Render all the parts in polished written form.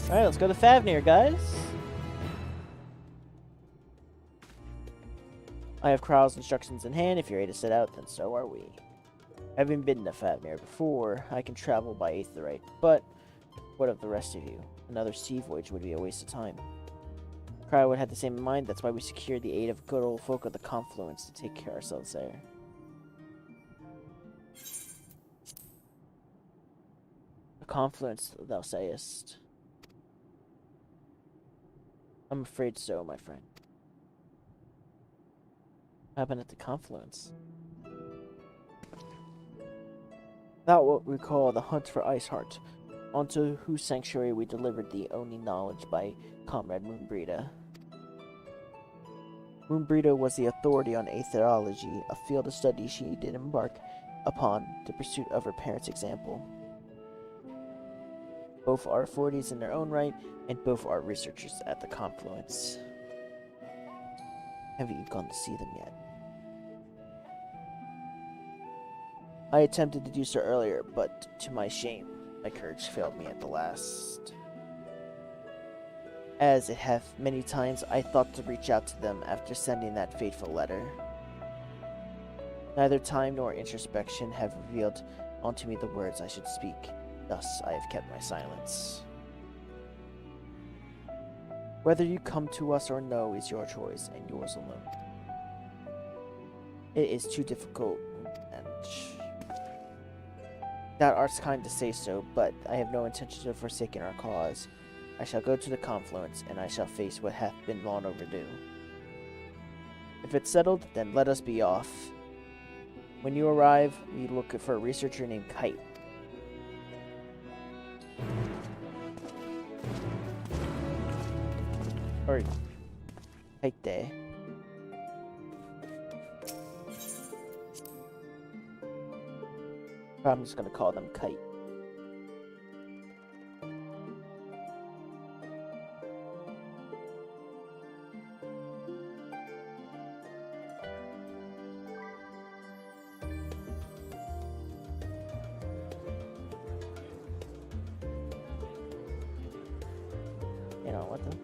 Alright, let's go to Thavnair, guys. I have Krau's instructions in hand. If you're ready to set out, then so are we. Having been to Thavnair before, I can travel by Aetheryte, but what of the rest of you? Another sea voyage would be a waste of time. Krau would have the same in mind. That's why we secured the aid of good old folk of the Confluence to take care of ourselves there. The Confluence, thou sayest. I'm afraid so, my friend. What happened at the Confluence? That what we call the hunt for Iceheart, onto whose sanctuary we delivered the only knowledge by Comrade Moonbrita. Moonbrita was the authority on aetherology, a field of study she did embark upon the pursuit of her parents' example. Both are authorities in their own right, and both are researchers at the Confluence. Have you gone to see them yet? I attempted to do so earlier, but to my shame, my courage failed me at the last. As it hath many times, I thought to reach out to them after sending that fateful letter. Neither time nor introspection have revealed unto me the words I should speak. Thus I have kept my silence. Whether you come to us or no is your choice, and yours alone. It is too difficult, and that art's kind to say so, but I have no intention of forsaking our cause. I shall go to the Confluence, and I shall face what hath been long overdue. If it's settled, then let us be off. When you arrive, we look for a researcher named Kite. Or Kite Day. I'm just gonna call them Kite. You know what the?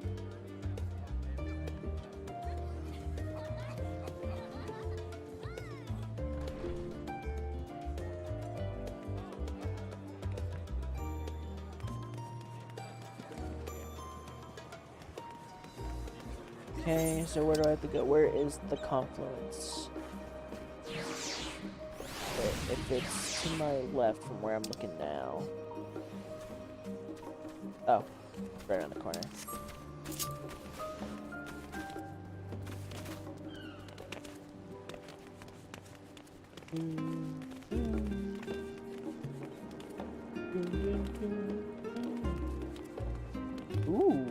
Okay, so where do I have to go? Where is the Confluence? Okay, if it's to my left from where I'm looking now. Oh, right around the corner. Ooh.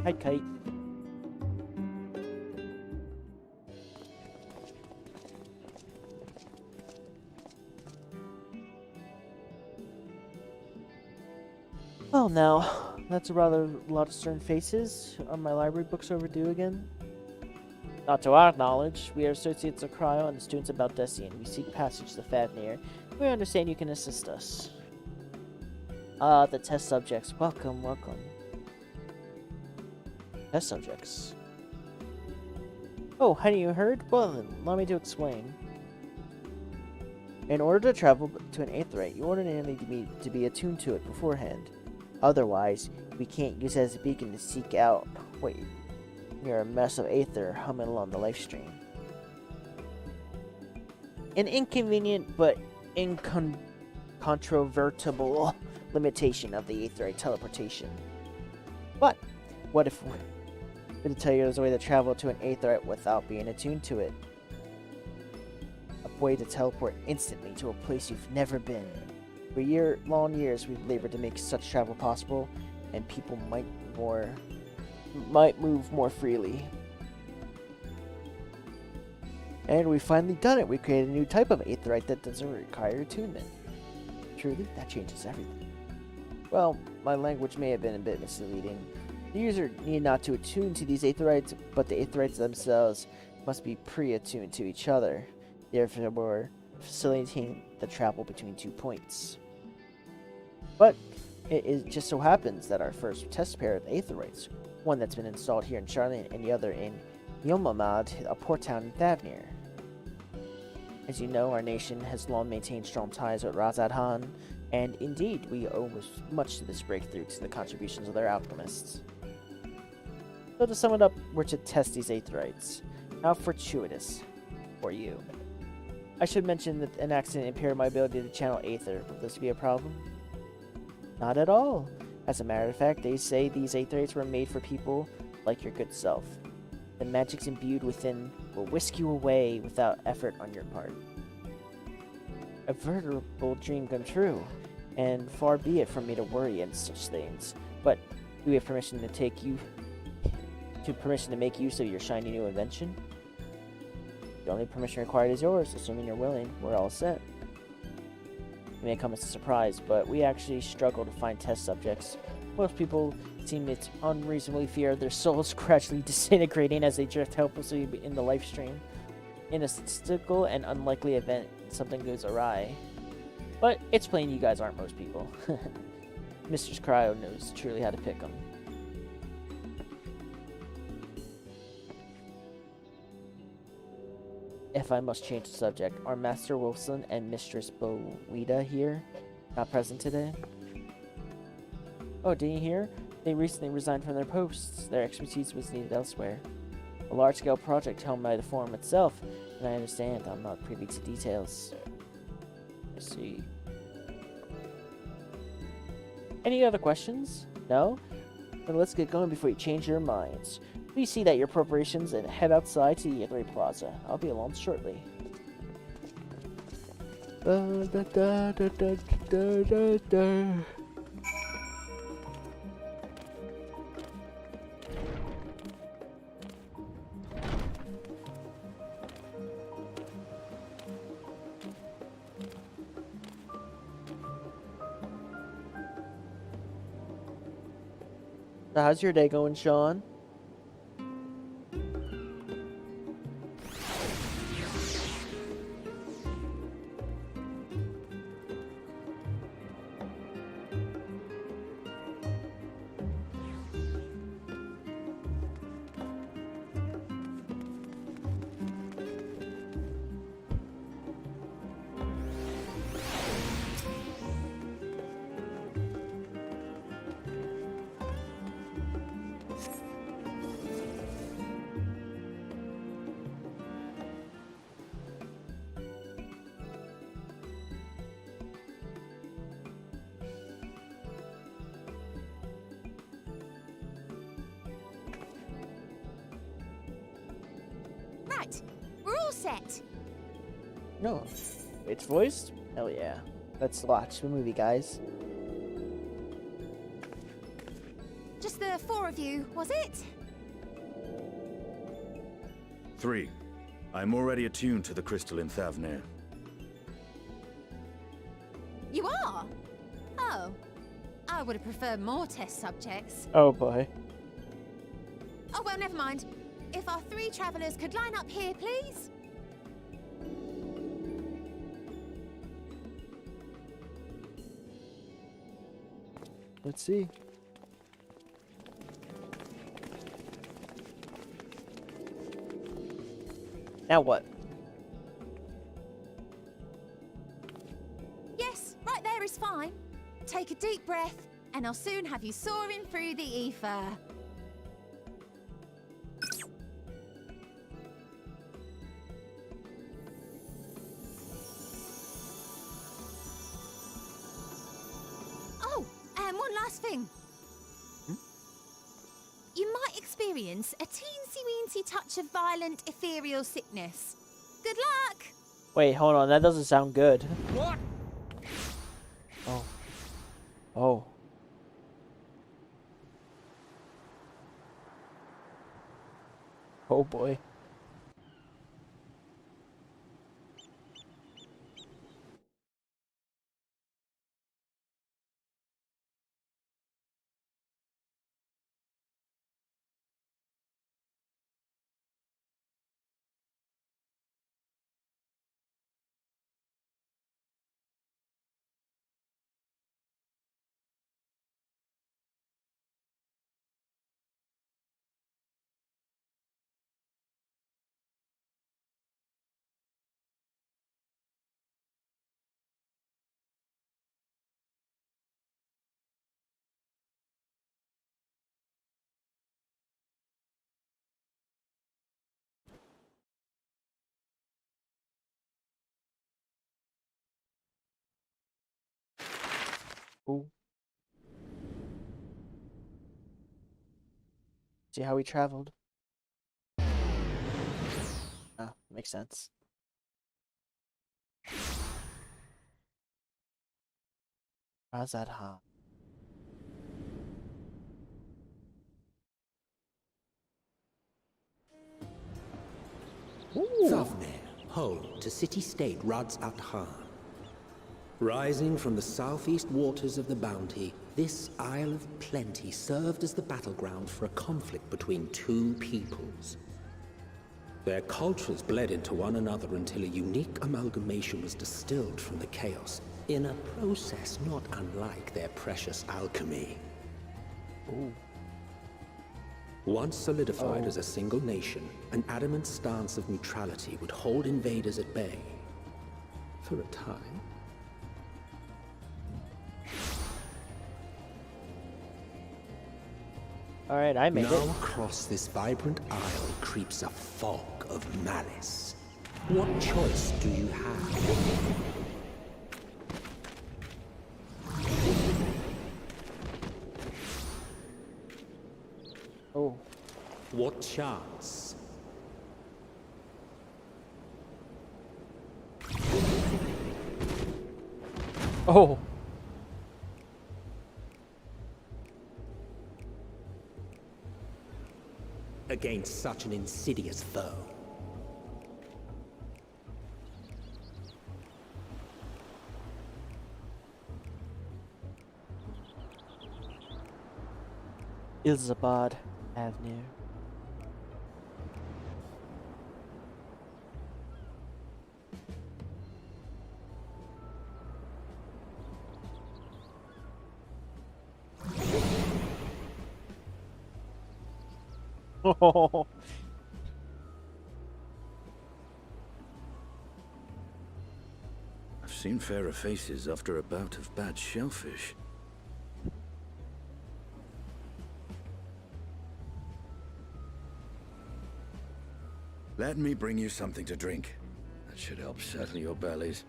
Hi, Kite. Well, now, that's a rather lot of stern faces. Are my library books overdue again? Not to our knowledge. We are associates of Cryo and students about Desi, and we seek passage to Thavnair. We understand you can assist us. Ah, the test subjects. Welcome, welcome. Test subjects. Oh, hadn't you heard? Well then, allow me to explain. In order to travel to an Aetheryte, you ordinarily need to be attuned to it beforehand. Otherwise, we can't use it as a beacon to seek out. Wait, you're a mess of aether humming along the life stream. An inconvenient but incontrovertible limitation of the Aetheryte teleportation. But what if we to tell you there's a way to travel to an Aetheryte without being attuned to it? A way to teleport instantly to a place you've never been. For long years, we've labored to make such travel possible, and people might move more freely. And we've finally done it. We created a new type of Aetheryte that doesn't require attunement. Truly, that changes everything. Well, my language may have been a bit misleading. The user need not to attune to these Aetherytes, but the Aetherytes themselves must be pre-attuned to each other. therefore facilitating the travel between 2 points. But it just so happens that our first test pair of aetherytes, one that's been installed here in Charlotte and the other in Yomamad, a port town in Thavnair. As you know, our nation has long maintained strong ties with Radz-at-Han, and indeed, we owe much to this breakthrough to the contributions of their alchemists. So to sum it up, we're to test these aetherytes. How fortuitous for you. I should mention that an accident impaired my ability to channel aether. Will this be a problem? Not at all. As a matter of fact, they say these aetherytes were made for people like your good self. The magics imbued within will whisk you away without effort on your part. A veritable dream come true, and far be it from me to worry in such things. But do we have permission to make use of your shiny new invention? The only permission required is yours, assuming you're willing. We're all set. It may come as a surprise, but we actually struggle to find test subjects. Most people seem to unreasonably fear their souls gradually disintegrating as they drift helplessly in the life stream. In a statistical and unlikely event, something goes awry. But it's plain you guys aren't most people. Mistress Cryo knows truly how to pick them. If I must change the subject, are Master Wilson and Mistress Boida here? Not present today? Oh, didn't you hear? They recently resigned from their posts. Their expertise was needed elsewhere. A large-scale project helmed by the Forum itself, and I understand I'm not privy to details. I see. Any other questions? No? Then let's get going before you change your minds. Please see that your preparations and head outside to the Aethery Plaza. I'll be along shortly. So how's your day going, Sean? Right, we're all set. No. It's voiced? Hell yeah. Let's watch the movie, guys. Just the 4 of you, was it? 3. I'm already attuned to the crystal in Thavnair. You are? Oh. I would have preferred more test subjects. Oh boy. Oh, well, never mind. If our 3 travelers could line up here, please. Let's see. Now what? Yes, right there is fine. Take a deep breath, and I'll soon have you soaring through the ether. Oh, and one last thing. You might experience a teensy-weensy touch of violent ethereal sickness. Good luck! Wait, hold on. That doesn't sound good. What? Oh. Oh. Oh boy. Ooh. See how we traveled? Ah, makes sense. Radz-at-Han. Thavnair, home to city-state Radz-at-Han. Rising from the southeast waters of the Bounty, this Isle of Plenty served as the battleground for a conflict between two peoples. Their cultures bled into one another until a unique amalgamation was distilled from the chaos, in a process not unlike their precious alchemy. Ooh. Once solidified as a single nation, an adamant stance of neutrality would hold invaders at bay. For a time. Alright, I made Now it. across this vibrant isle creeps a fog of malice. What choice do you have? Oh. What chance? Oh. Against such an insidious foe. Ilzabad Avenue. Oh. I've seen fairer faces after a bout of bad shellfish. Let me bring you something to drink. That should help settle your bellies.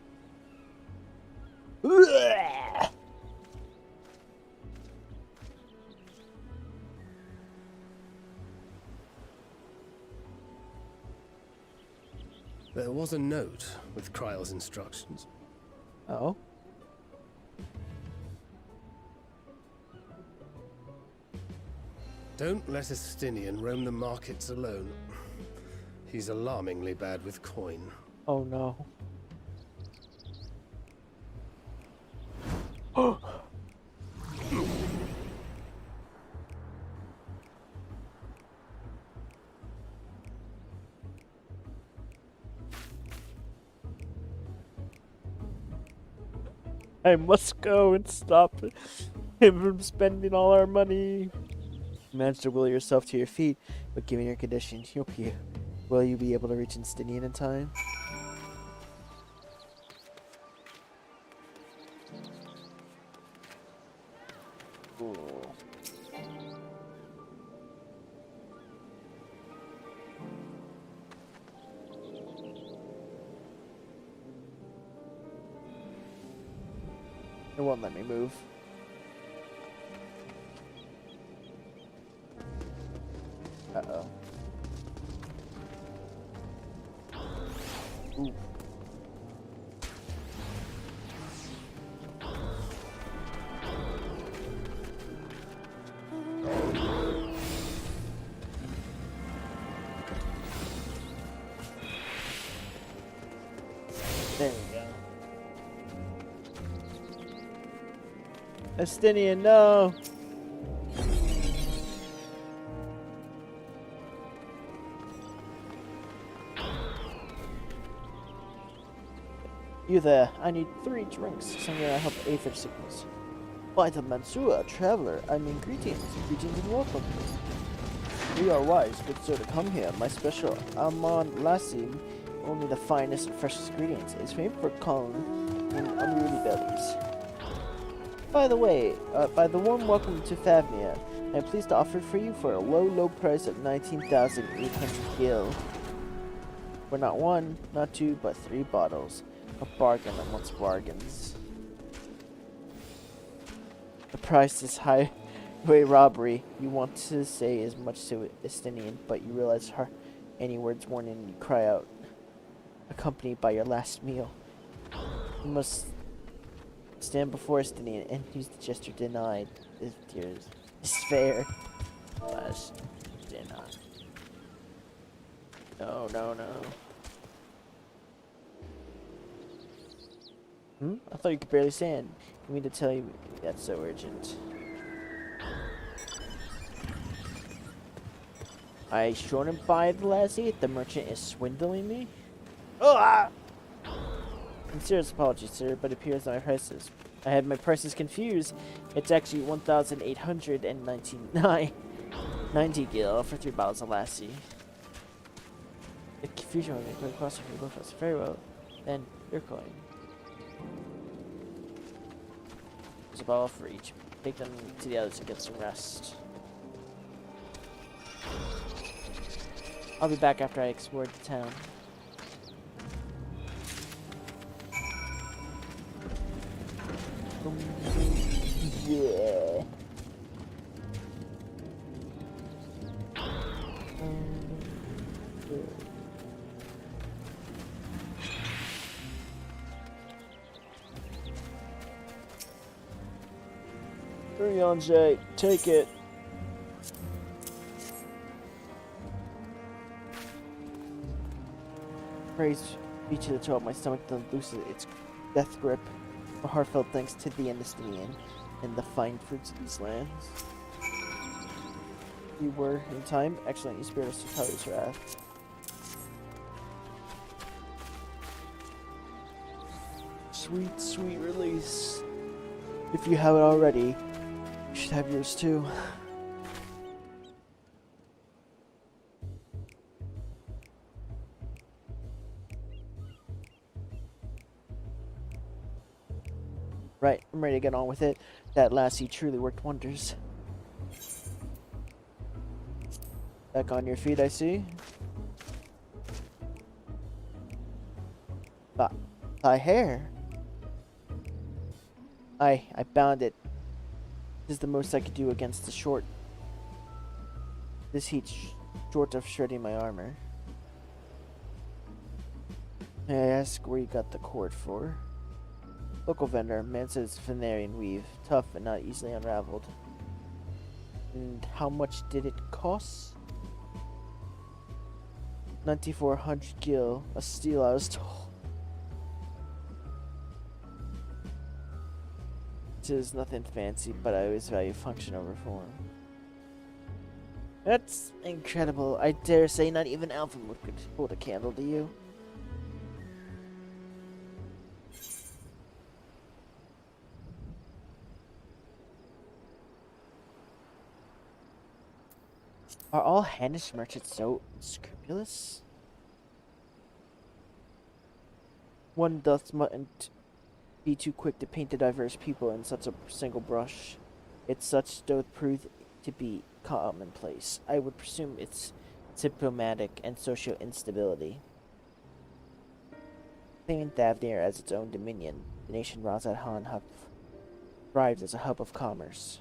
There was a note with Kryle's instructions. Oh. Don't let Estinian roam the markets alone. He's alarmingly bad with coin. Oh no. I must go and stop him from spending all our money. Manage to will yourself to your feet, but given your condition, will you be able to reach Estinian in time? Ooh. It won't let me move. Uh-oh. Ooh. There we go. Estinian, no! You there, I need 3 drinks, something that help aid for sickness. By the Mansua, traveler, I mean greetings and welcome. We are wise, good sir, to come here. My special Amon Lassim, only the finest and freshest ingredients, is famed for calm and unruly bellies. By the way, by the warm welcome to Thavnair, I am pleased to offer it for you for a low price of 19,800 gil. For not 1, not 2, but 3 bottles. A bargain amongst bargains. surprised this highway robbery. You want to say as much to Estinian, but you realize any words weren't in, and you cry out, accompanied by your last meal. You must stand before Estinian and use the gesture denied. If tears despair. Denied. No, no, no. I thought you could barely stand. You mean to tell you that's so urgent? I shouldn't buy the lassie. The merchant is swindling me. Oh! Sincerest apologies, sir, but it appears that my prices. I had my prices confused. It's actually 1,890 gil for 3 bottles of lassie. The confusion will make it across if you go for us. Very well. Then your coin. There's a bottle for each. Take them to the others to get some rest. I'll be back after I explore the town. Yeah. Hurry on, Jay. Take it. Praise be to the child. My stomach then looses its death grip. A heartfelt thanks to the Endwalker and the fine fruits of these lands. You were in time. Excellent. You spared us to Tali's wrath. Sweet, sweet release. If you have it already, you should have yours too. Right, I'm ready to get on with it. That lassie truly worked wonders. Back on your feet, I see. Thy hair. I bound it. This is the most I could do against the short. This heat short of shredding my armor. May I ask where you got the cord for? Local vendor, man says Thavnairian weave, tough and not easily unraveled. And how much did it cost? 9,400 gil, a steal I was told. It is nothing fancy, but I always value function over form. That's incredible. I dare say not even Alpha could hold a candle to you. Are all Hannish merchants so unscrupulous? One mustn't be too quick to paint the diverse people in such a single brush. It's such doth prove to be commonplace. I would presume it's diplomatic and social instability. Claiming Thavnair as its own dominion, the nation Radz-at-Han thrives as a hub of commerce.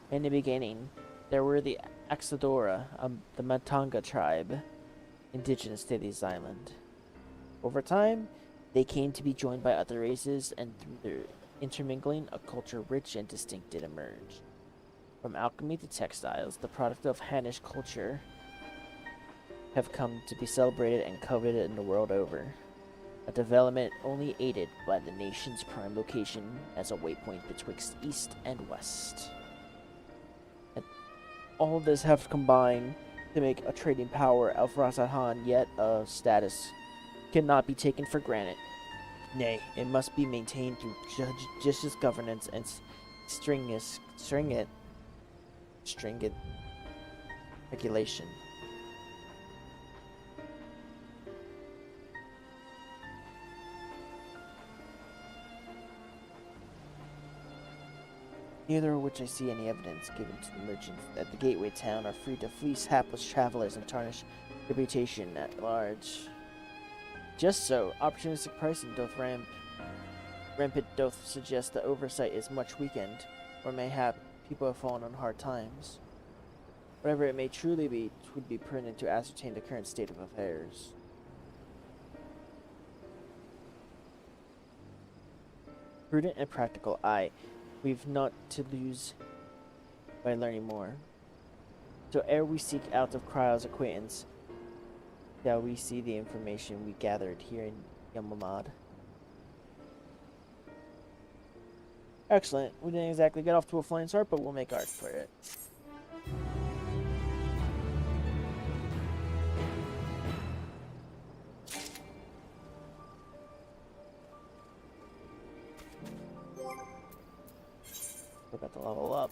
In the beginning, there were the Axadora, the Matanga tribe, indigenous to this island. Over time, they came to be joined by other races, and through their intermingling, a culture rich and distinct did emerge. From alchemy to textiles, the product of Hannish culture have come to be celebrated and coveted in the world over. A development only aided by the nation's prime location as a waypoint betwixt east and west. All this have combined to make a trading power of Radz-at-Han, yet a status cannot be taken for granted. Nay, it must be maintained through judicious governance and stringent regulation. Neither of which I see any evidence given to the merchants that the gateway town are free to fleece hapless travelers and tarnish reputation at large. Just so, opportunistic pricing doth ramp. Rampant doth suggest that oversight is much weakened, or mayhap people have fallen on hard times. Whatever it may truly be, it would be prudent to ascertain the current state of affairs. Prudent and practical, aye. We've not to lose by learning more. So ere we seek out of Kryle's acquaintance, shall we see the information we gathered here in Yamamad. Excellent. We didn't exactly get off to a flying start, but we'll make art for it. We're about to level up.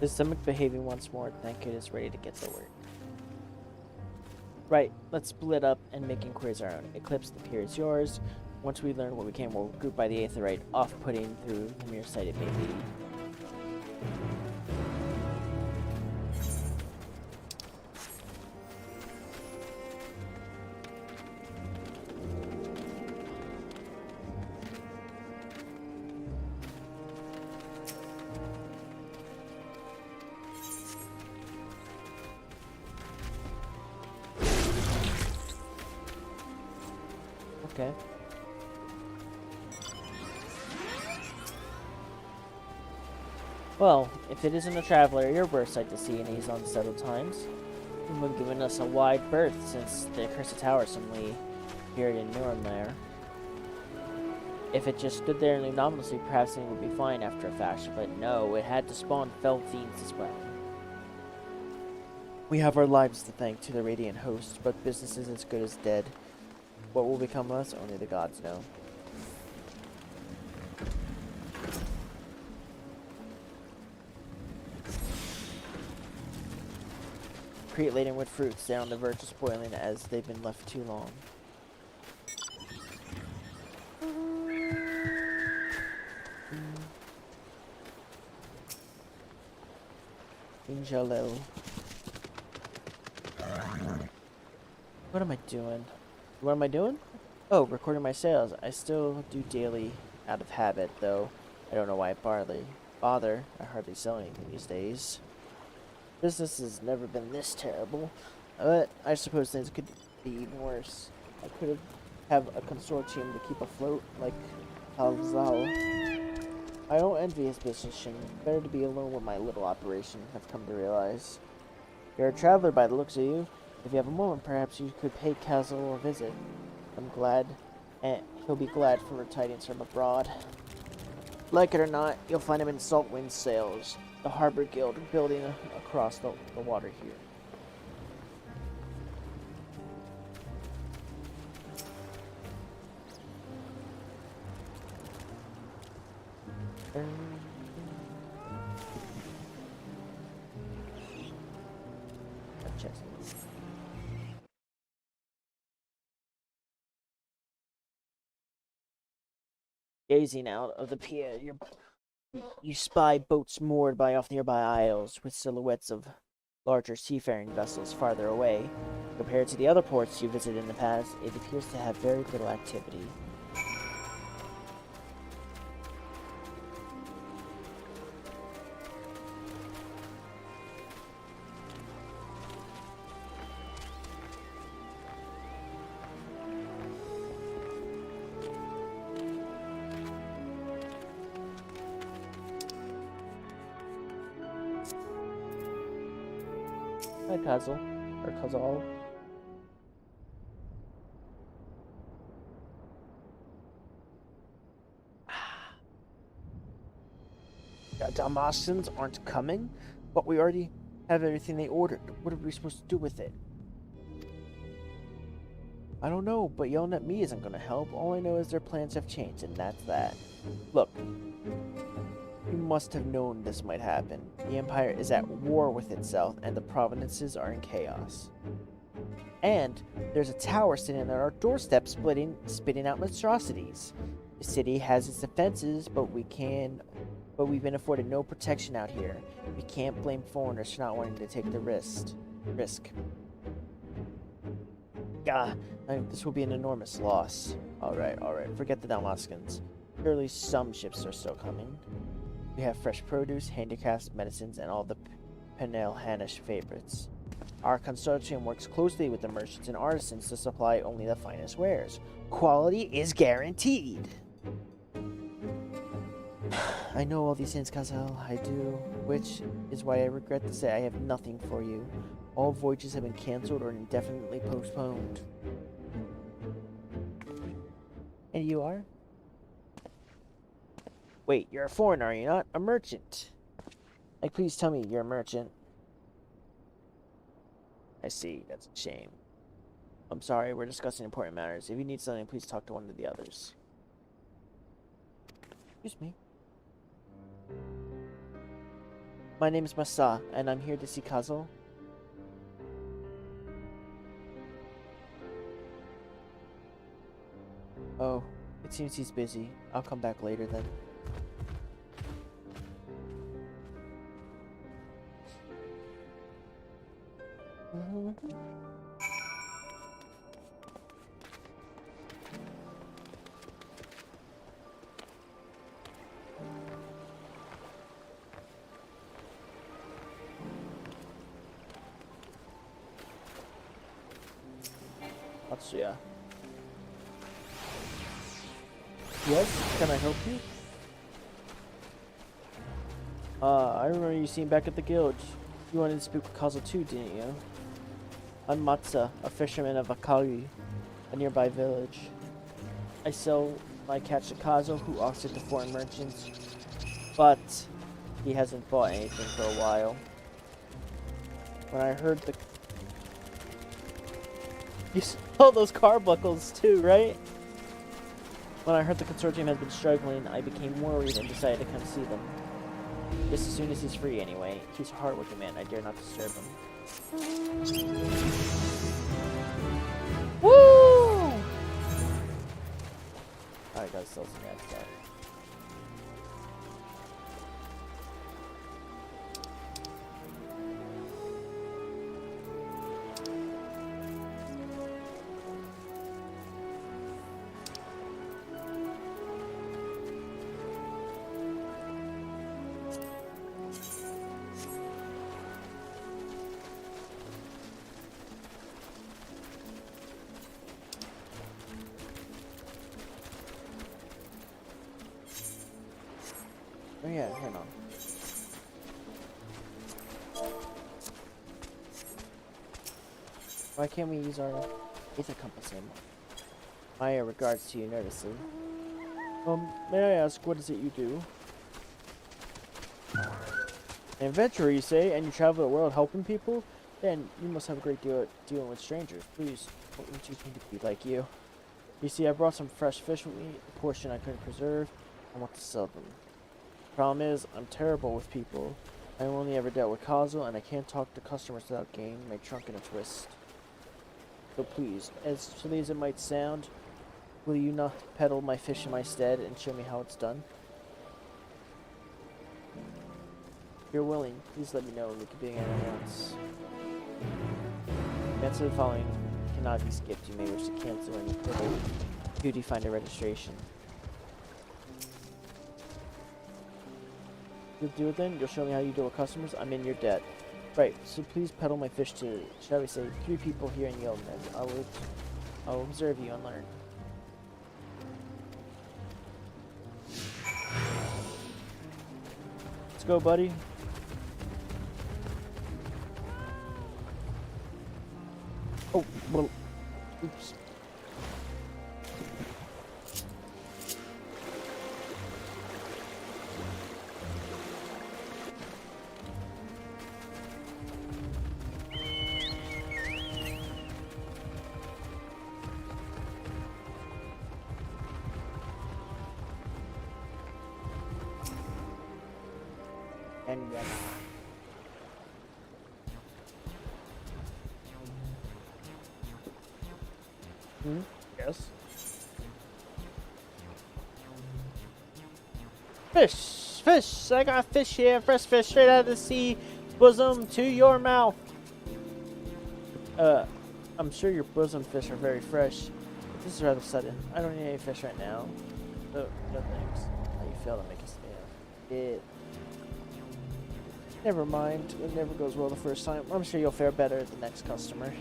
His stomach behaving once more, thank goodness ready to get to work. Right, let's split up and make inquiries our own. Eclipse, the pier is yours. Once we learn what we can, we'll group by the Aetherite, off-putting through the mere sight it may lead. Okay. Well, if it isn't a traveler, your birth sight to see in these unsettled times. You've been giving us a wide berth since the Accursed Tower suddenly appeared in Nuremberg. If it just stood there and lived ominously, perhaps it would be fine after a fashion, but no, it had to spawn fell fiends as well. We have our lives to thank to the Radiant Host, but business is as good as dead. What will become of us, only the gods know. Crate laden with fruits, they're on the verge of spoiling as they've been left too long. Injalil. What am I doing? What am I doing? Oh, recording my sales. I still do daily out of habit, though. I don't know why I bother. I hardly sell anything these days. Business has never been this terrible, but I suppose things could be even worse. I could have a consortium to keep afloat, like Halzal. I don't envy his position. Better to be alone with my little operation, I've come to realize. You're a traveler by the looks of you. If you have a moment, perhaps you could pay Kazal a visit. I'm glad, and he'll be glad for tidings from abroad. Like it or not, you'll find him in Saltwind Sails, the Harbor Guild building across the water here. Gazing out of the pier, you spy boats moored by off nearby isles, with silhouettes of larger seafaring vessels farther away. Compared to the other ports you visited in the past, it appears to have very little activity. Hi, Kazal. Or Kazal. Dalmatians aren't coming? But we already have everything they ordered. What are we supposed to do with it? I don't know, but yelling at me isn't going to help. All I know is their plans have changed, and that's that. Look. You must have known this might happen. The Empire is at war with itself, and the provinces are in chaos. And there's a tower sitting on our doorstep spitting out monstrosities. The city has its defenses, but we've been afforded no protection out here. We can't blame foreigners for not wanting to take the risk. Gah, this will be an enormous loss. Alright, forget the Dalmaskins. Surely some ships are still coming. We have fresh produce, handicrafts, medicines, and all the Penel Hanish favorites. Our consortium works closely with the merchants and artisans to supply only the finest wares. Quality is guaranteed! I know all these things, Kazel. I do. Which is why I regret to say I have nothing for you. All voyages have been cancelled or indefinitely postponed. And you are? Wait, you're a foreigner, are you not? A merchant. Like, please tell me you're a merchant. I see. That's a shame. I'm sorry, we're discussing important matters. If you need something, please talk to one of the others. Excuse me. My name is Masa, and I'm here to see Kazel. Oh, it seems he's busy. I'll come back later then. Atsuya. Yes, can I help you? I remember you seen back at the guild. You wanted to speak with Kazel too, didn't you? I'm Matsa, a fisherman of Akagi, a nearby village. I sell my catch to Kazel, who aucts it to foreign merchants, but he hasn't bought anything for a while. When I heard the... You saw those car buckles too, right? When I heard the consortium had been struggling, I became worried and decided to come see them. Just as soon as he's free anyway. He's a hardworking man, I dare not disturb him. Woo! I gotta sell some bad stuff. Oh yeah, hang on. Why can't we use our ether compass anymore? My regards to you nervously. May I ask, what is it you do? An adventurer, you say, and you travel the world helping people? Then you must have a great deal dealing with strangers. Please, don't teach me to be like you. You see, I brought some fresh fish with me, a portion I couldn't preserve. I want to sell them. Problem is, I'm terrible with people. I only ever dealt with Kazel, and I can't talk to customers without getting my trunk in a twist. So please, as silly as it might sound, will you not peddle my fish in my stead and show me how it's done? If you're willing, please let me know, and we can begin at once. The answer to the following cannot be skipped. You may wish to cancel any further duty finder registration. You'll do it then? You'll show me how you deal with customers? I'm in your debt. Right, so please peddle my fish to, shall we say, 3 people here in Yelmed. I'll observe you and learn. Let's go, buddy. Oh, well, oops. And yes. Hmm? Yes. Fish! Fish! I got fish here. Fresh fish straight out of the sea. Bosom to your mouth. I'm sure your bosom fish are very fresh. This is rather sudden. I don't need any fish right now. Oh, no thanks. How you fail to make us it. Never mind. It never goes well the first time. I'm sure you'll fare better at the next customer.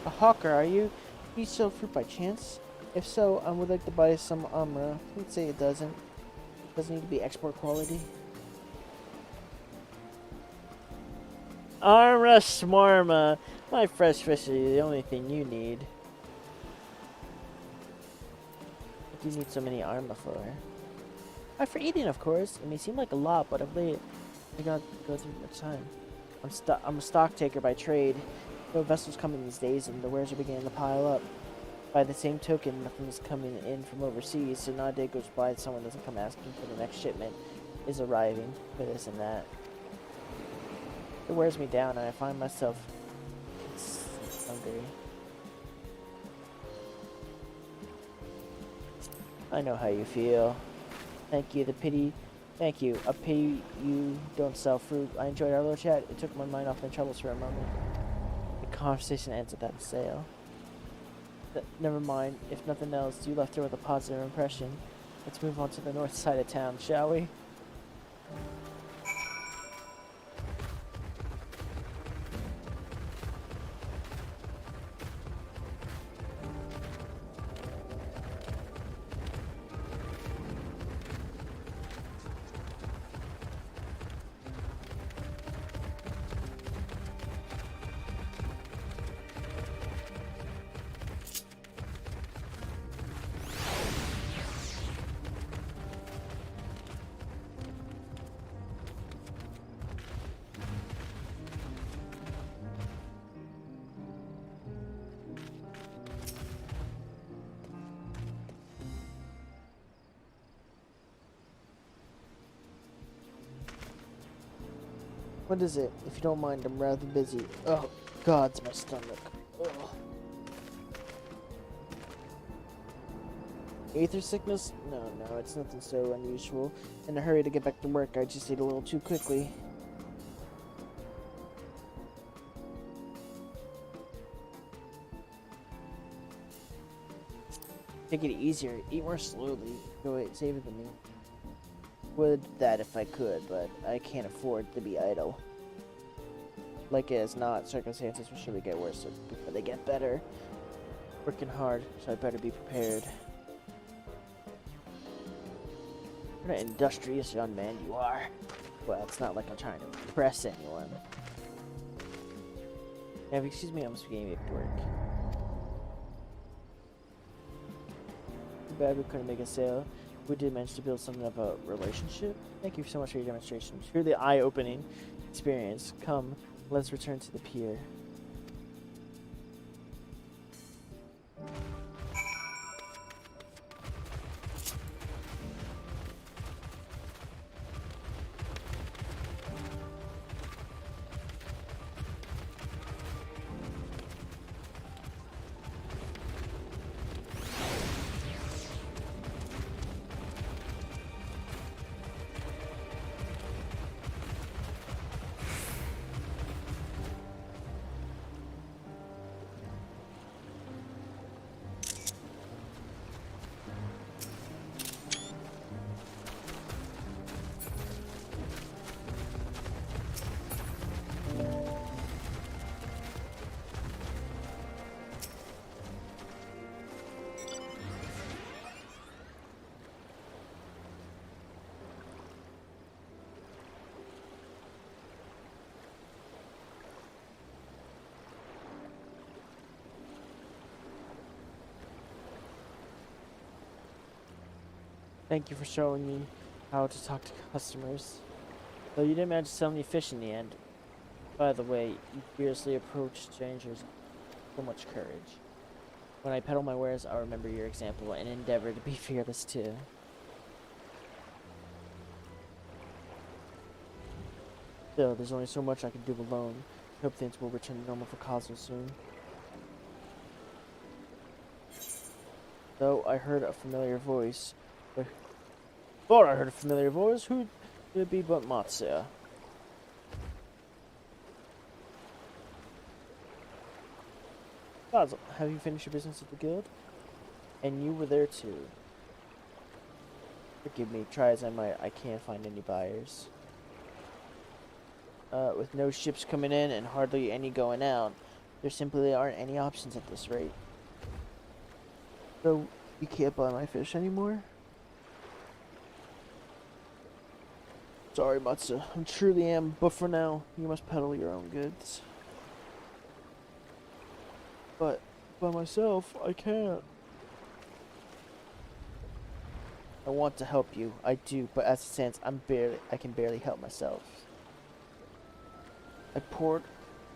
A hawker, are you? Do you sell fruit by chance? If so, I would like to buy some umra. Let's say it doesn't. Doesn't need to be export quality. Armra smarma. My fresh fish is the only thing you need. What do you need so many armra for? For eating, of course. It may seem like a lot, but of late, I got to go through much time. I'm a stock taker by trade. No vessels coming these days, and the wares are beginning to pile up. By the same token, nothing is coming in from overseas, so not a day goes by that someone doesn't come asking for the next shipment is arriving for this and that. It wears me down, and I find myself hungry. I know how you feel. Thank you, Thank you. A pity you don't sell fruit. I enjoyed our little chat. It took my mind off my troubles for a moment. The conversation ends with that sale. Never mind. If nothing else, you left her with a positive impression. Let's move on to the north side of town, shall we? What is it? If you don't mind, I'm rather busy. Oh, God, it's my stomach. Ugh. Aether sickness? No, it's nothing so unusual. In a hurry to get back to work, I just ate a little too quickly. Take it easier. Eat more slowly. Go ahead, save it to me. Would that if I could, but I can't afford to be idle. Like it is not, circumstances will surely get worse before they get better. Working hard, so I better be prepared. What an industrious young man you are. Well, it's not like I'm trying to impress anyone. Yeah, excuse me, I'm getting back to work. Too bad we couldn't make a sale. We did manage to build something of a relationship. Thank you so much for your demonstration. Truly eye-opening experience. Come, let's return to the pier. Thank you for showing me how to talk to customers. Though you didn't manage to sell me fish in the end. By the way, you fearlessly approach strangers with so much courage. When I peddle my wares, I'll remember your example and endeavor to be fearless too. Still, there's only so much I can do alone. I hope things will return to normal for Cosmo soon. Though I heard a familiar voice. Thought I heard a familiar voice. Who could it be but Matsuya? Basil, have you finished your business at the guild? And you were there too. Forgive me, try as I might, I can't find any buyers. With no ships coming in and hardly any going out, there simply aren't any options at this rate. So, you can't buy my fish anymore? Sorry, Matsu. I truly am, but for now, you must peddle your own goods. But by myself, I can't. I want to help you, I do, but as it stands, I can barely help myself. I poured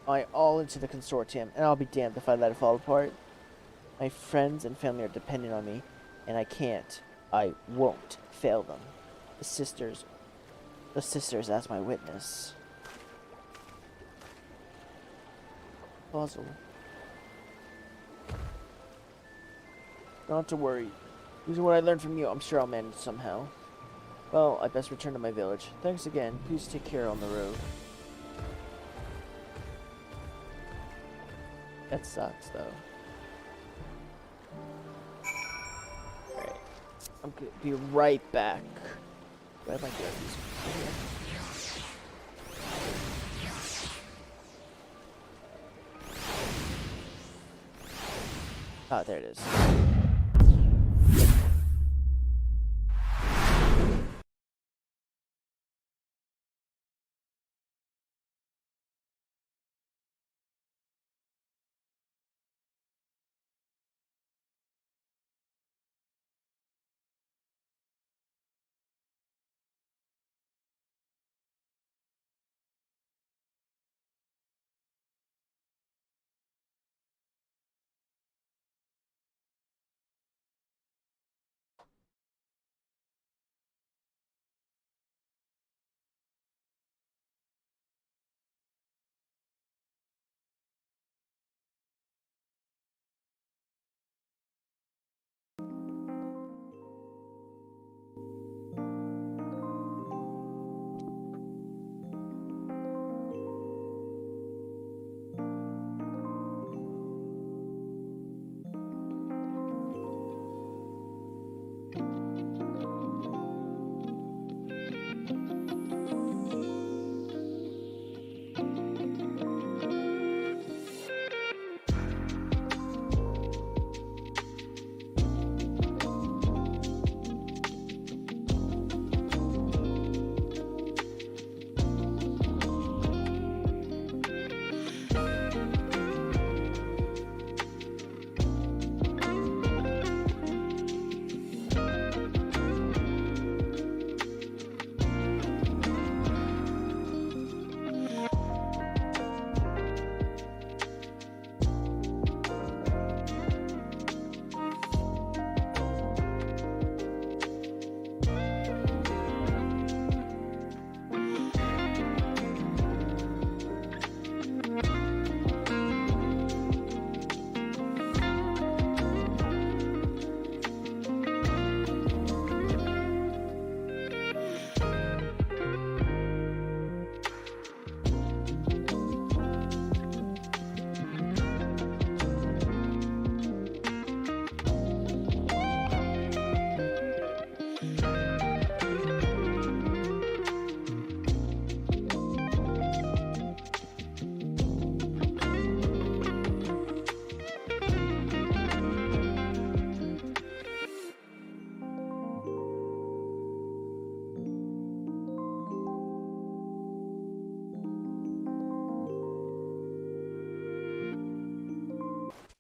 my all into the consortium, and I'll be damned if I let it fall apart. My friends and family are dependent on me, and I won't fail them. The sisters as my witness. Puzzle. Not to worry. Using what I learned from you, I'm sure I'll manage somehow. Well, I best return to my village. Thanks again. Please take care on the road. That sucks, though. Alright. I'm gonna be right back. Do I have my gears? Ah, there it is.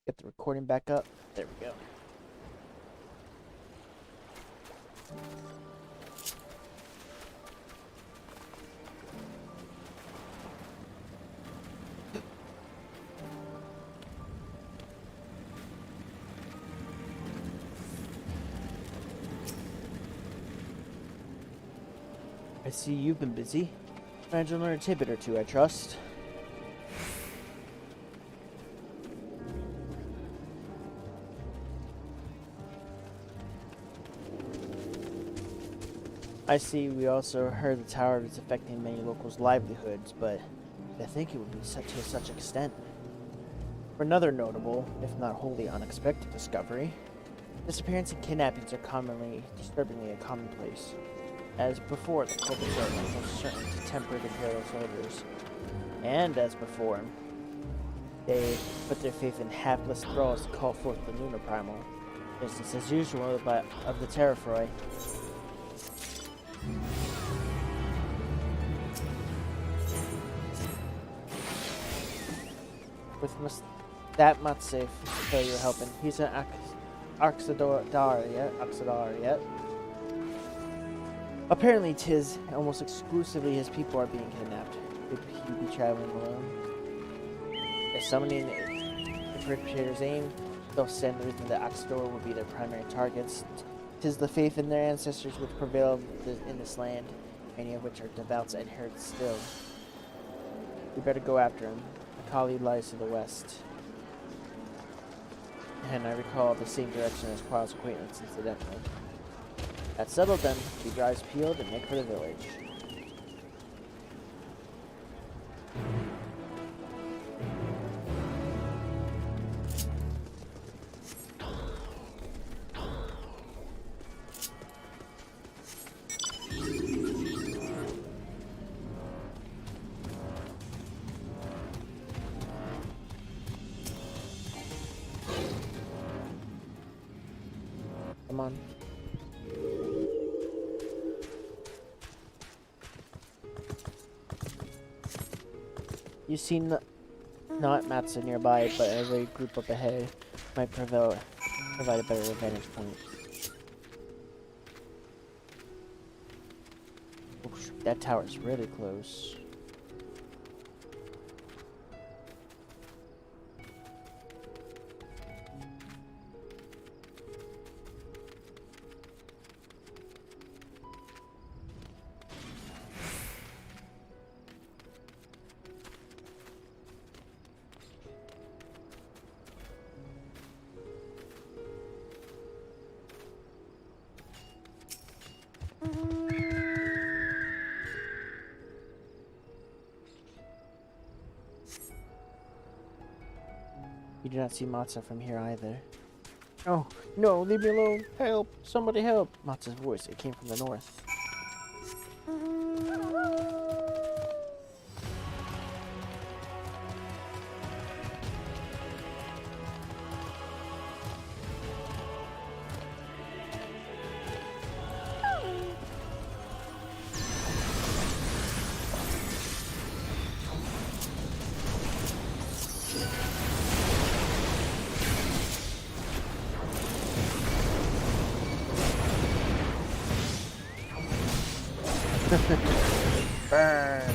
Get the recording back up. There we go. I see you've been busy. Trying to learn a tidbit or two, I trust. I see we also heard the tower is affecting many locals' livelihoods, but I think it would be to such extent. For another notable, if not wholly unexpected discovery, disappearance and kidnappings are disturbingly commonplace. As before, the culprits are almost certain to temper the imperial soldiers. And as before, they put their faith in hapless thralls to call forth the lunar primal. Business as usual of the Terrafroy. With that much safe, so you're helping. He's an Oxidar yet. Apparently, 'tis almost exclusively his people are being kidnapped. Could he be traveling alone? If summoning the perpetrators' aim, they'll stand the reason that Oxidor will be their primary targets. 'Tis the faith in their ancestors which prevail in this land, many of which are devout adherents still. We better go after him. Kali lies to the west. And I recall the same direction as Quail's acquaintance, incidentally. That settled then. Keep your eyes peeled and make for the village. Come on. You see not Matsu nearby, but a raid group up ahead might provide a better vantage point. Oof, that tower's really close. You do not see Matsu from here either. Oh, no, leave me alone. Help! Somebody help! Matsu's voice, it came from the north. Burn!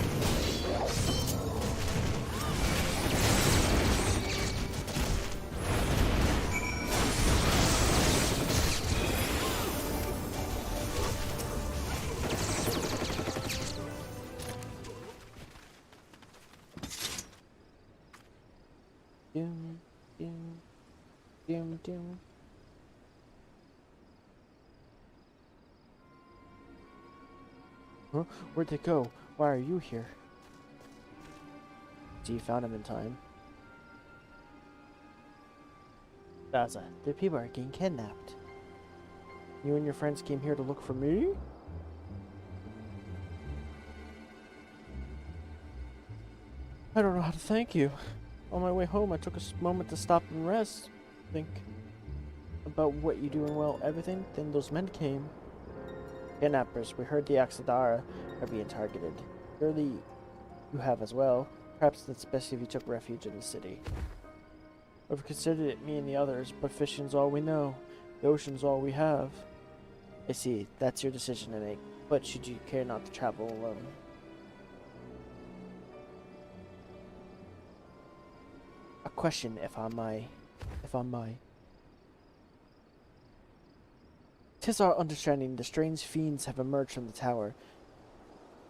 Doom, doom, doom, doom. Huh? Where'd they go? Why are you here? So you found him in time. Gaza, the people are getting kidnapped. You and your friends came here to look for me? I don't know how to thank you. On my way home, I took a moment to stop and rest. Think about what you do and well, everything. Then those men came. Kidnappers, we heard the Oxidara are being targeted. Surely you have as well. Perhaps it's best if you took refuge in the city. I've considered it me and the others, but fishing's all we know. The ocean's all we have. I see, that's your decision to make. But should you care not to travel alone? A question, if I may. 'Tis our understanding the strange fiends have emerged from the tower.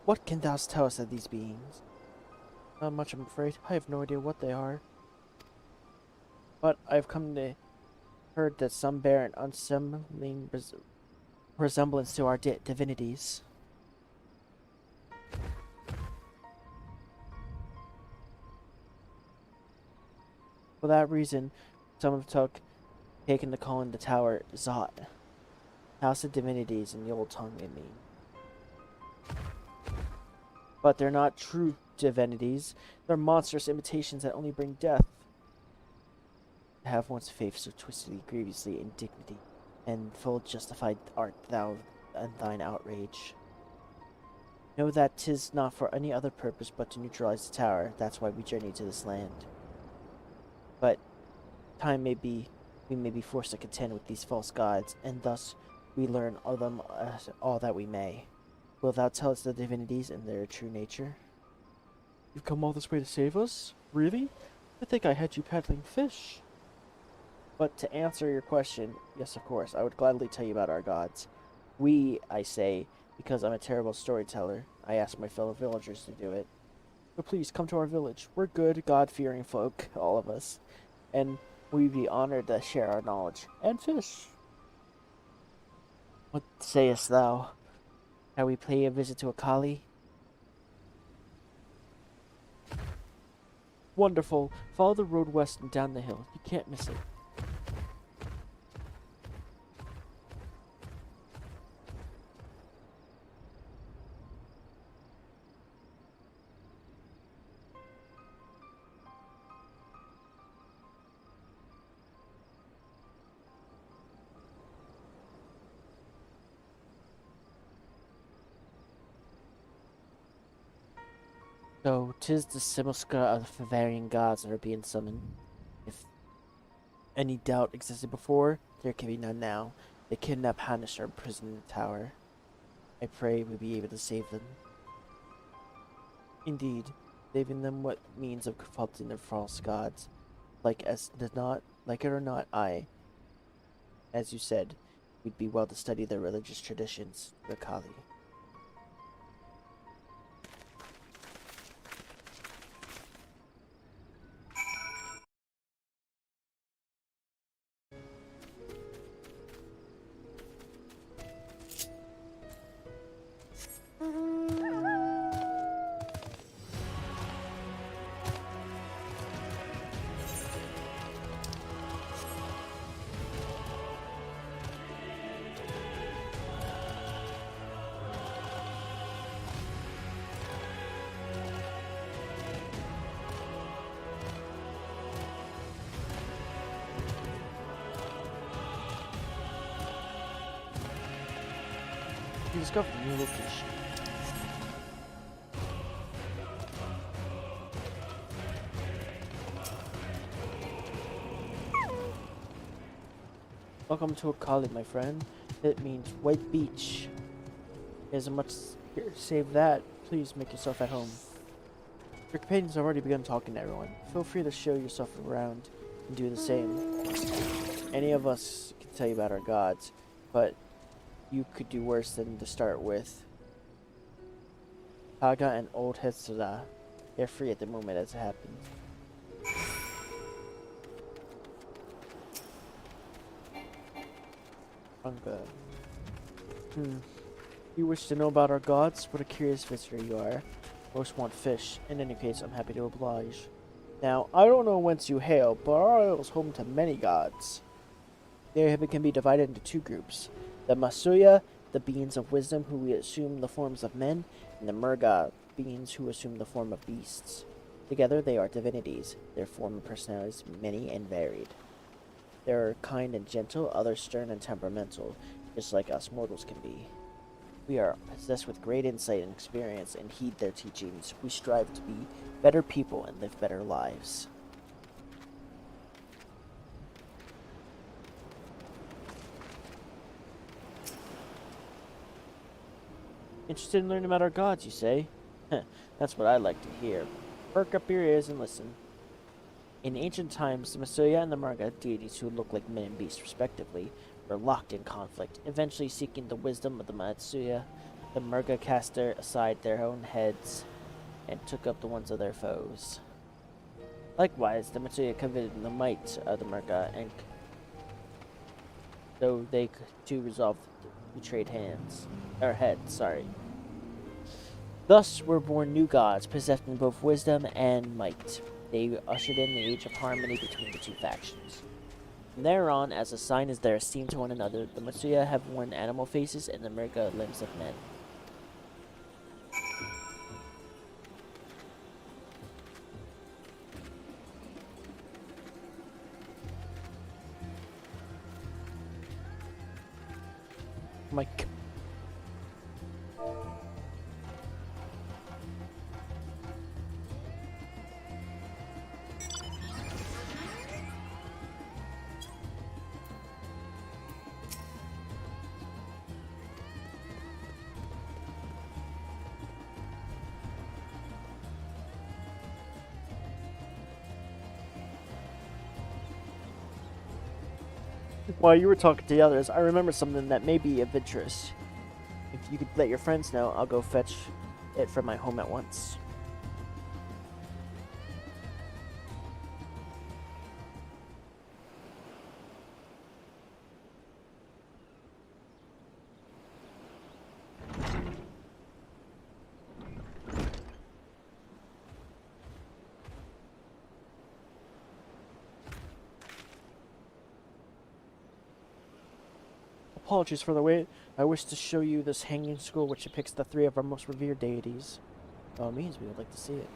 What can thou tell us of these beings? Not much, I'm afraid. I have no idea what they are. But I've come to heard that some bear an unsembling resemblance to our divinities. For that reason, some have taken to calling the tower Zot, House of Divinities in the old tongue, I mean. But they're not true divinities. They're monstrous imitations that only bring death. To have one's faith so twistedly, grievously in dignity, and full justified art thou and thine outrage. Know that 'tis not for any other purpose but to neutralize the tower. That's why we journey to this land. But we may be forced to contend with these false gods, and thus we learn of them all that we may. Wilt thou tell us the divinities and their true nature? You've come all this way to save us? Really? I think I had you peddling fish. But to answer your question, yes, of course, I would gladly tell you about our gods. We, I say, because I'm a terrible storyteller. I ask my fellow villagers to do it. So please, come to our village. We're good, God-fearing folk, all of us. And we'd be honored to share our knowledge. And fish. What sayest thou? Shall we pay a visit to a Kali? Wonderful. Follow the road west and down the hill. You can't miss it. So, 'tis the simulacra of the varying gods that are being summoned. If any doubt existed before, there can be none now. They kidnap Hanish or imprisoned in the tower. I pray we be able to save them. Indeed, saving them what means of confronting the false gods. Like it or not, as you said, we'd be well to study their religious traditions, the Kali. You discovered a new location. Welcome to Akali, my friend. It means White Beach. There's a much here. Save that. Please make yourself at home. Your companions have already begun talking to everyone. Feel free to show yourself around and do the same. Any of us can tell you about our gods, but you could do worse than to start with. Haga and Old Hetsura. They're free at the moment as it happens. Haga. You wish to know about our gods? What a curious visitor you are. Most want fish. In any case, I'm happy to oblige. Now, I don't know whence you hail, but our isle is home to many gods. They can be divided into two groups. The Masuya, the beings of wisdom who assume the forms of men, and the Murga, beings who assume the form of beasts. Together they are divinities, their form and personalities many and varied. They are kind and gentle, others stern and temperamental, just like us mortals can be. We are possessed with great insight and experience and heed their teachings. We strive to be better people and live better lives. Interested in learning about our gods, you say? That's what I like to hear. Perk up your ears and listen. In ancient times, the Masuya and the Marga, deities who look like men and beasts respectively, were locked in conflict, eventually seeking the wisdom of the Matsuya The Murga cast aside their own heads and took up the ones of their foes. Likewise, the Matsuya coveted the might of the Murga, and though they too resolved to trade heads. Thus were born new gods, possessing both wisdom and might. They ushered in the age of harmony between the two factions. From there on, as a sign of their esteem to one another, the Matsuya have worn animal faces and the Murga limbs of men. My God. While you were talking to the others, I remember something that may be of interest. If you could let your friends know, I'll go fetch it from my home at once. Apologies for the wait. I wish to show you this hanging scroll which depicts the three of our most revered deities. By all means, we would like to see it.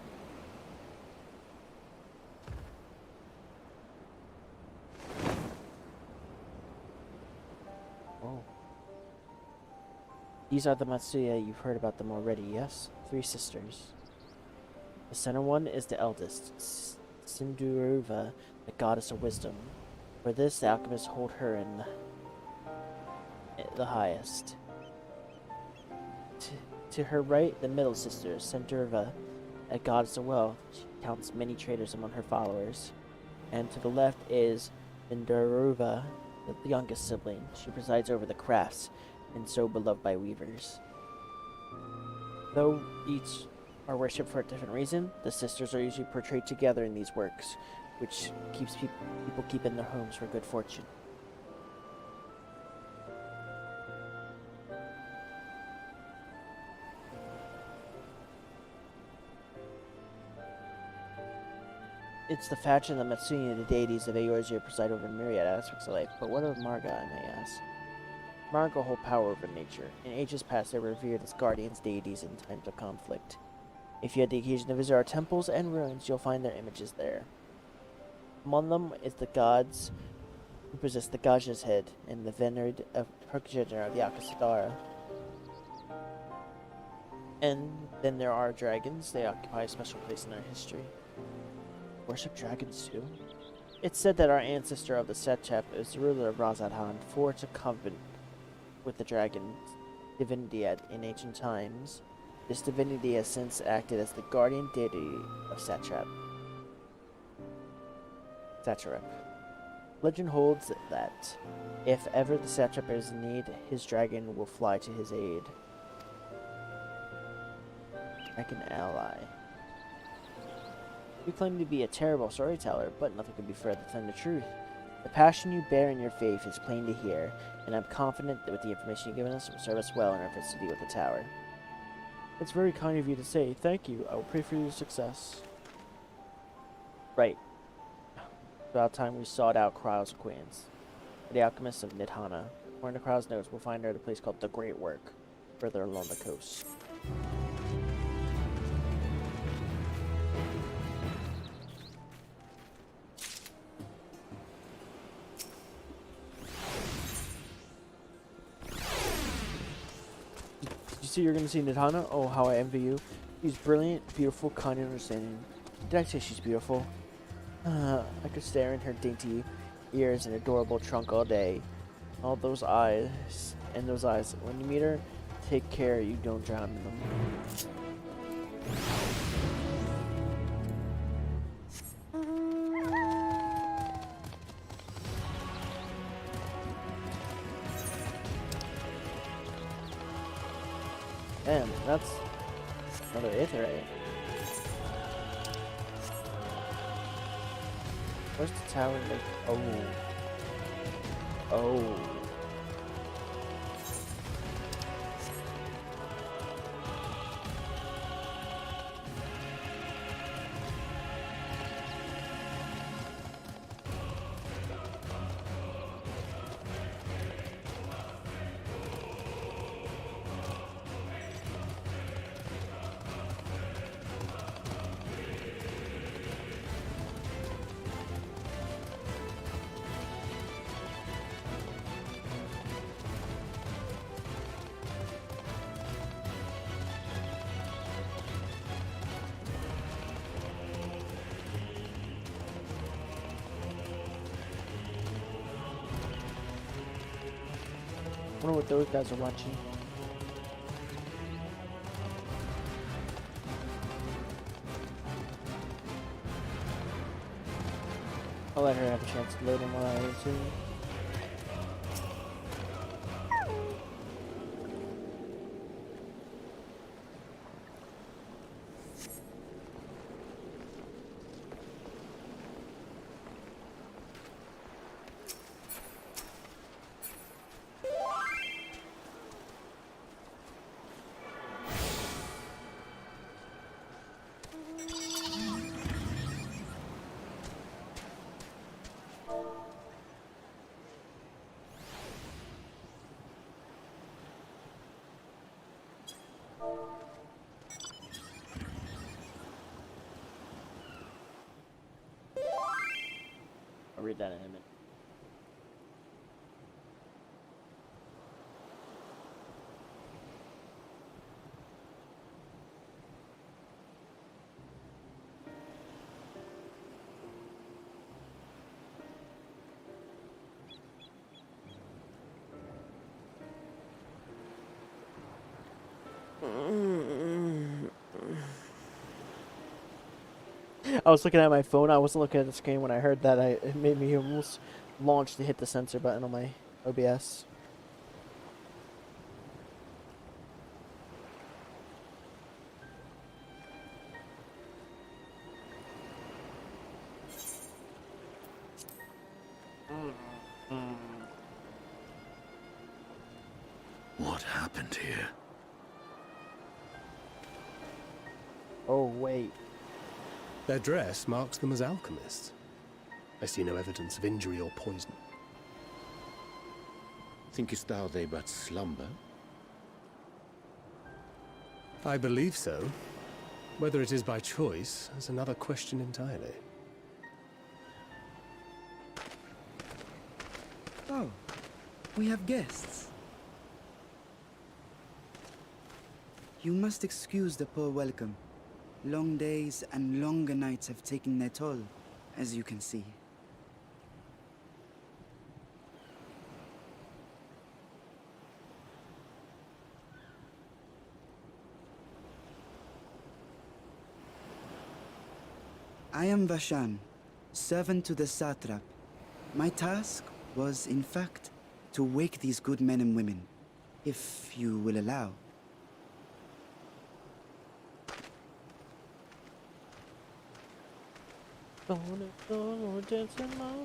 Oh. These are the Matsuya. You've heard about them already, yes? 3 sisters. The center one is the eldest, Sinduruva, the goddess of wisdom. For this, the alchemists hold her in the highest. To her right, the middle sister, Sendurva, a goddess of wealth. She counts many traders among her followers. And to the left is Sinduruva, the youngest sibling. She presides over the crafts, and so beloved by weavers. Though each are worshipped for a different reason, the sisters are usually portrayed together in these works, which keeps people keep in their homes for good fortune. It's the faction of the Matsuya, the deities of Eorzea, preside over myriad aspects of life. But what of Marga, I may ask? Marga hold power over nature. In ages past, they were revered as guardians, deities in times of conflict. If you had the occasion to visit our temples and ruins, you'll find their images there. Among them is the gods who possess the Gaja's head and the venered of Herkjeder of the Akasadara. And then there are dragons. They occupy a special place in our history. Worship dragons too? It's said that our ancestor of the Satrap is the ruler of Radz-at-Han, forged a covenant with the dragon divinity in ancient times. This divinity has since acted as the guardian deity of Satrap. Legend holds that if ever the Satrap is in need, his dragon will fly to his aid. Dragon ally. You claim to be a terrible storyteller, but nothing could be further from the truth. The passion you bear in your faith is plain to hear, and I'm confident that with the information you've given us, it will serve us well in our efforts to deal with the tower. It's very kind of you to say. Thank you. I will pray for your success. Right. About time we sought out Kryle's Queens, the alchemists of Nidhana. According to Kryle's notes, we'll find her at a place called the Great Work, further along the coast. You're going to see Nidhana? Oh, how I envy you. She's brilliant, beautiful, kind, and understanding. Did I say she's beautiful? I could stare in her dainty ears and adorable trunk all day. All those eyes, and those eyes. When you meet her, take care you don't drown in them. Damn, that's another aetherite. Where's the tower? Like, oh. Oh. I wonder what those guys are watching. I'll let her have a chance to load in while I do too. I'll read that in a minute. I was looking at my phone. I wasn't looking at the screen when I heard that. It made me almost launch to hit the sensor button on my OBS. What happened here? Oh, wait. Their dress marks them as alchemists. I see no evidence of injury or poison. Thinkest thou they but slumber? I believe so. Whether it is by choice is another question entirely. Oh, we have guests. You must excuse the poor welcome. Long days and longer nights have taken their toll, as you can see. I am Vashan, servant to the Satrap. My task was, in fact, to wake these good men and women, if you will allow.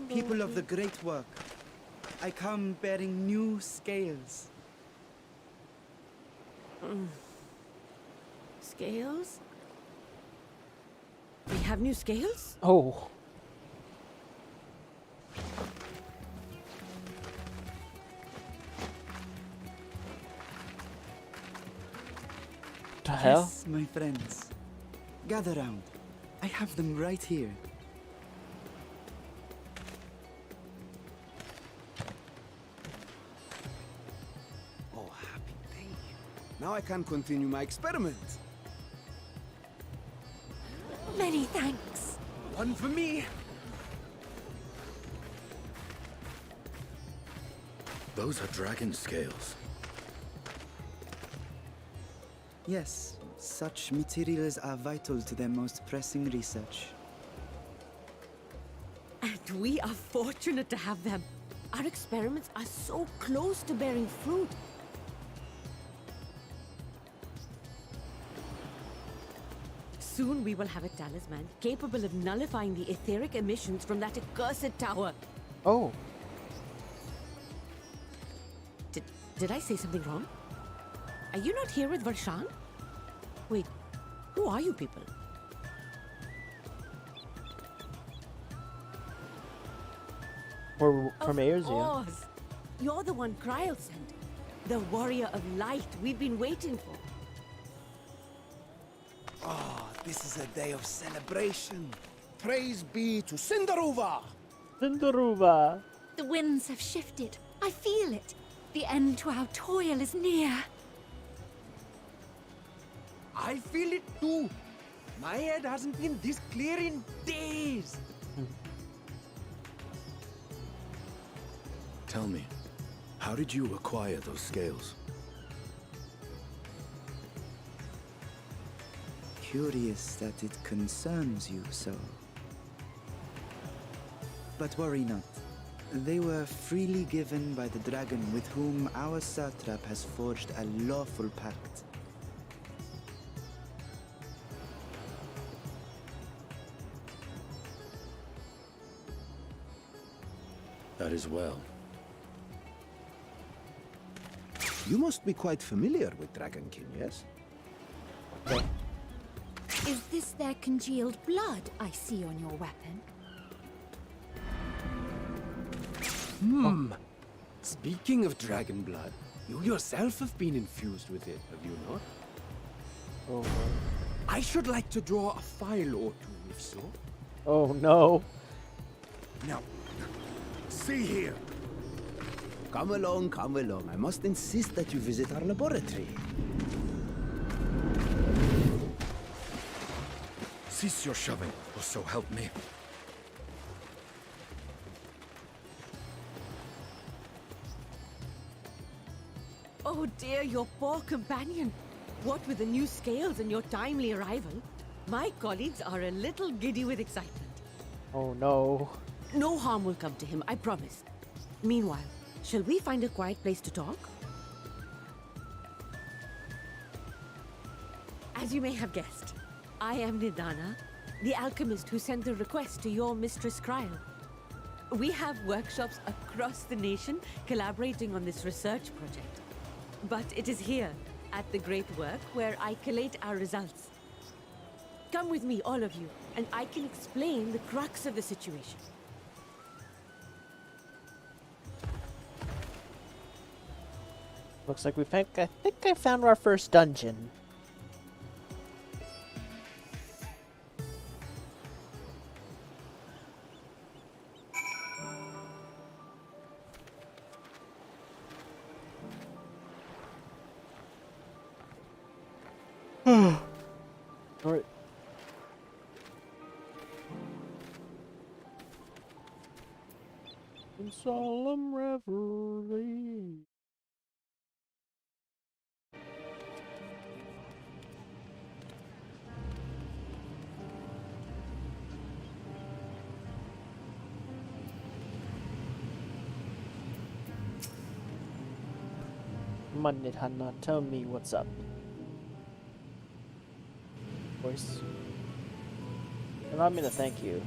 People of the great work, I come bearing new scales. Scales? We have new scales? Oh. The hell? Yes, my friends. Gather round. I have them right here. Oh, happy day. Now I can continue my experiment. Many thanks. One for me. Those are dragon scales. Yes, such materials are vital to their most pressing research. And we are fortunate to have them. Our experiments are so close to bearing fruit. Soon we will have a talisman capable of nullifying the etheric emissions from that accursed tower. Oh, Did I say something wrong? Are you not here with Varshan? Wait, who are you people? we're from Of Aerzia. course. You're the one Kryl sent. The warrior of light we've been waiting for. Ah, this is a day of celebration. Praise be to Cinderuva! Cinderuva. The winds have shifted. I feel it. The end to our toil is near. I feel it too. My head hasn't been this clear in days. Tell me, how did you acquire those scales? Curious that it concerns you so. But worry not. They were freely given by the dragon with whom our satrap has forged a lawful pact. That is well. You must be quite familiar with Dragonkin, yes? Is this their congealed blood I see on your weapon? Speaking of dragon blood, you yourself have been infused with it, have you not? Oh, I should like to draw a file or two, if so. oh no. Now, see here. Come along, come along. I must insist that you visit our laboratory. Cease your shoving, or so help me. Oh dear, your poor companion. What with the new scales and your timely arrival, my colleagues are a little giddy with excitement. Oh no. No harm will come to him, I promise. Meanwhile, shall we find a quiet place to talk? As you may have guessed, I am Nidana, the alchemist who sent the request to your mistress Kryl. We have workshops across the nation collaborating on this research project. But it is here, at the Great Work, where I collate our results. Come with me, all of you, and I can explain the crux of the situation. Looks like I think I found our first dungeon. Alright. In solemn reverie. Monday, Hannah, tell me what's up. Voice. Allow me to thank you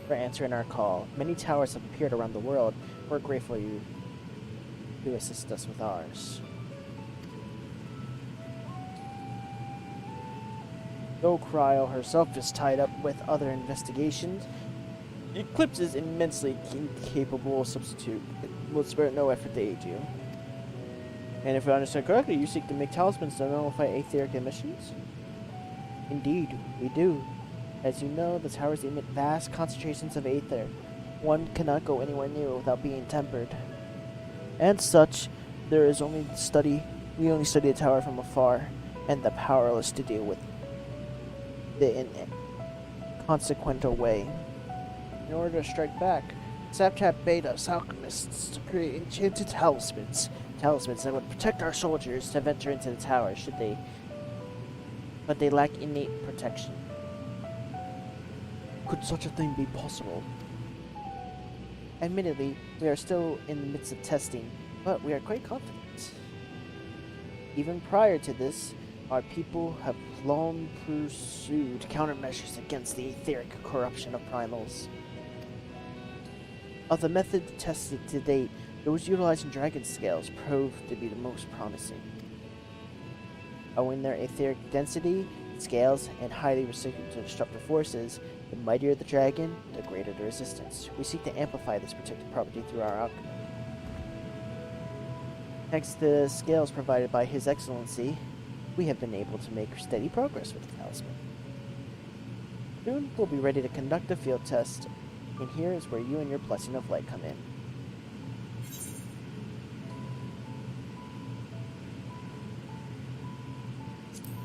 for answering our call. Many towers have appeared around the world. We're grateful you to assist us with ours. Though Kryl herself is tied up with other investigations, Eclipse is immensely incapable substitute. It will spare no effort to aid you. And if I understand correctly, you seek to make talismans to nullify etheric emissions? Indeed, we do. As you know, the towers emit vast concentrations of aether. One cannot go anywhere near it without being tempered. And such, we only study the tower from afar, and the powerless to deal with it in a consequential way. In order to strike back, Satrap bade us alchemists to create enchanted talismans that would protect our soldiers to venture into the tower but they lack innate protection. Could such a thing be possible? Admittedly, we are still in the midst of testing, but we are quite confident. Even prior to this, Our people have long pursued countermeasures against the etheric corruption of primals. Of the methods tested to date, those utilizing dragon scales proved to be the most promising. Owing their etheric density, scales, and highly resistant to disruptive forces, the mightier the dragon, the greater the resistance. We seek to amplify this protective property through our alchemy. Thanks to the scales provided by His Excellency, we have been able to make steady progress with the talisman. Soon, we'll be ready to conduct a field test, and here is where you and your Blessing of Light come in.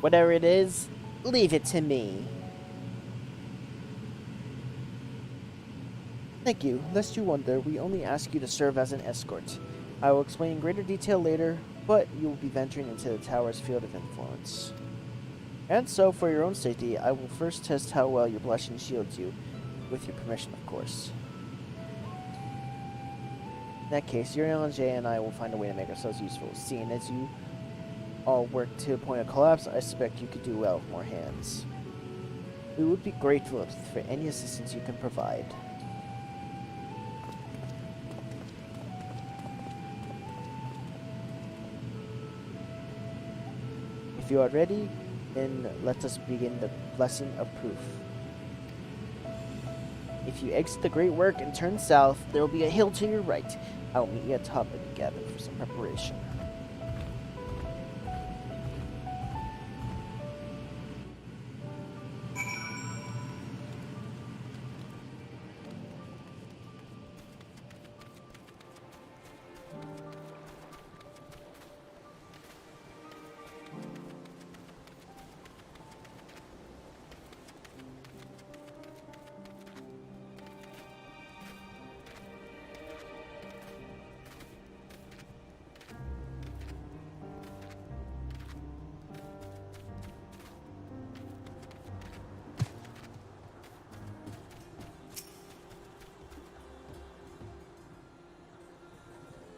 Whatever it is, leave it to me. Thank you. Lest you wonder, we only ask you to serve as an escort. I will explain in greater detail later, but you will be venturing into the tower's field of influence. And so, for your own safety, I will first test how well your blessing shields you, with your permission, of course. In that case, Uriel and I will find a way to make ourselves useful. Seeing as you all work to a point of collapse, I suspect you could do well with more hands. We would be grateful for any assistance you can provide. If you are ready, then let us begin the Blessing of Proof. If you exit the Great Work and turn south, there will be a hill to your right. I will meet you at top and gather for some preparation.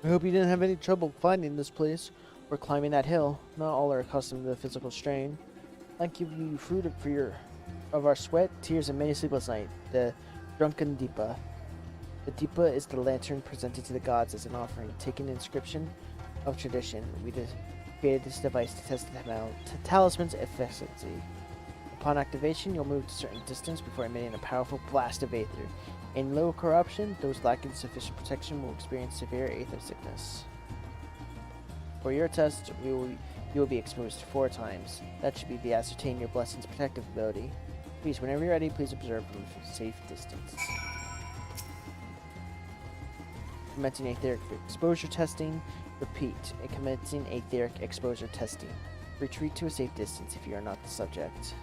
I hope you didn't have any trouble finding this place or climbing that hill. Not all are accustomed to the physical strain. Thank you fruit of our sweat, tears, and many sleepless nights. The drunken Deepa. The Deepa is the lantern presented to the gods as an offering. Taking the inscription of tradition, we created this device to test the talisman's efficiency. Upon activation, you'll move to a certain distance before emitting a powerful blast of aether. In low corruption, those lacking sufficient protection will experience severe aether sickness. For your test, you will be exposed 4 times. That should be to ascertain your blessing's protective ability. Please, whenever you're ready, please observe from a safe distance. Commencing etheric exposure testing. Repeat. Commencing etheric exposure testing. Retreat to a safe distance if you are not the subject.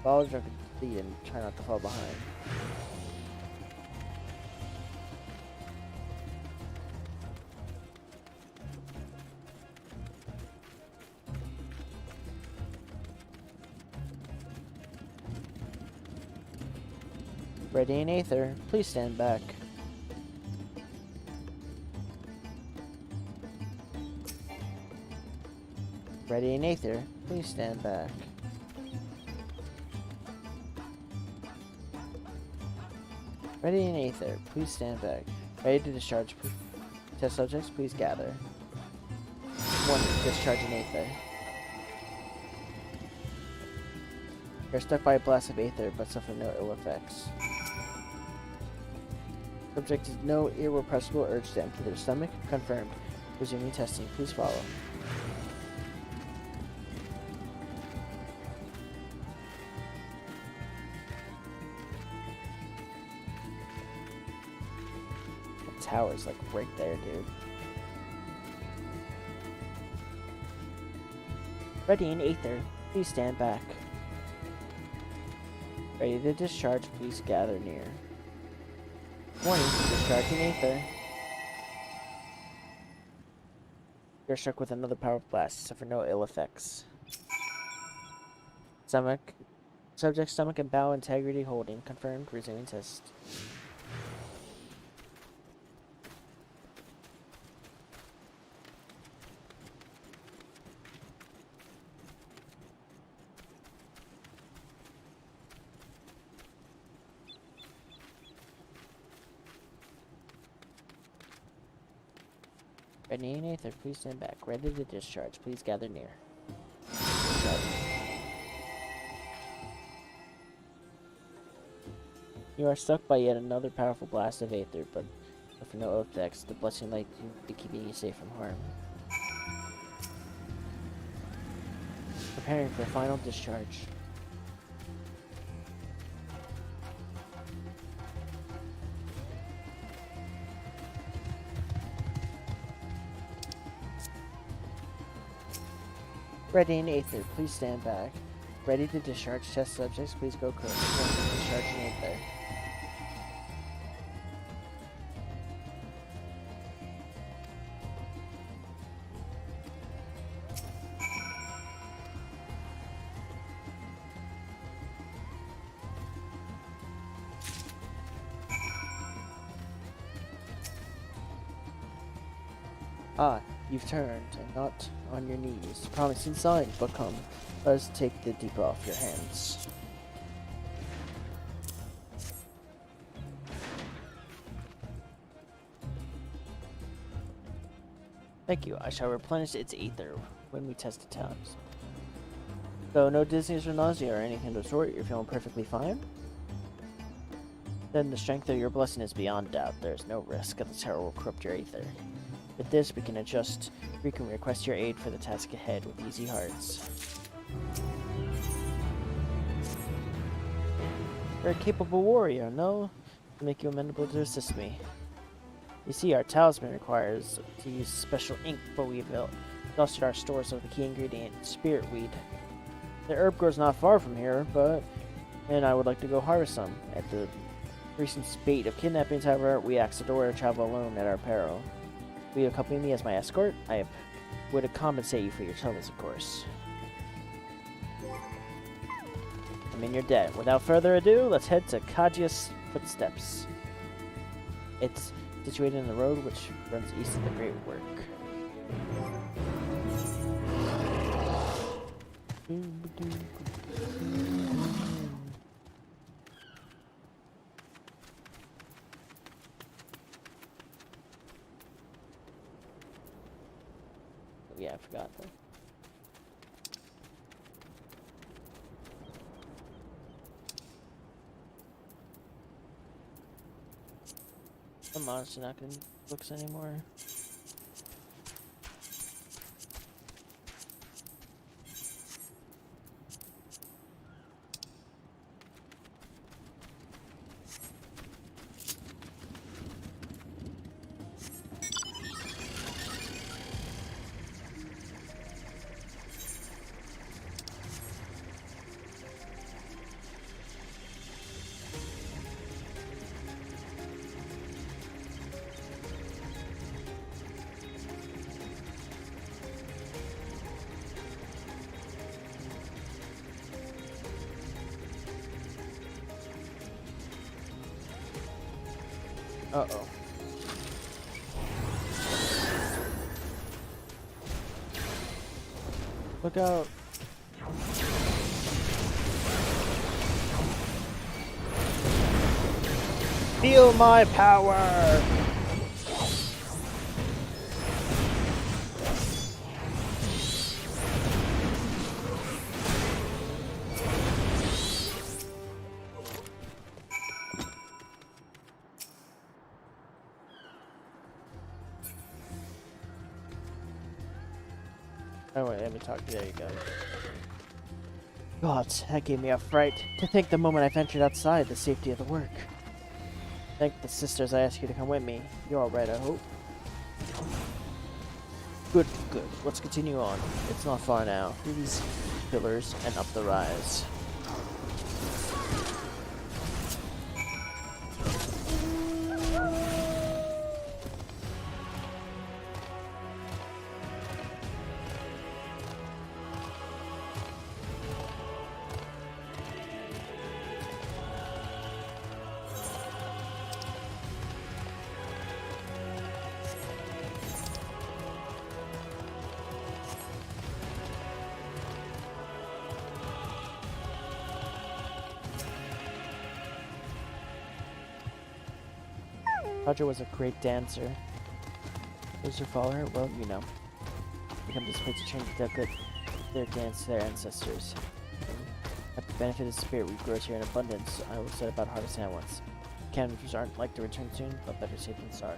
Follow the drunken lead and try not to fall behind. Ready in Aether, please stand back. Ready in Aether, please stand back. Ready in Aether, please stand back. Ready to discharge. Test subjects, please gather. Warning, discharge in Aether. You're struck by a blast of Aether, but suffer no ill effects. Subject has no irrepressible urge to empty their stomach. Confirmed. Resuming testing. Please follow. The tower's like right there, dude. Ready in Aether. Please stand back. Ready to discharge. Please gather near. Warning, discharging Aether. You're struck with another powerful blast. Suffer no ill effects. Subject stomach and bowel integrity holding. Confirmed. Resuming test. Ready in Aether, please stand back. Ready to discharge, please gather near. Discharge. You are struck by yet another powerful blast of Aether, but for no effects, the blessing light to keeping you safe from harm. Preparing for final discharge. Ready in Aether, please stand back. Ready to discharge. Test subjects, please go close. Discharging Aether. Ah, you've turned, and not on your knees. Promising sign, but come, let us take the deeper off your hands. Thank you. I shall replenish its Aether when we test the tabs. So, no dizziness or nausea or anything of the sort? You're feeling perfectly fine? Then the strength of your blessing is beyond doubt. There's no risk that the terror will corrupt your Aether. With this, we can request your aid for the task ahead with easy hearts. You're a capable warrior, no? To make you amenable to assist me. You see, our talisman requires to use special ink, but we've exhausted our stores of the key ingredient, spirit weed. The herb grows not far from here, and I would like to go harvest some. At the recent spate of kidnappings, however, we asked Adora to travel alone at our peril. Will you accompany me as my escort? I would compensate you for your troubles, of course. I mean, you're dead. Without further ado, let's head to Kajia's Footsteps. It's situated in the road which runs east of the Great Work. Yeah, I forgot that. I'm honestly not gonna books anymore. Uh-oh. Look out. Feel my power! Oh wait, let me talk. There you go. God, that gave me a fright. To think the moment I ventured outside the safety of the work. Thank the sisters I asked you to come with me. You're alright, I hope. Good, good. Let's continue on. It's not far now. Through these pillars and up the rise. Roger was a great dancer. Those who follow her, well, you know, become displaced to change their dance to their ancestors. At the benefit of the spirit we grows here in abundance, I will set about harvesting at once. Canvas aren't like to return soon, but better safe than sorry.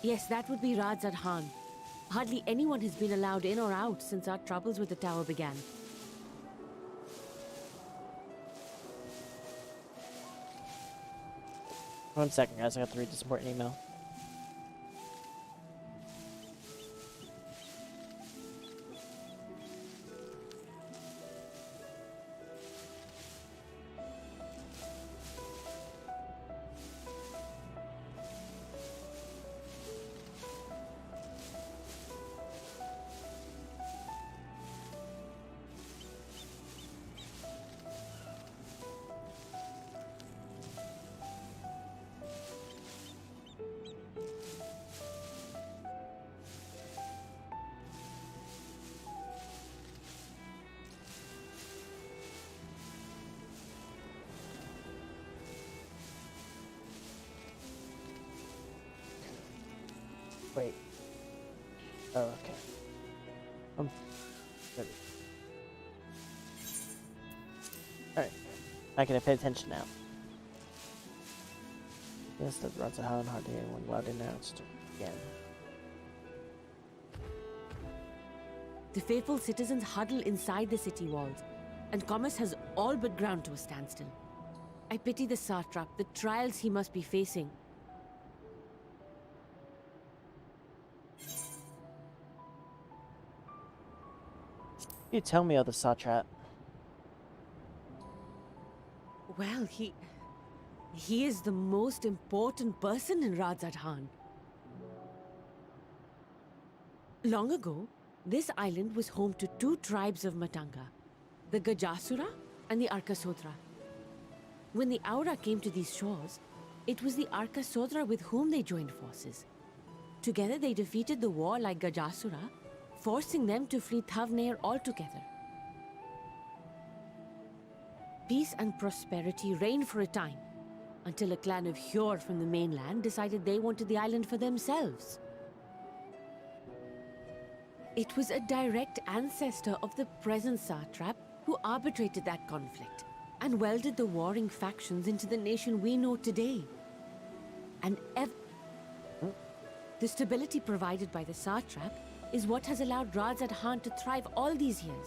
Yes, that would be Radz-at-Han. Hardly anyone has been allowed in or out since our troubles with the tower began. One second, guys. I have to read this important email. Wait. Oh, okay. Ready. Alright. I can pay attention now. Yes, that Radz-at-Han hardly anyone loud announced again. The faithful citizens huddle inside the city walls, and commerce has all but ground to a standstill. I pity the Satrap, the trials he must be facing. You tell me of the Satrap. Well, he is the most important person in Radz-at-Han. Long ago, this island was home to two tribes of Matanga, the Gajasura and the Arkasodra. When the Aura came to these shores, it was the Arkasodra with whom they joined forces. Together they defeated the warlike Gajasura, forcing them to flee Thavnair altogether. Peace and prosperity reigned for a time, until a clan of Hjor from the mainland decided they wanted the island for themselves. It was a direct ancestor of the present Satrap who arbitrated that conflict and welded the warring factions into the nation we know today. And the stability provided by the Satrap is what has allowed Radz-at-Han to thrive all these years.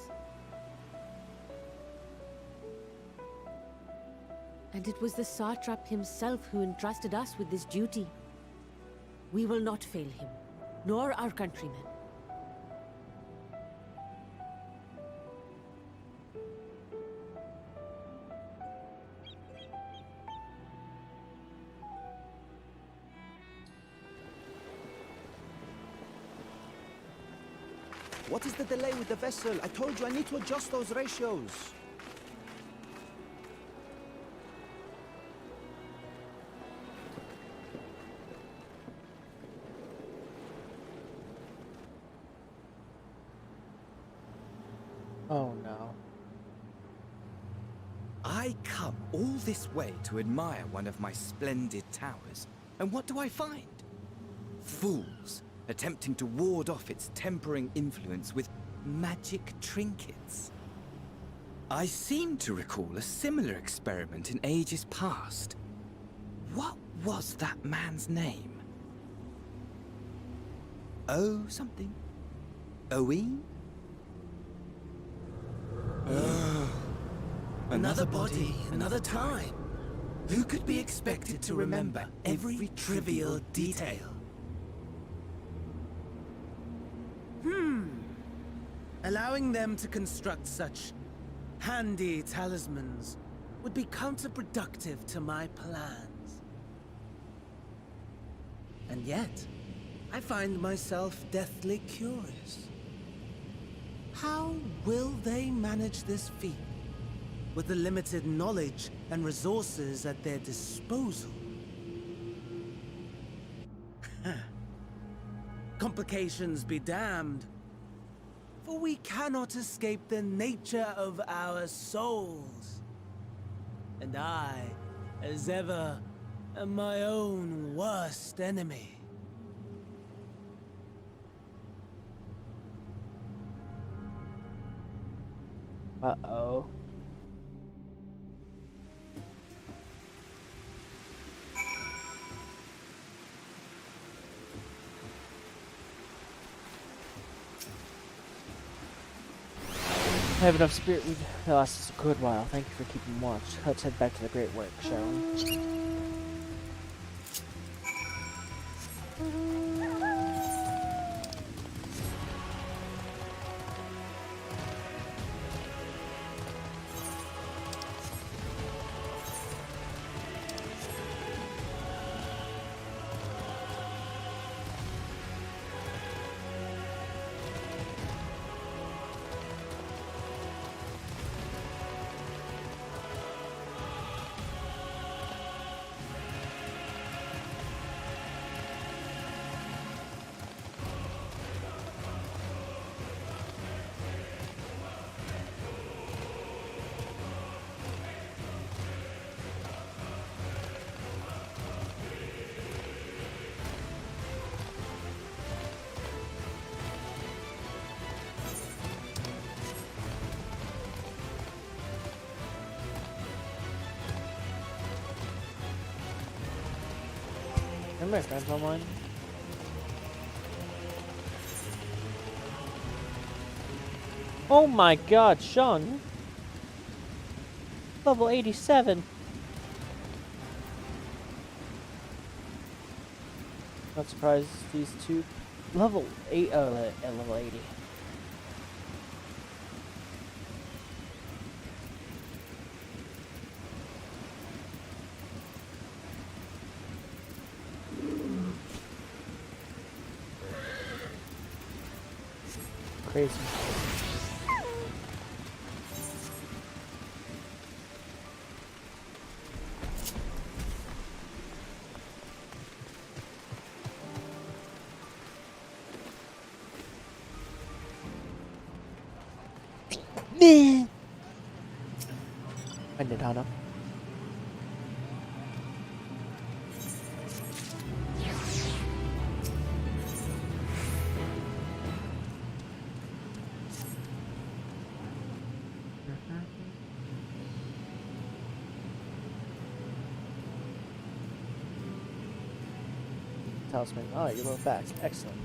And it was the Satrap himself who entrusted us with this duty. We will not fail him, nor our countrymen. What is the delay with the vessel? I told you I need to adjust those ratios. Oh no. I come all this way to admire one of my splendid towers, and what do I find? Fools attempting to ward off its tempering influence with magic trinkets. I seem to recall a similar experiment in ages past. What was that man's name? Oh, something. Owen? Another body, another time. Who could be expected to remember every trivial detail? Allowing them to construct such handy talismans would be counterproductive to my plans. And yet, I find myself deathly curious. How will they manage this feat with the limited knowledge and resources at their disposal? Complications be damned, for we cannot escape the nature of our souls. And I, as ever, am my own worst enemy. Uh-oh. I have enough spirit. We've lost us a good while. Thank you for keeping watch. Let's head back to the great work, shall we? Are my friends online? Oh my god, Sean! Level 87! Not surprised these two... Level 8... Oh, at level 80. Crazy. I did, Hana. Talisman. Oh, you're both back. Excellent.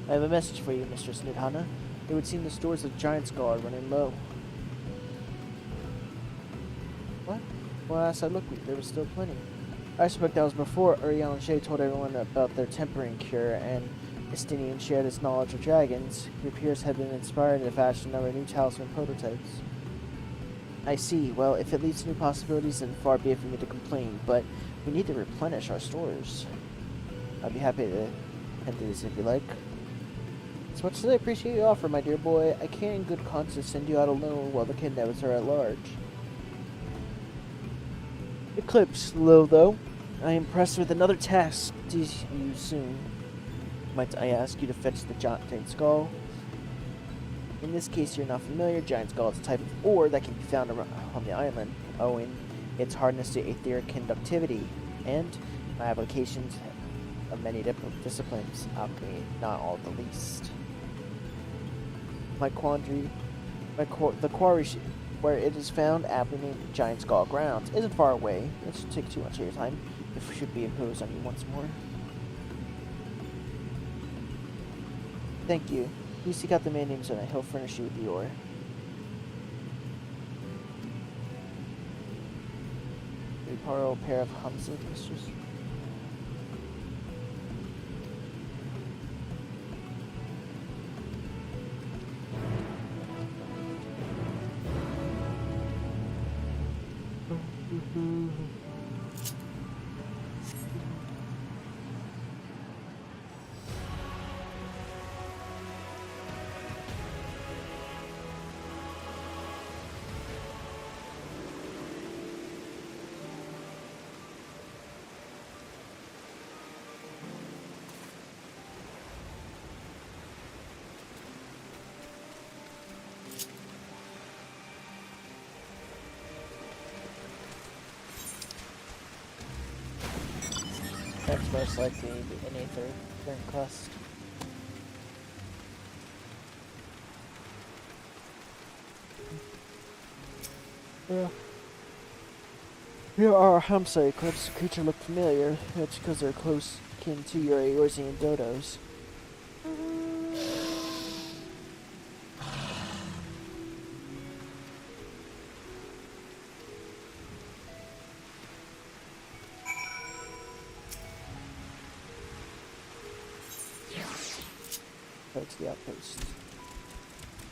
I have a message for you, Mistress Nidhana. It would seem the stores of Giant Skull are running low. What? Well, last I looked, there was still plenty. I suspect that was before Uriel and Shay told everyone about their tempering cure, and Estinian shared his knowledge of dragons. Your peers had been inspired to fashion a number of new talisman prototypes. I see. Well, if it leads to new possibilities, then far be it for me to complain, but we need to replenish our stores. I'd be happy to tend to this if you like. As much as I appreciate your offer, my dear boy, I can't in good conscience send you out alone while the kidnappers are at large. Eclipse, though. I am pressed with another task to you soon. Might I ask you to fetch the Giant Skull? In this case, you're not familiar. Giant Skull is a type of ore that can be found on the island, owing its hardness to etheric conductivity, and my applications of many different disciplines, alchemy not all the least. The quarry where it is found, aptly named Giant Skull Grounds, isn't far away. It should take too much of your time if it should be imposed on you once more. Thank you. Please seek out the man named Zona. He'll furnish you with the ore. Borrow a pair of Humsey pistols. That's most likely an Aether current quest. Yeah. Here are our Humsey clips. The creature looked familiar. That's because they're close kin to your Eorzean dodos. To the outpost.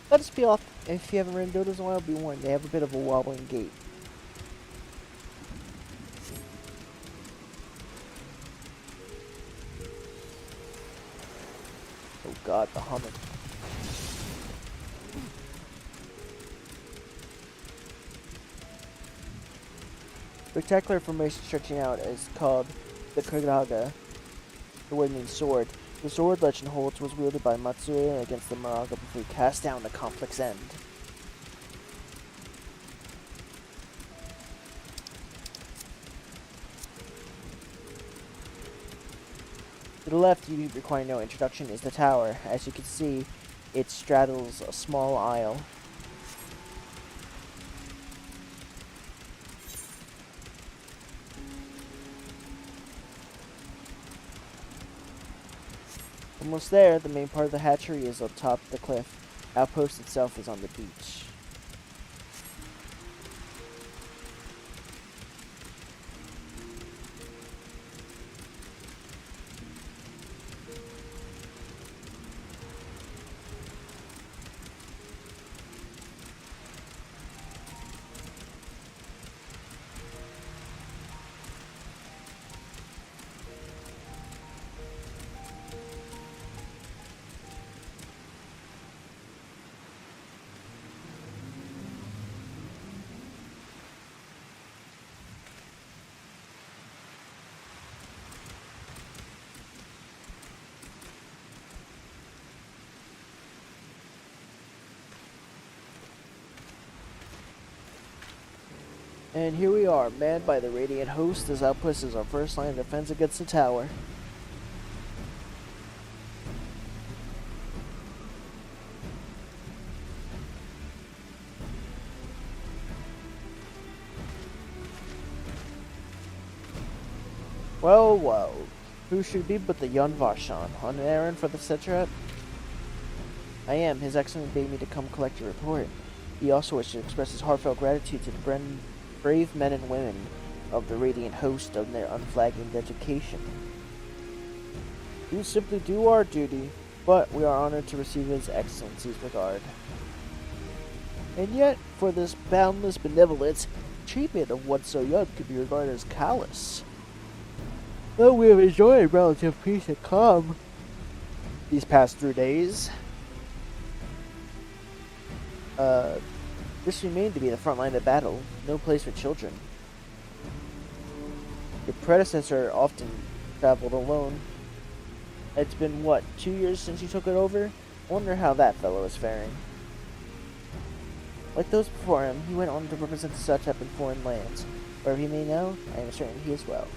Let us be off. If you haven't ridden dodos in a while, be warned, they have a bit of a wobbling gait. Oh god, the humming. Spectacular formation stretching out is called the Kagaga. The word means sword. The sword, legend holds, was wielded by Matsue against the Moraga before he cast down the conflict's end. To the left, you require no introduction, is the tower. As you can see, it straddles a small isle. Almost there, the main part of the hatchery is up top of the cliff. Outpost itself is on the beach. And here we are, manned by the Radiant Host. This outpost is our first line of defense against the tower. Well, well, who should be but the young Varshan, on an errand for the Satrap? I am. His Excellency bade me to come collect your report. He also wished to express his heartfelt gratitude to the brave men and women of the Radiant Host on their unflagging dedication. We simply do our duty, but we are honored to receive His Excellency's regard. And yet, for this boundless benevolence, treatment of one so young could be regarded as callous. Though we have enjoyed relative peace and calm these past 3 days, this remained to be the front line of battle, no place for children. Your predecessor often traveled alone. It's been, what, 2 years since you took it over? I wonder how that fellow is faring. Like those before him, he went on to represent the Satrap in foreign lands. Wherever he may now, I am certain he is well.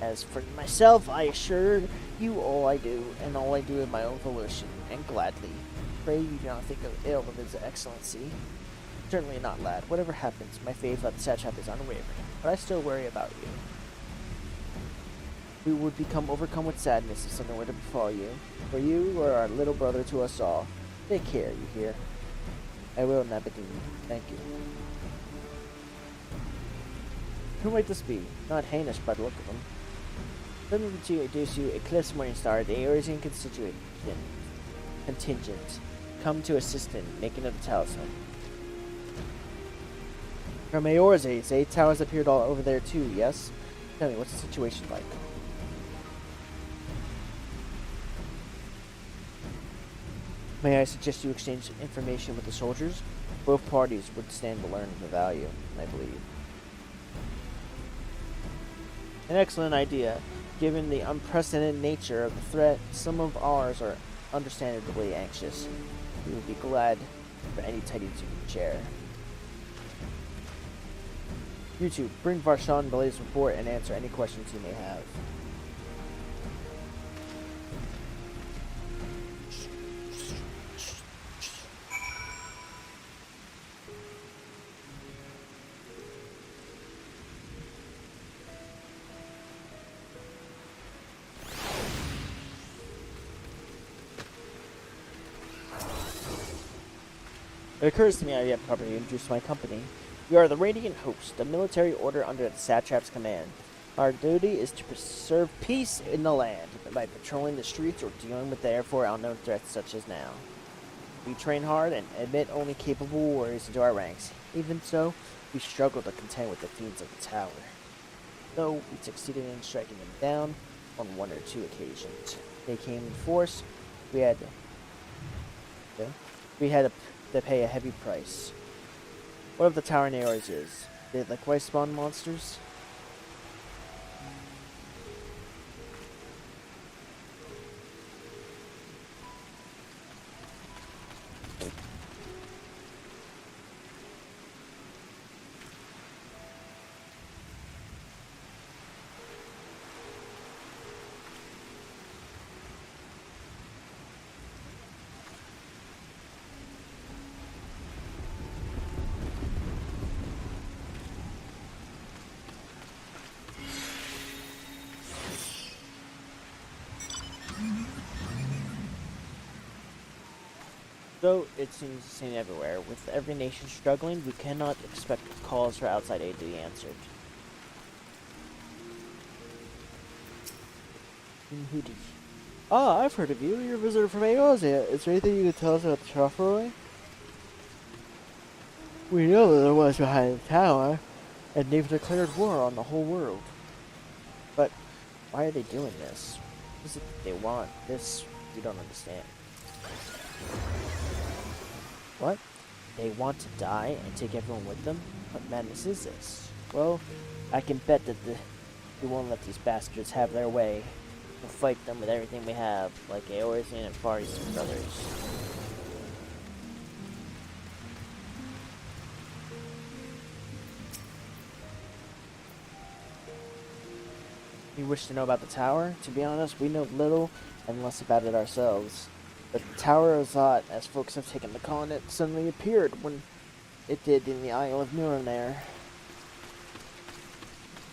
As for myself, I assure you all I do, and all I do of my own volition, and gladly. Pray you do not think ill of His Excellency. Certainly not, lad. Whatever happens, my faith of the Satrap is unwavering, but I still worry about you. We would become overcome with sadness if something were to befall you, for you are our little brother to us all. Take care, you hear? I will, Nabadini. Thank you. Who might this be? Not heinous by the look of them. Then to introduce you, Eclipse Morningstar, the Eorzean contingent, come to assist in making of the talisman. From Eorze, say towers appeared all over there too, yes? Tell me, what's the situation like? May I suggest you exchange information with the soldiers? Both parties would stand to learn the value, I believe. An excellent idea. Given the unprecedented nature of the threat, some of ours are understandably anxious. We would be glad for any tidings you can share. You two, bring Varshan the latest report and answer any questions you may have. It occurs to me I have yet properly introduced my company. We are the Radiant Host, a military order under the Satrap's command. Our duty is to preserve peace in the land by patrolling the streets or dealing with therefore unknown threats such as now. We train hard and admit only capable warriors into our ranks. Even so, we struggle to contend with the fiends of the tower. Though we succeeded in striking them down on one or two occasions. They came in force. We had to pay a heavy price. What of the tower in Eorze is? They likewise spawn monsters? Though it seems the same everywhere, with every nation struggling, we cannot expect calls for outside aid to be answered. Hoodie. Ah, I've heard of you. You're a visitor from Eorze. Is there anything you can tell us about the Trophy? We know that there was behind the tower, and they've declared war on the whole world. But why are they doing this? What is it they want? This we don't understand. What? They want to die and take everyone with them? What madness is this? Well, I can bet that we won't let these bastards have their way. We'll fight them with everything we have, like Eorzean and Far Eastern brothers. You wish to know about the tower? To be honest, we know little and less about it ourselves. The Tower of Zot, as folks have taken to calling it, suddenly appeared when it did in the Isle of Nuremberg.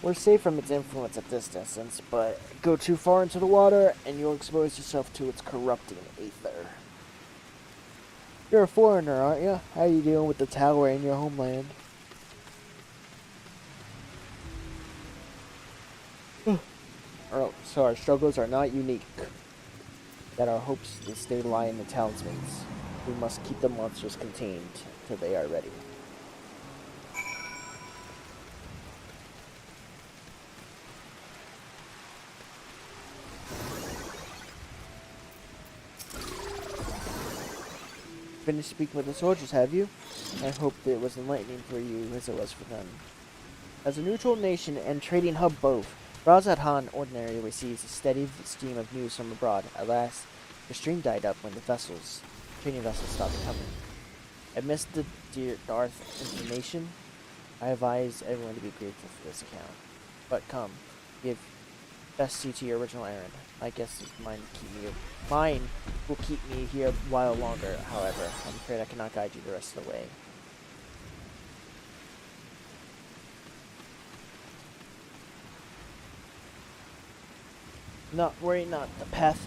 We're safe from its influence at this distance, but go too far into the water and you'll expose yourself to its corrupting ether. You're a foreigner, aren't you? How are you dealing with the tower in your homeland? So our struggles are not unique. That our hopes instead lie in the talismans. We must keep the monsters contained till they are ready. Finished speaking with the soldiers, have you? I hope that it was enlightening for you as it was for them. As a neutral nation and trading hub both, Radz-at-Han ordinarily receives a steady stream of news from abroad. Alas, the stream died up when the trading vessels stopped coming. Amidst the dearth information, I advise everyone to be grateful for this account. But come, give best see to your original errand. My guess is mine will keep me here a while longer. However, I'm afraid I cannot guide you the rest of the way. Not the path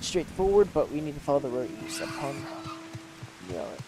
straight forward, but we need to follow the road you set upon. You know it.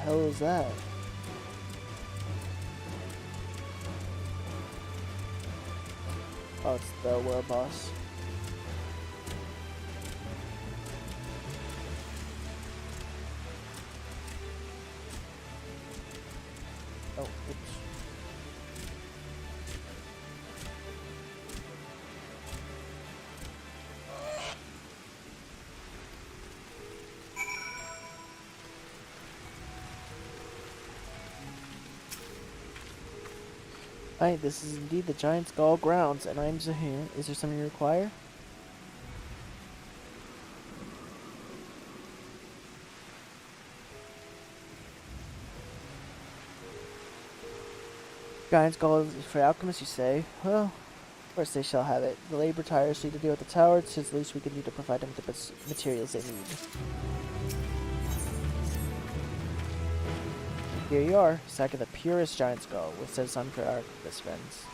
hell is that? Oh, it's the world boss. Oh, oops. Hi, this is indeed the Giant Skull grounds, and I'm Zahir. Is there something you require? Giant Skull is for alchemists, you say? Well, of course they shall have it. The labor tires need to deal with the tower. It's the least we can do to provide them with the materials they need. Here you are, a sack of the purest Giant Skull, which says on for our best friends.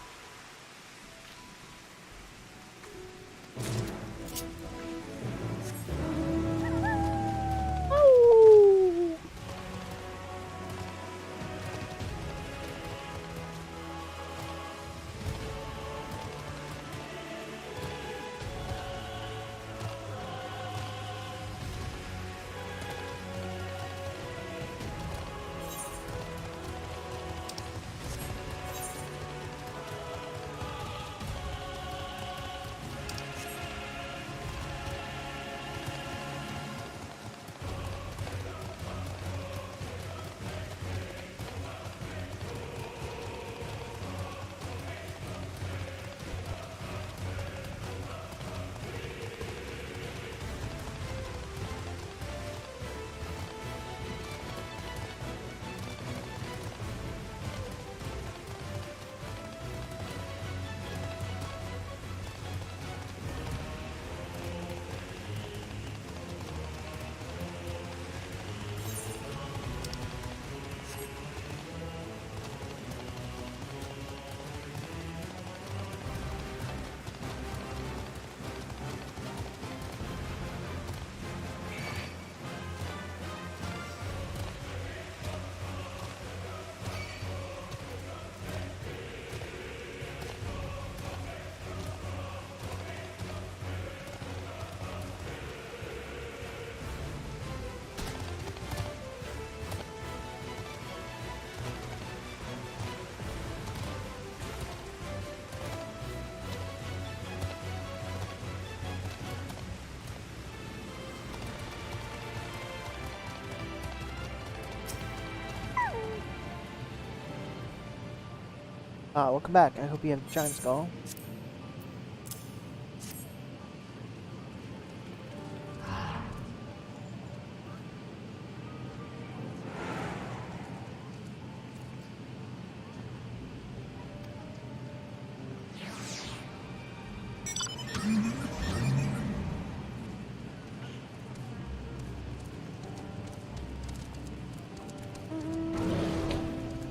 Ah, welcome back. I hope you have a Giant Skull.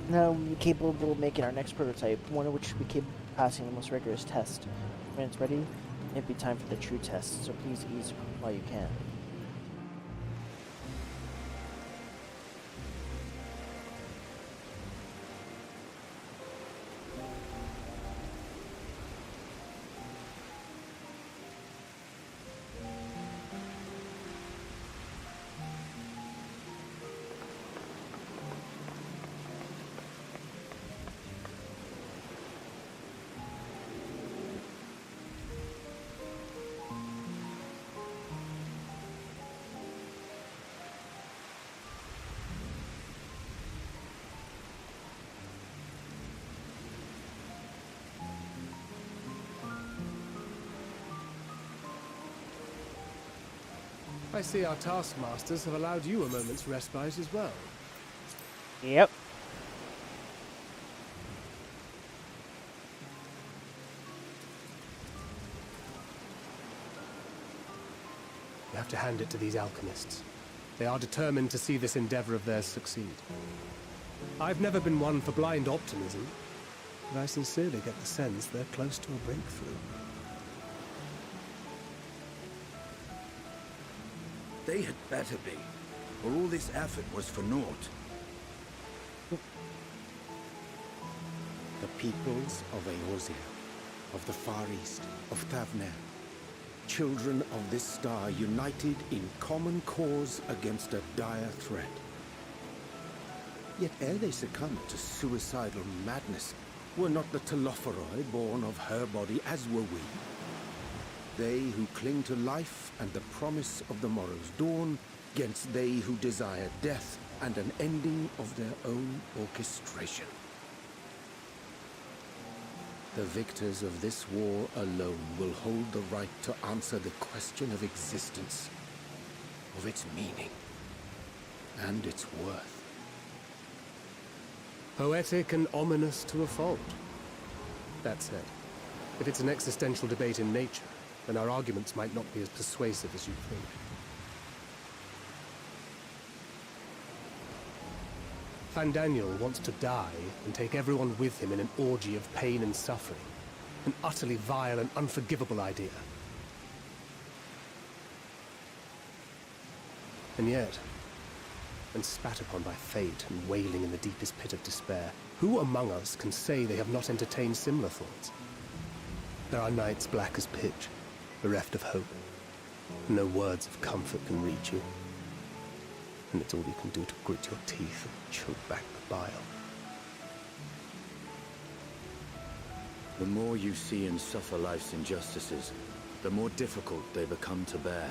Now we're capable of making our next prototype, one of which we keep passing the most rigorous test. When it's ready, it'll be time for the true test, so please ease while you can. I see our taskmasters have allowed you a moment's respite as well. Yep. You have to hand it to these alchemists. They are determined to see this endeavor of theirs succeed. I've never been one for blind optimism, but I sincerely get the sense they're close to a breakthrough. They had better be, or all this effort was for naught. The peoples of Eorzea, of the Far East, of Thavnair, children of this star united in common cause against a dire threat. Yet ere they succumbed to suicidal madness, were not the Telophoroi born of her body as were we? They who cling to life and the promise of the morrow's dawn, against they who desire death and an ending of their own orchestration. The victors of this war alone will hold the right to answer the question of existence, of its meaning, and its worth. Poetic and ominous to a fault. That said, if it's an existential debate in nature, then our arguments might not be as persuasive as you think. Fandaniel wants to die and take everyone with him in an orgy of pain and suffering. An utterly vile and unforgivable idea. And yet, when spat upon by fate and wailing in the deepest pit of despair, who among us can say they have not entertained similar thoughts? There are nights black as pitch, bereft of hope. No words of comfort can reach you. And it's all you can do to grit your teeth and choke back the bile. The more you see and suffer life's injustices, the more difficult they become to bear.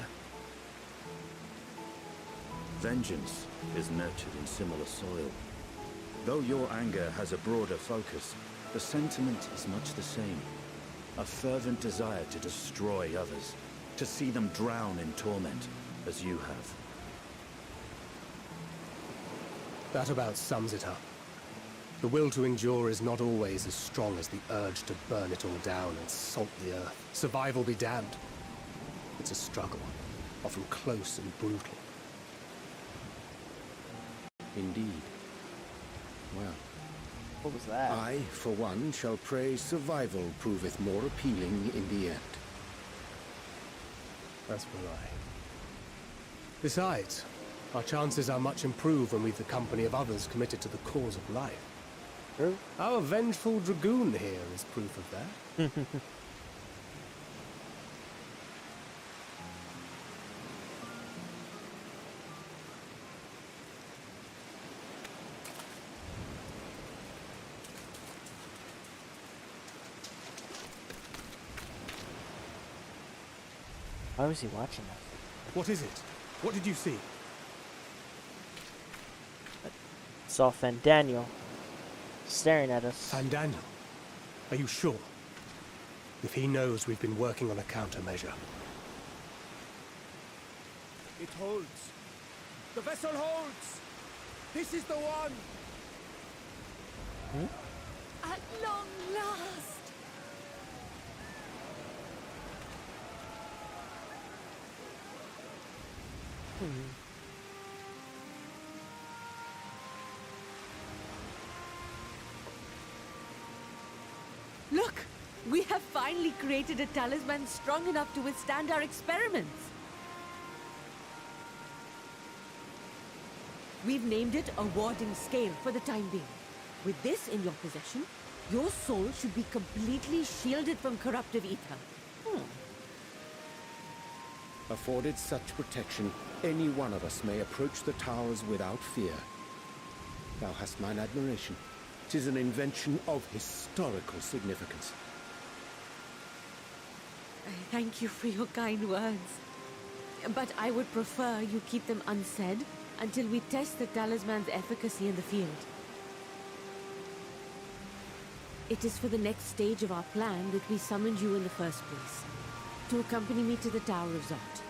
Vengeance is nurtured in similar soil. Though your anger has a broader focus, the sentiment is much the same. A fervent desire to destroy others, to see them drown in torment, as you have. That about sums it up. The will to endure is not always as strong as the urge to burn it all down and salt the earth. Survival be damned. It's a struggle, often close and brutal. Indeed. Well, What was that? I, for one, shall pray survival proveth more appealing in the end. As will I. Besides, our chances are much improved when we've the company of others committed to the cause of life. True. Our vengeful dragoon here is proof of that. Why was he watching us? What is it? What did you see? Saw Fandaniel staring at us. Fandaniel, are you sure? If he knows we've been working on a countermeasure. It holds. The vessel holds. This is the one. At long last! Look! We have finally created a talisman strong enough to withstand our experiments. We've named it a warding scale for the time being. With this in your possession, your soul should be completely shielded from corruptive ether. Afforded such protection, any one of us may approach the towers without fear. Thou hast mine admiration. 'Tis an invention of historical significance. I thank you for your kind words. But I would prefer you keep them unsaid until we test the talisman's efficacy in the field. It is for the next stage of our plan that we summoned you in the first place. To accompany me to the Tower of Zot.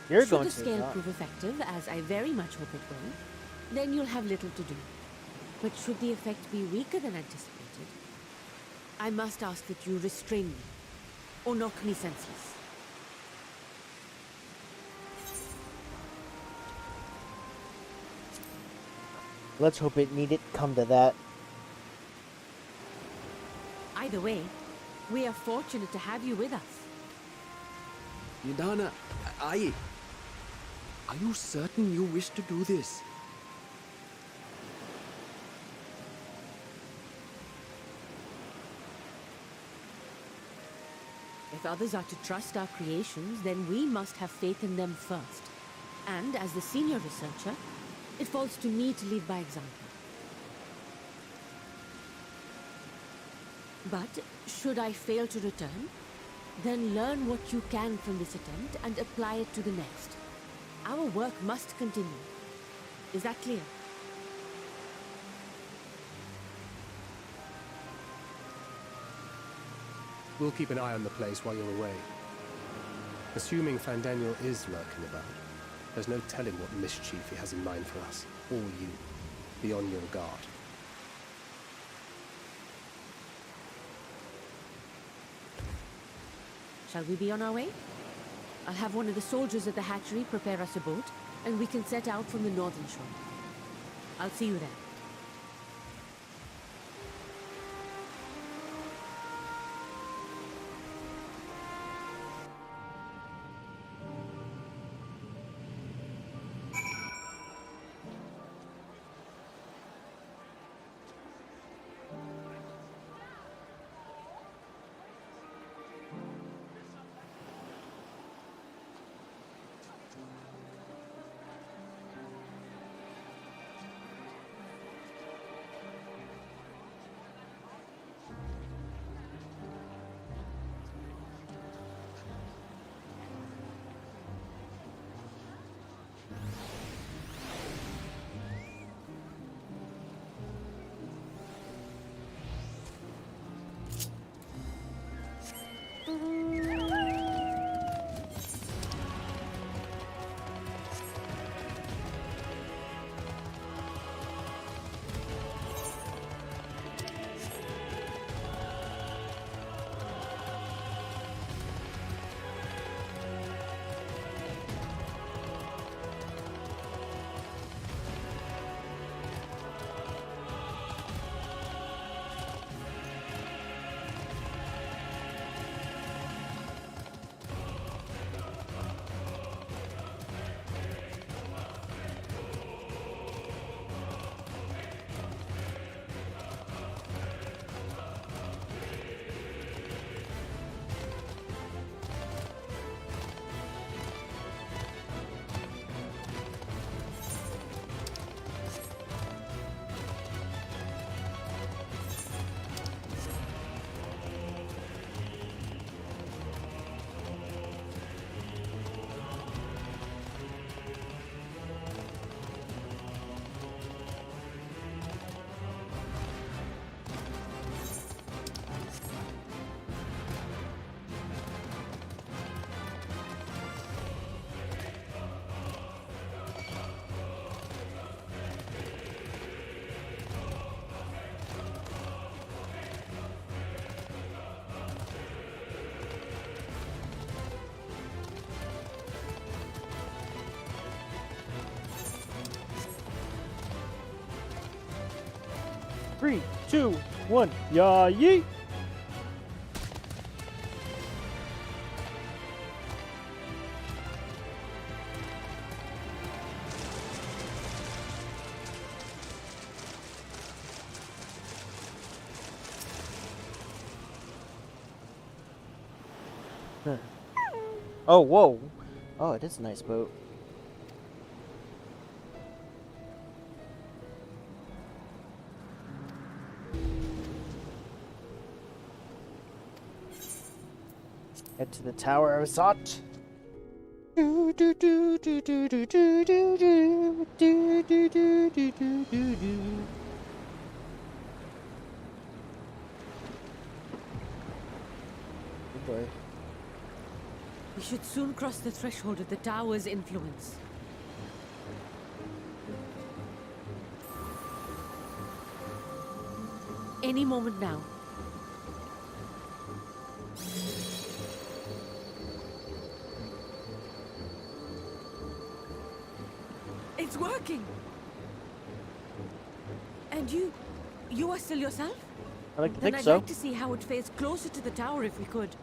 You're Should going the to scale Zot. prove effective, as I very much hope it will, then you'll have little to do. But should the effect be weaker than anticipated, I must ask that you restrain me, or knock me senseless. Let's hope it needn't come to that. Either way, we are fortunate to have you with us. Nidana, are you certain you wish to do this? If others are to trust our creations, then we must have faith in them first. And as the senior researcher, it falls to me to lead by example. But should I fail to return, then learn what you can from this attempt and apply it to the next. Our work must continue. Is that clear? We'll keep an eye on the place while you're away. Assuming Fandaniel is lurking about, there's no telling what mischief he has in mind for us, or you. Be on your guard. Shall we be on our way? I'll have one of the soldiers at the hatchery prepare us a boat, and we can set out from the northern shore. I'll see you there. Three, two, one, yeah, yeet! Oh, whoa. Oh, it is a nice boat. Head to the Tower of Zot. Do do do do do do do do do do do do do do do. Good boy. We should soon cross the threshold of the tower's influence. Any moment now. It's working! And you are still yourself? I like to Then think I'd so. like to see how it fares closer to the tower if we could.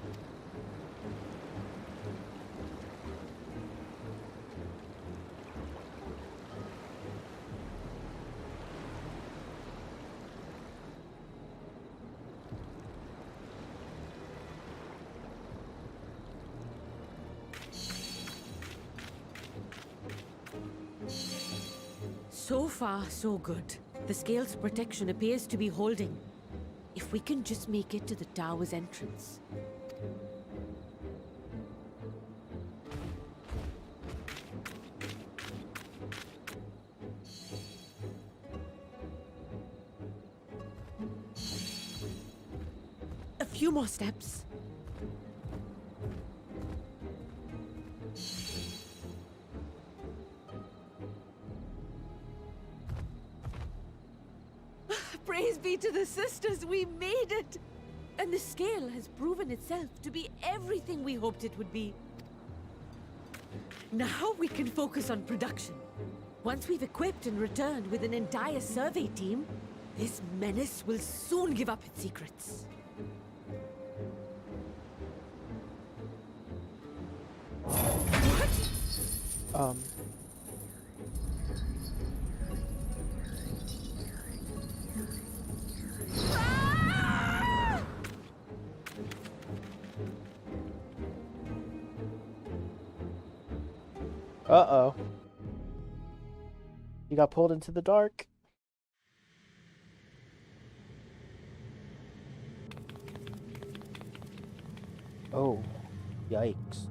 So far, so good. The scale's protection appears to be holding. If we can just make it to the tower's entrance. A few more steps. Praise be to the sisters, we made it! And the scale has proven itself to be everything we hoped it would be. Now we can focus on production. Once we've equipped and returned with an entire survey team, this menace will soon give up its secrets. What? Uh-oh. You got pulled into the dark. Oh, yikes.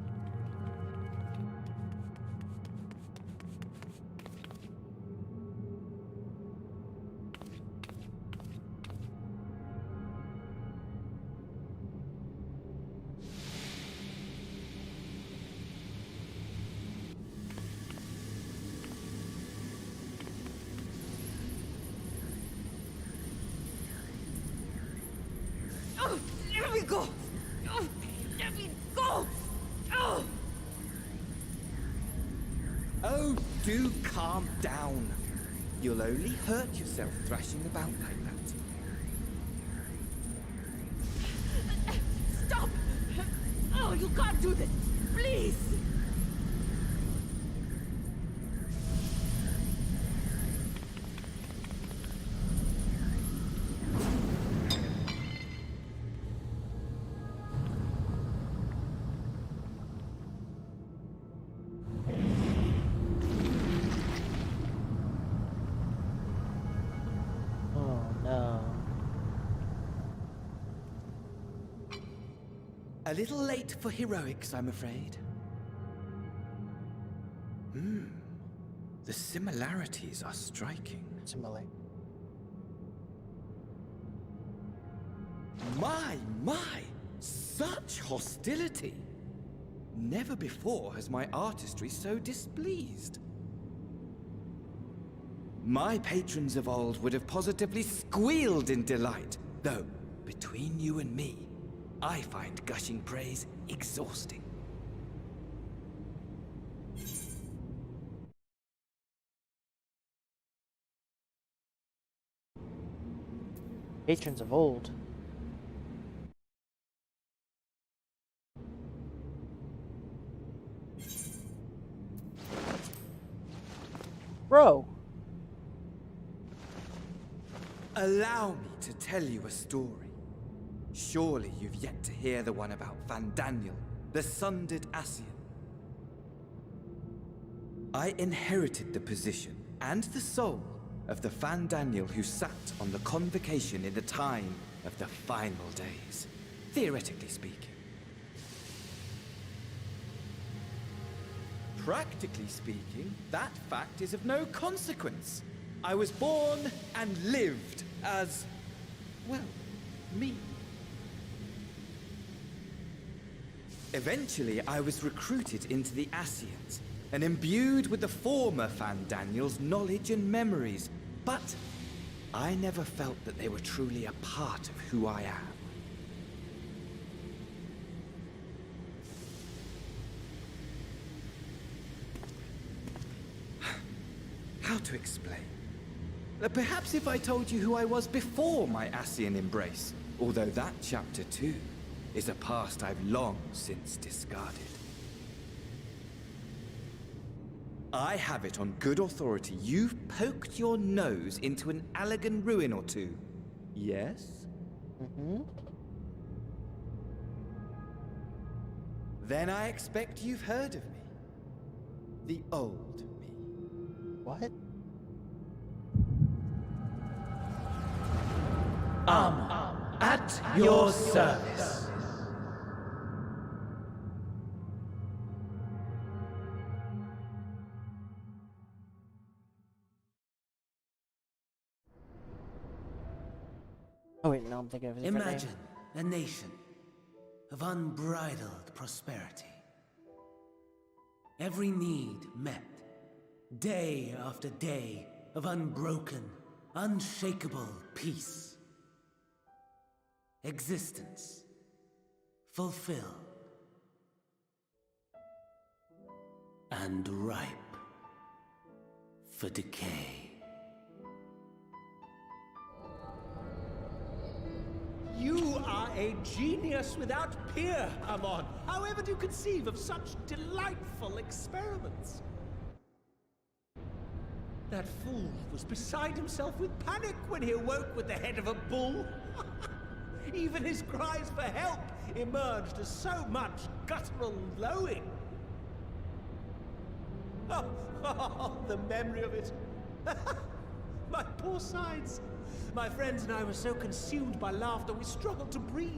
Let me go! Let me go! Oh, do calm down. You'll only hurt yourself thrashing about like that. Stop! Oh, you can't do this! Please! A little late for heroics, I'm afraid. The similarities are striking. Similar. My! Such hostility! Never before has my artistry so displeased. My patrons of old would have positively squealed in delight, though, between you and me, I find gushing praise exhausting. Patrons of old. Bro. Allow me to tell you a story. Surely you've yet to hear the one about Fandaniel, the sundered Ascian. I inherited the position and the soul of the Fandaniel who sat on the convocation in the time of the final days, theoretically speaking. Practically speaking, that fact is of no consequence. I was born and lived as, well, me. Eventually, I was recruited into the Ascians and imbued with the former Fandaniel's knowledge and memories, but I never felt that they were truly a part of who I am. How to explain? Perhaps if I told you who I was before my Ascian embrace, although that chapter too is a past I've long since discarded. I have it on good authority you've poked your nose into an Allegan ruin or two. Yes? Then I expect you've heard of me. The old me. What? At your service. Oh wait, no, I'm thinking of a different Imagine name. a nation of unbridled prosperity. Every need met, day after day of unbroken, unshakable peace. Existence fulfilled and ripe for decay. You are a genius without peer, Amon. How ever do you conceive of such delightful experiments? That fool was beside himself with panic when he awoke with the head of a bull. Even his cries for help emerged as so much guttural lowing. Oh, the memory of it. My poor sides. My friends and I were so consumed by laughter we struggled to breathe.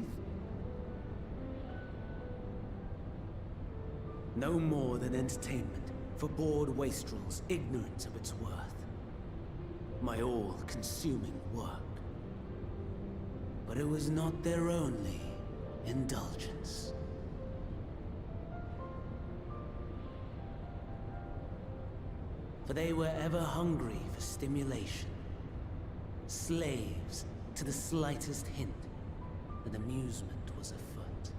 No more than entertainment for bored wastrels ignorant of its worth. My all-consuming work. But it was not their only indulgence. For they were ever hungry for stimulation. Slaves to the slightest hint that amusement was afoot.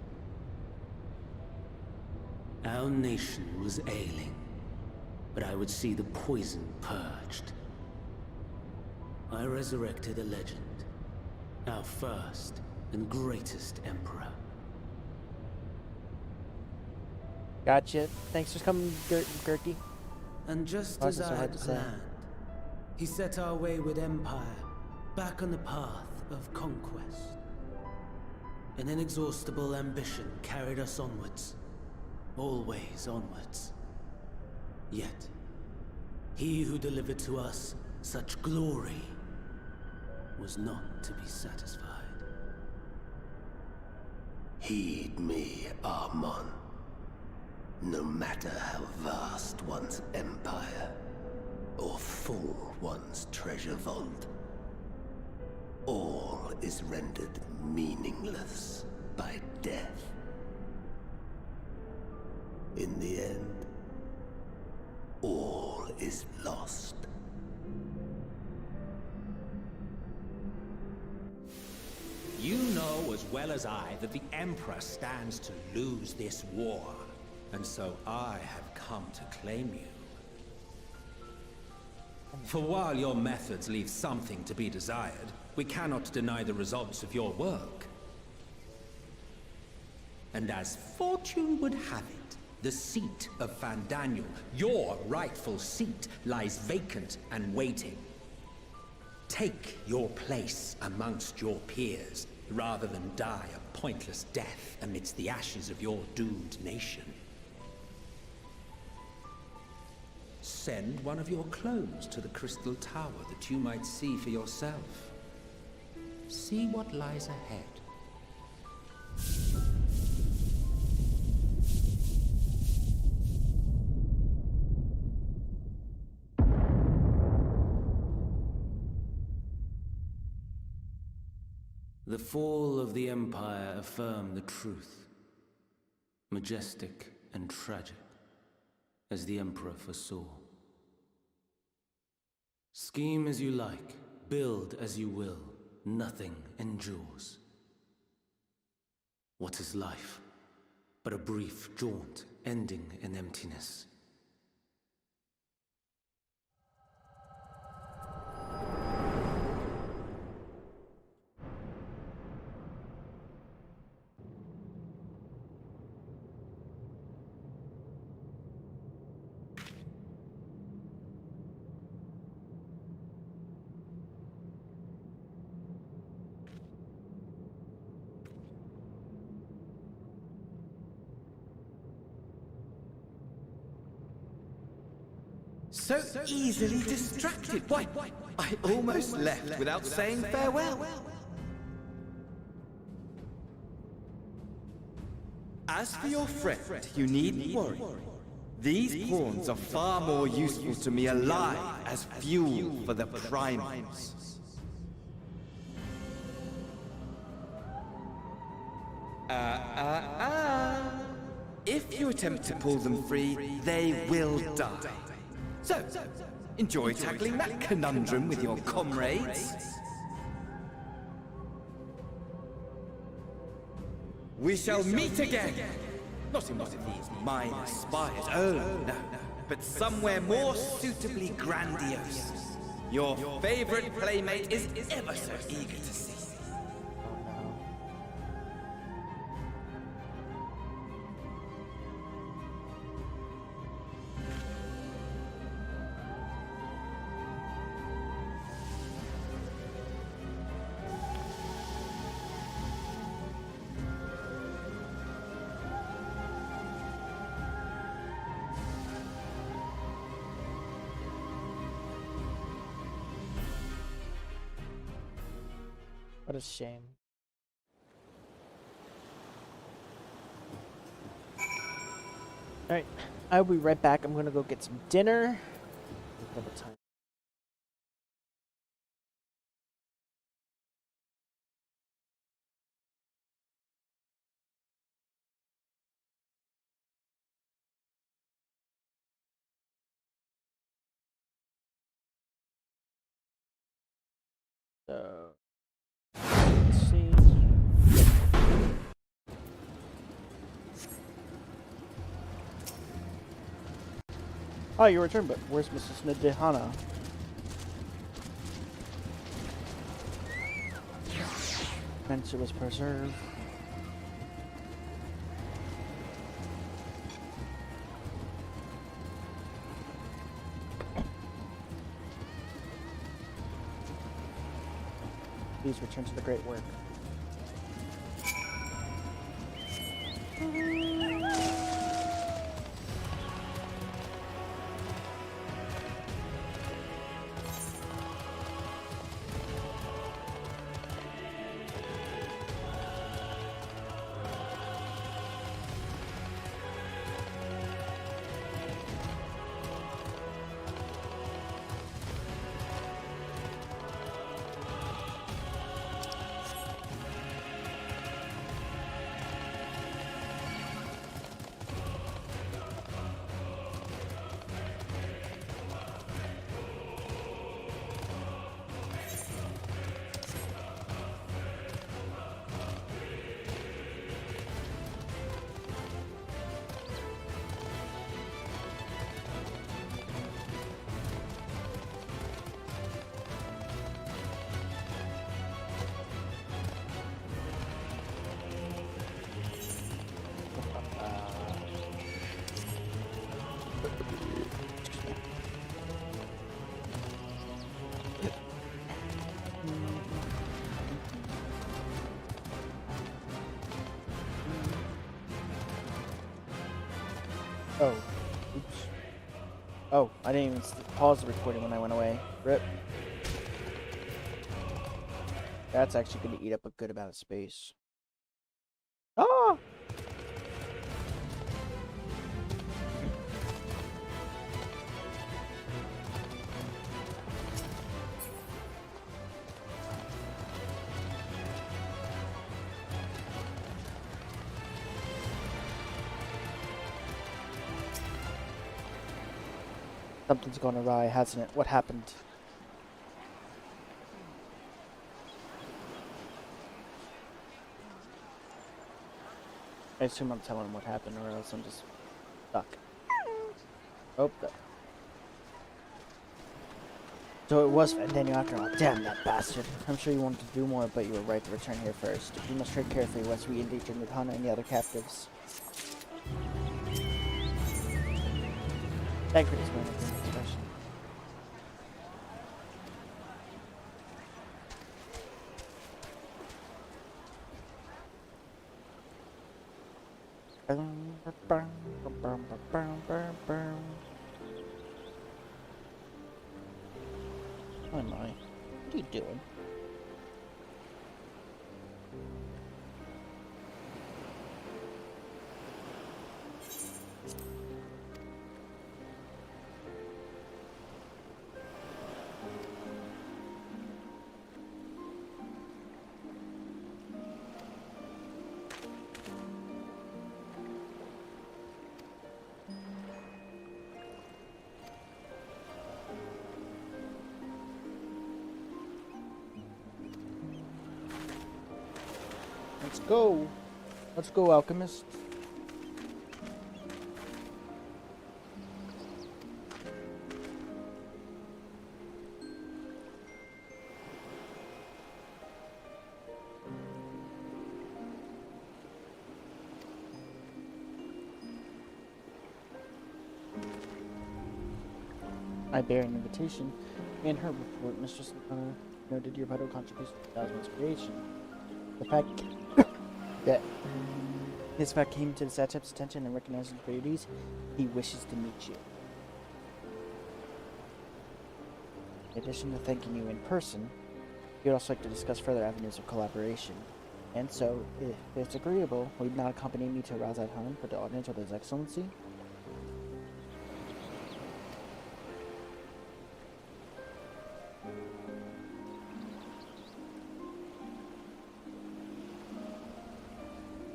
Our nation was ailing, but I would see the poison purged. I resurrected a legend, our first and greatest emperor. Gotcha. Thanks for coming, Gertie. And just Oh, as it's so I hard had to say. planned, he set our wayward empire back on the path of conquest. An inexhaustible ambition carried us onwards, always onwards. Yet, he who delivered to us such glory was not to be satisfied. Heed me, Amon. No matter how vast one's empire, or full one's treasure vault, all is rendered meaningless by death. In the end, all is lost. You know as well as I that the Emperor stands to lose this war, and so I have come to claim you. For while your methods leave something to be desired, we cannot deny the results of your work. And as fortune would have it, the seat of Fandaniel, your rightful seat, lies vacant and waiting. Take your place amongst your peers, rather than die a pointless death amidst the ashes of your doomed nation. Send one of your clones to the Crystal Tower that you might see for yourself. See what lies ahead. The fall of the Empire affirmed the truth. Majestic and tragic, as the Emperor foresaw. Scheme as you like, build as you will, nothing endures. What is life but a brief jaunt ending in emptiness? So easily distracted. Why, I almost left without saying farewell. As for your friend, you needn't worry. These pawns are far more useful to me alive as fuel for the primals. If you attempt to pull them free, they will die. So, enjoy tackling that conundrum with your comrades. We shall meet again! Not in one of these minor spires, oh no, but somewhere more suitably grandiose. Your favorite playmate is ever so eager to see. What a shame. Alright, I'll be right back. I'm gonna go get some dinner. Double time. So, let's see. Oh, you returned, but where's Mrs. Nadehana? Mensa was preserved. Please return to the great work. Oh, oops. Oh, I didn't even pause the recording when I went away. Rip. That's actually going to eat up a good amount of space. Ah! Something's gone awry, hasn't it? What happened? I assume I'm telling him what happened, or else I'm just stuck. Oh, so it was Daniel after all. Damn that bastard. I'm sure you wanted to do more, but you were right to return here first. We must tread carefully lest we endanger Nadehana and the other captives. Thank you for this moment of expression. Oh my, what are you doing? go. Let's go, alchemist. I bear an invitation. In her report, Mistress noted your vital contribution to Osmond's creation. The fact that this fact came to the Satrap's attention and recognized his abilities, he wishes to meet you. In addition to thanking you in person, he would also like to discuss further avenues of collaboration. And so, if it's agreeable, will you not accompany me to Radz-at-Han for the audience with His Excellency?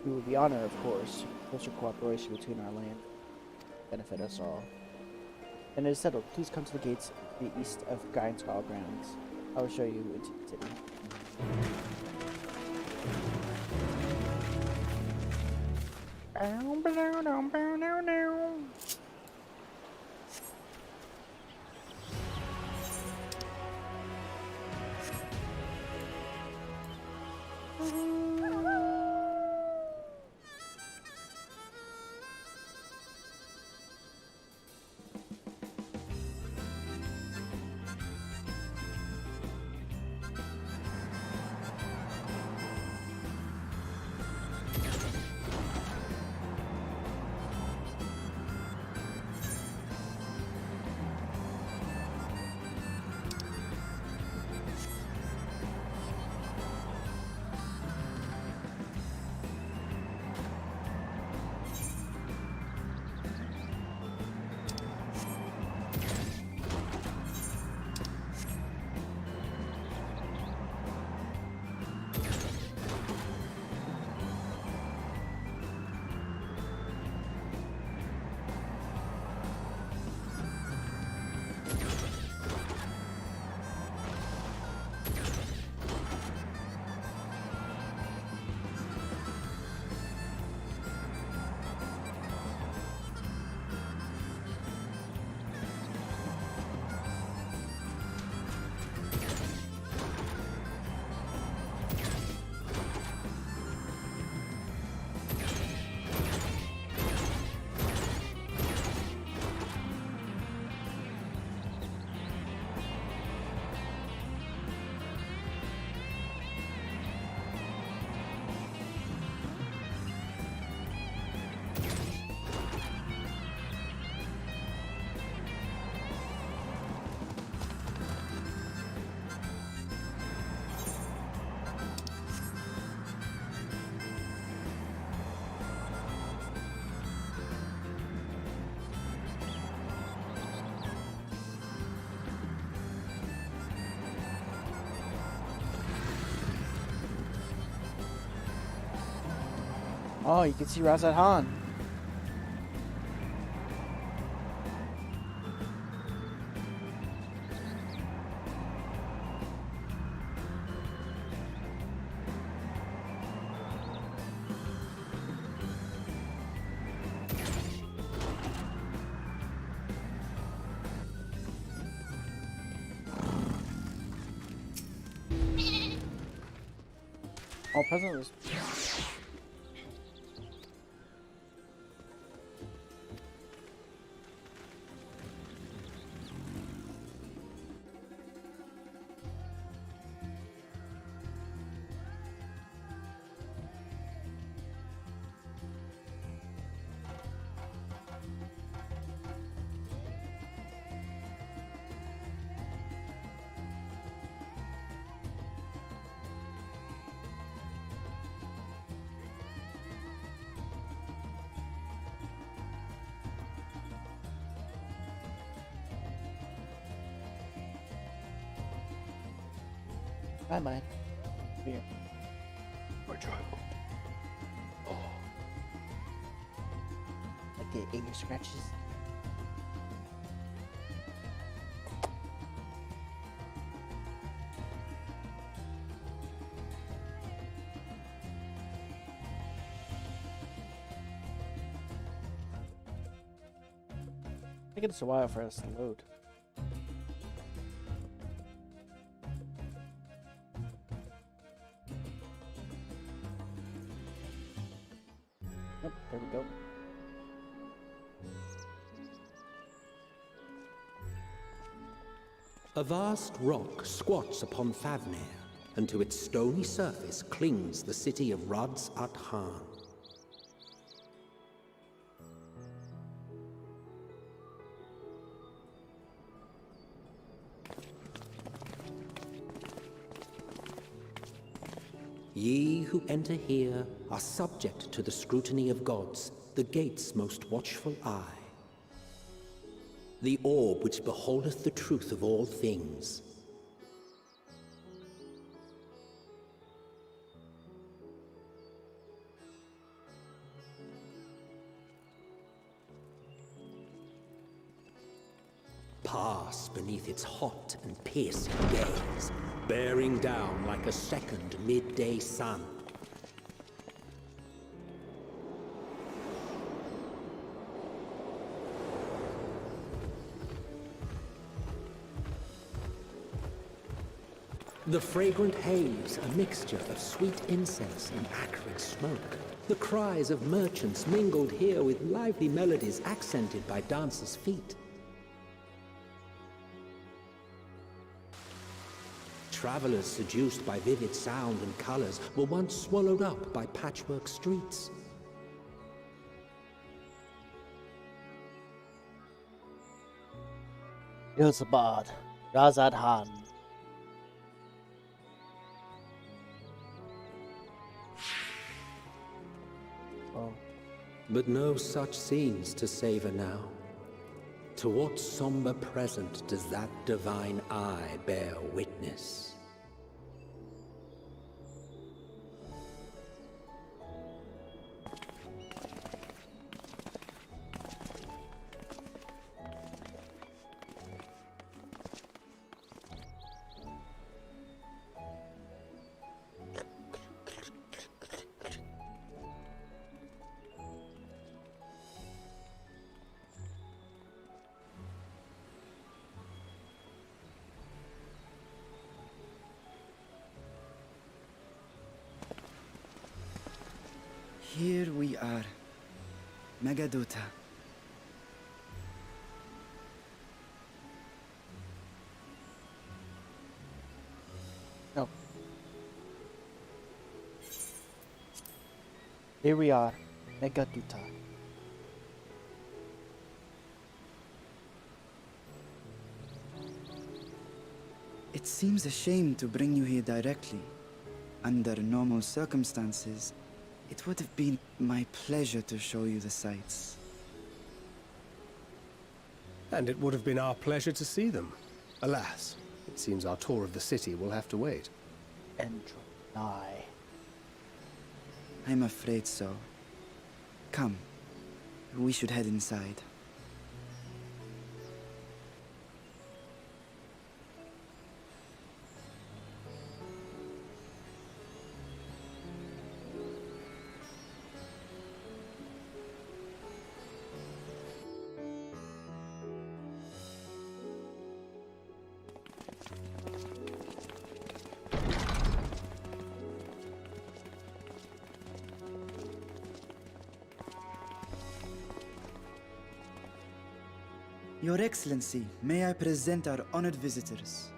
We would be honored, of course, closer cooperation between our land benefit us all. And it is settled. Please come to the gates to the east of Guinscall grounds. I will show you into the city. Oh, you can see Radz-at-Han. Oh, present was... Bye-bye. Here. My child. Oh. Like the ear scratches. think it's a while for us to load. Yep, there we go. A vast rock squats upon Thavnair, and to its stony surface clings the city of Radz-at-Han. Ye who enter here are subject to the scrutiny of gods, the gate's most watchful eye. The orb which beholdeth the truth of all things. Pass beneath its hot and piercing gaze, bearing down like a second midday sun. The fragrant haze, a mixture of sweet incense and acrid smoke. The cries of merchants mingled here with lively melodies accented by dancers' feet. Travelers seduced by vivid sound and colors were once swallowed up by patchwork streets. Yozabad, Radz-at-Han. Oh. But no such scenes to savor now. To what somber present does that divine eye bear witness? Here we are. Megaduta. No. Here we are. Megaduta. It seems a shame to bring you here directly. Under normal circumstances, it would have been my pleasure to show you the sights. And it would have been our pleasure to see them. Alas, it seems our tour of the city will have to wait. Endwalker. I'm afraid so. Come, we should head inside. Your Excellency, may I present our honored visitors?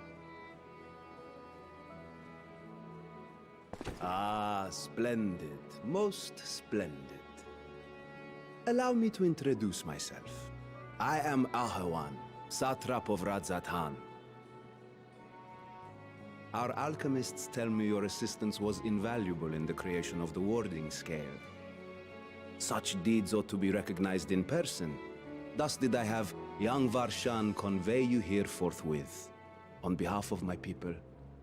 Ah, splendid. Most splendid. Allow me to introduce myself. I am Ahawan, Satrap of Radz-at-Han. Our alchemists tell me your assistance was invaluable in the creation of the warding scale. Such deeds ought to be recognized in person. Thus did I have young Varshan convey you here forthwith. On behalf of my people,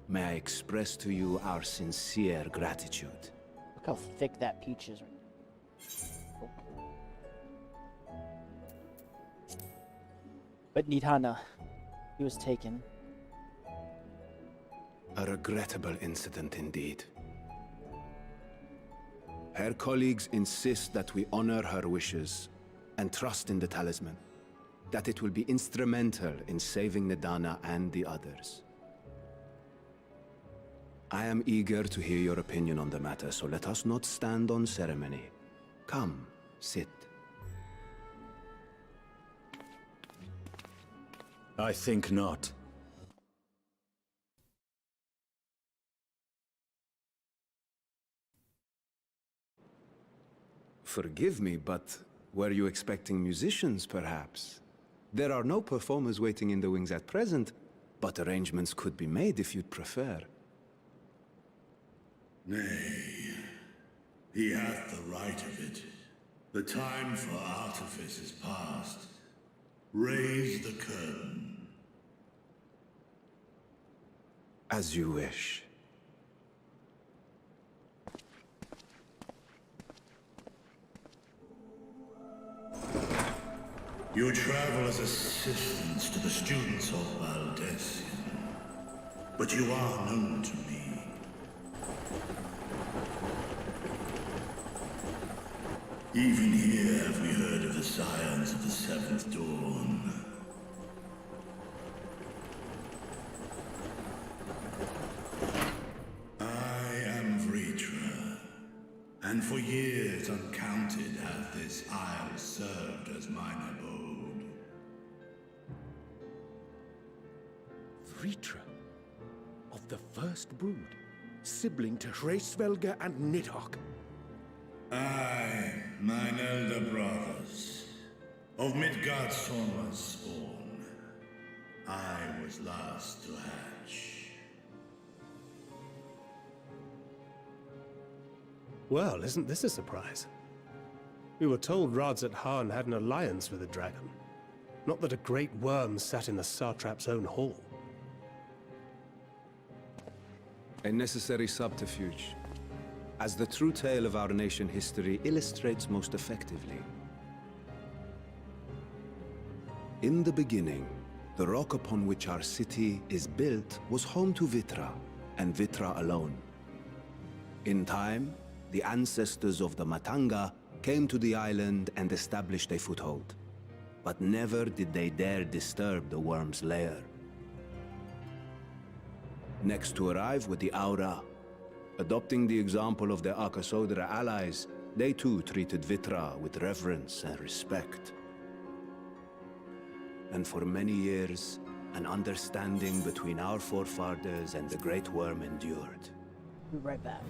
may I express to you our sincere gratitude. Look how thick that peach is. But Nidhana, he was taken. A regrettable incident indeed. Her colleagues insist that we honor her wishes and trust in the talisman. that it will be instrumental in saving Nidana and the others. I am eager to hear your opinion on the matter, so let us not stand on ceremony. Come, sit. I think not. Forgive me, but were you expecting musicians, perhaps? There are no performers waiting in the wings at present, but arrangements could be made if you'd prefer. Nay, he hath the right of it. The time for artifice is past. Raise the curtain. As you wish. You travel as assistants to the students of Valdesian, but you are known to me. Even here have we heard of the scions of the Seventh Dawn. I am Vritra, and for years uncounted hath this isle served as mine abode. Vritra, of the First Brood, sibling to Hraesvelga and Nidhogg. Aye, mine elder brothers, of Midgard's spawn, I was last to hatch. Well, isn't this a surprise? We were told Radz-at-Han had an alliance with the dragon. Not that a great worm sat in the Satrap's own hall. A necessary subterfuge, as the true tale of our nation history illustrates most effectively. In the beginning, the rock upon which our city is built was home to Vitra, and Vitra alone. In time, the ancestors of the Matanga came to the island and established a foothold. But never did they dare disturb the worm's lair. Next to arrive were the Aura. Adopting the example of their Akasodra allies, they too treated Vitra with reverence and respect. And for many years, an understanding between our forefathers and the Great Worm endured. Be right back.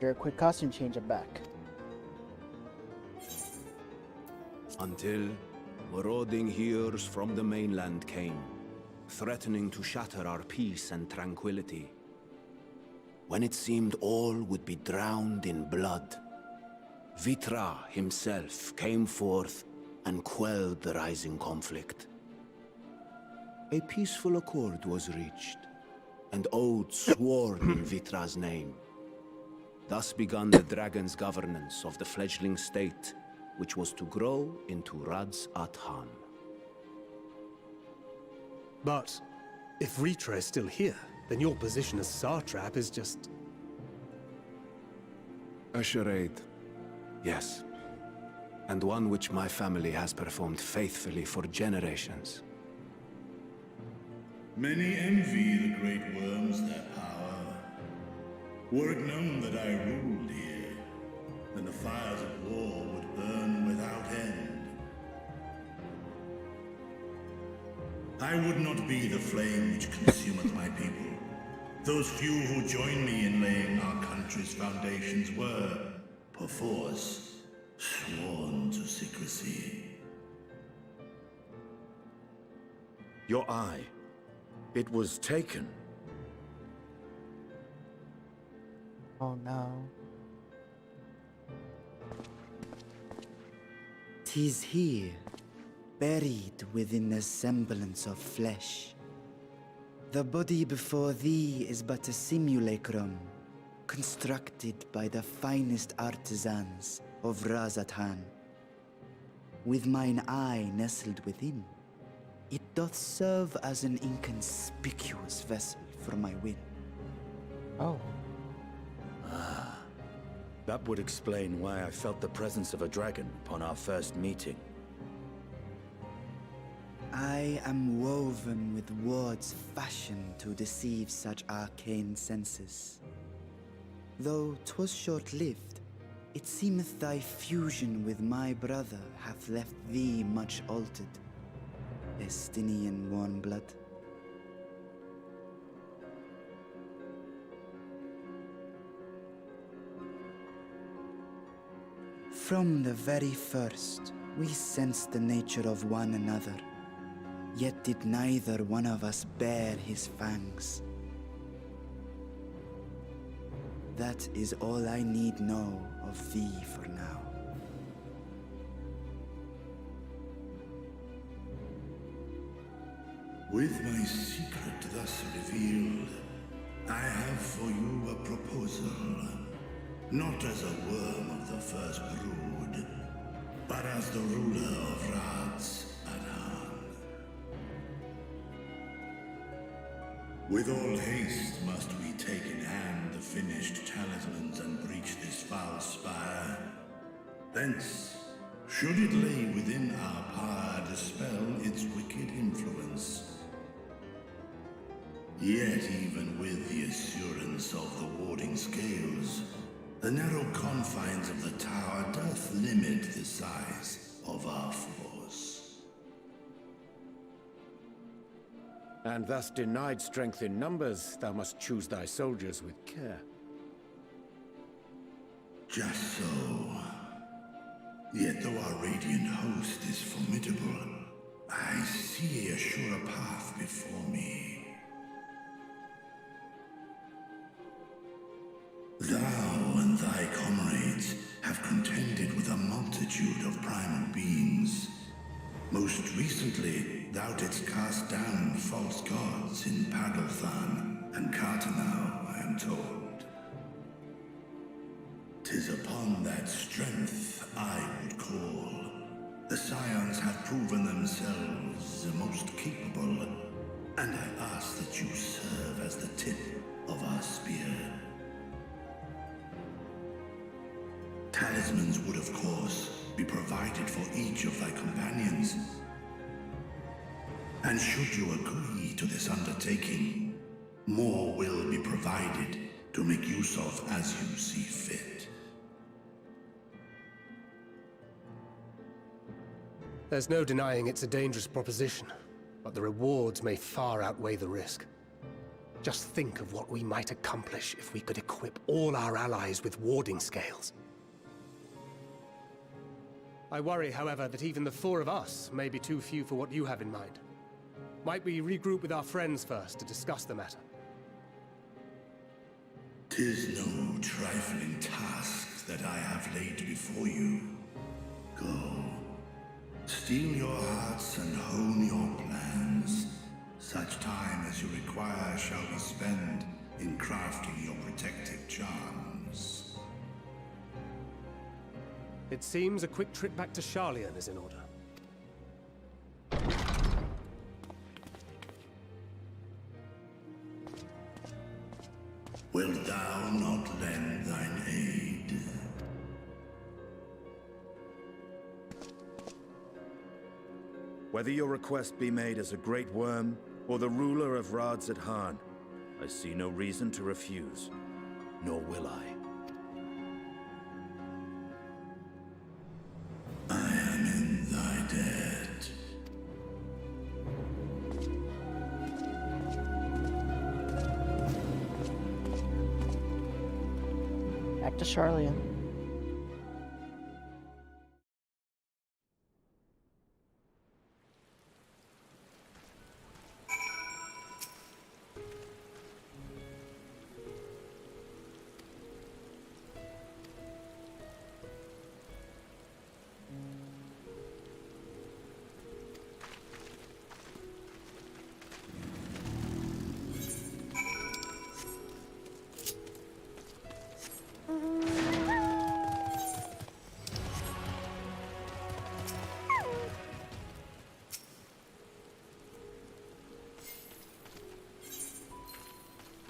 After a quick costume change, I'm back. Until marauding heroes from the mainland came, threatening to shatter our peace and tranquility. When it seemed all would be drowned in blood, Vitra himself came forth and quelled the rising conflict. A peaceful accord was reached, and oaths sworn in Vitra's name. Thus began the dragon's governance of the fledgling state, which was to grow into Radz-at-Han. But if Vitra is still here, then your position as Satrap is just... A charade, yes. And one which my family has performed faithfully for generations. Many envy the great worms their power. Were it known that I ruled here, then the fires of war would burn without end. I would not be the flame which consumeth my people. Those few who join me in laying our country's foundations were, perforce, sworn to secrecy. Your eye. It was taken. Oh no. 'Tis here, buried within the semblance of flesh. The body before thee is but a simulacrum, constructed by the finest artisans of Radz-at-Han. With mine eye nestled within, it doth serve as an inconspicuous vessel for my will. Oh. That would explain why I felt the presence of a dragon upon our first meeting. I am woven with words fashioned to deceive such arcane senses. Though 'twas short-lived, it seemeth thy fusion with my brother hath left thee much altered. Estinian warm blood. From the very first, we sensed the nature of one another. Yet did neither one of us bare his fangs. That is all I need know of thee for now. With my secret thus revealed, I have for you a proposal. Not as a worm of the first brood, but as the ruler of Radz-at-Han. With all haste must we take in hand the finished talismans and breach this foul spire. Thence, should it lay within our power, dispel its wicked influence. Yet even with the assurance of the warding scales, the narrow confines of the tower doth limit the size of our force. And thus denied strength in numbers, thou must choose thy soldiers with care. Just so. Yet though our radiant host is formidable, I see a surer path before me. Thou and thy comrades have contended with a multitude of primal beings. Most recently, thou didst cast down false gods in Padalthan and Cartanau, I am told. 'Tis upon that strength I would call. The Scions have proven themselves the most capable, and I ask that you serve as the tip of our spear. Talismans would, of course, be provided for each of thy companions. And should you agree to this undertaking, more will be provided to make use of as you see fit. There's no denying it's a dangerous proposition, but the rewards may far outweigh the risk. Just think of what we might accomplish if we could equip all our allies with warding scales. I worry, however, that even the 4 of us may be too few for what you have in mind. Might we regroup with our friends first to discuss the matter? 'Tis no trifling task that I have laid before you. Go. Steel your hearts and hone your plans. Such time as you require shall be spent in crafting your protective charms. It seems a quick trip back to Sharlayan is in order. Wilt thou not lend thine aid? Whether your request be made as a great worm or the ruler of Radz-at-Han, I see no reason to refuse, nor will I. I am in thy debt. Back to Sharlayan.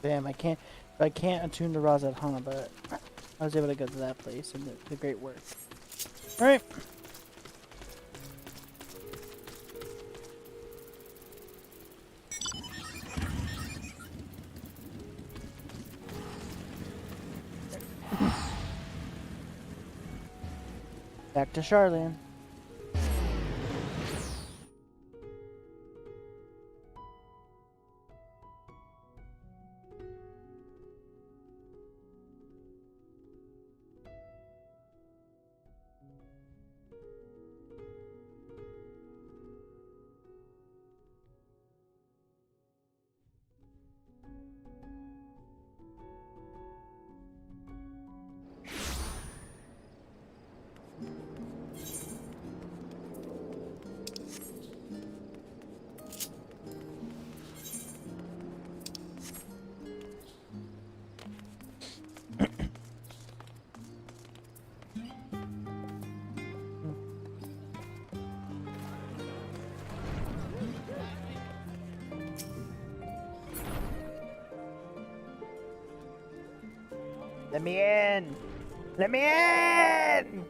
Damn, I can't attune to Radz-at-Han, but I was able to go to that place and did great work. Alright. Back to Sharlayan. Let me in! Let me in!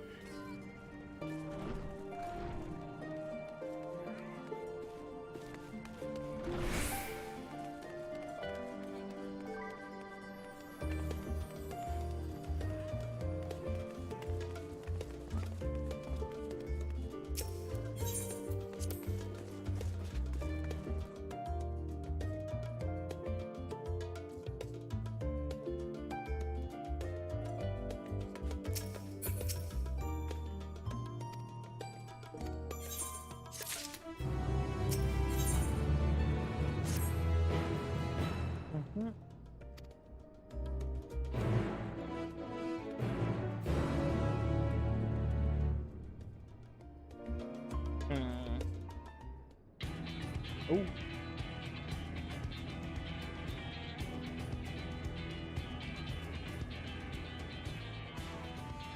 Oh.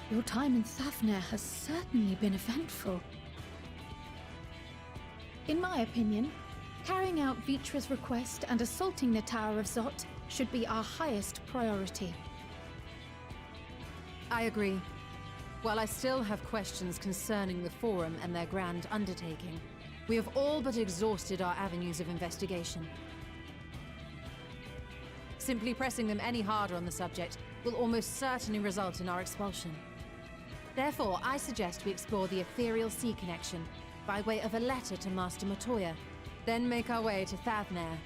Your time in Thavnair has certainly been eventful. In my opinion, carrying out Vitra's request and assaulting the Tower of Zot should be our highest priority. I agree. While I still have questions concerning the Forum and their grand undertaking, we have all but exhausted our avenues of investigation. Simply pressing them any harder on the subject will almost certainly result in our expulsion. Therefore, I suggest we explore the Ethereal Sea connection by way of a letter to Master Matoya, then make our way to Thavnair.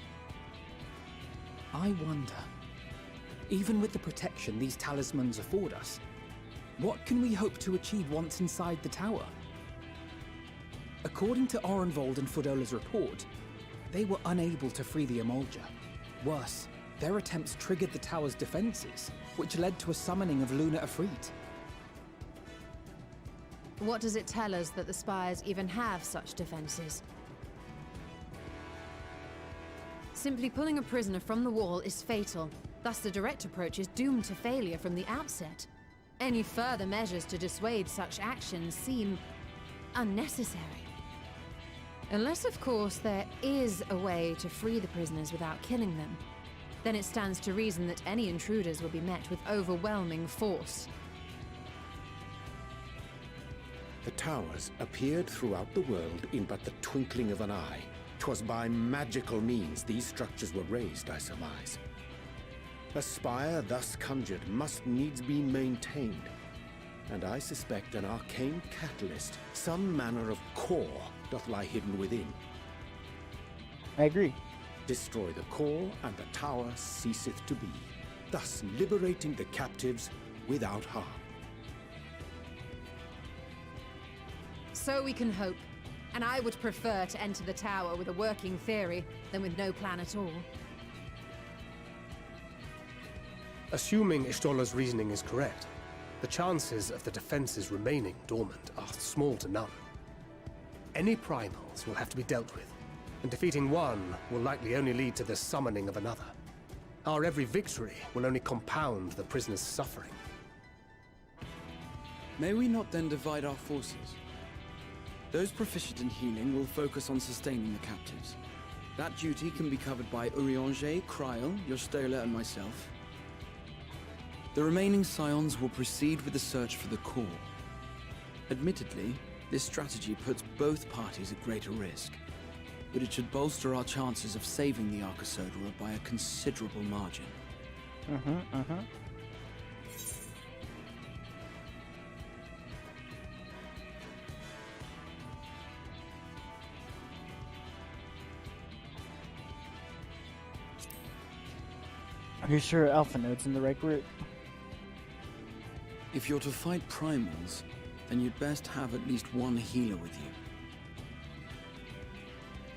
I wonder, even with the protection these talismans afford us, what can we hope to achieve once inside the tower? According to Orenvold and Fodola's report, they were unable to free the Emolja. Worse, their attempts triggered the tower's defenses, which led to a summoning of Luna Ifrit. What does it tell us that the Spires even have such defenses? Simply pulling a prisoner from the wall is fatal. Thus, the direct approach is doomed to failure from the outset. Any further measures to dissuade such actions seem unnecessary. Unless, of course, there is a way to free the prisoners without killing them. Then it stands to reason that any intruders will be met with overwhelming force. The towers appeared throughout the world in but the twinkling of an eye. 'Twas by magical means these structures were raised, I surmise. A spire thus conjured must needs be maintained, and I suspect an arcane catalyst, some manner of core, doth lie hidden within. I agree. Destroy the core, and the tower ceaseth to be, thus liberating the captives without harm. So we can hope. And I would prefer to enter the tower with a working theory than with no plan at all. Assuming Ishtola's reasoning is correct, the chances of the defenses remaining dormant are small to none. Any primals will have to be dealt with, and defeating one will likely only lead to the summoning of another. Our every victory will only compound the prisoner's suffering. May we not then divide our forces? Those proficient in healing will focus on sustaining the captives. That duty can be covered by Urianger, Kryl, Yostola, and myself. The remaining scions will proceed with the search for the core. Admittedly, this strategy puts both parties at greater risk, but it should bolster our chances of saving the Arcosodra by a considerable margin. Are you sure Alpha Node's in the right group? If you're to fight primals, then you'd best have at least one healer with you.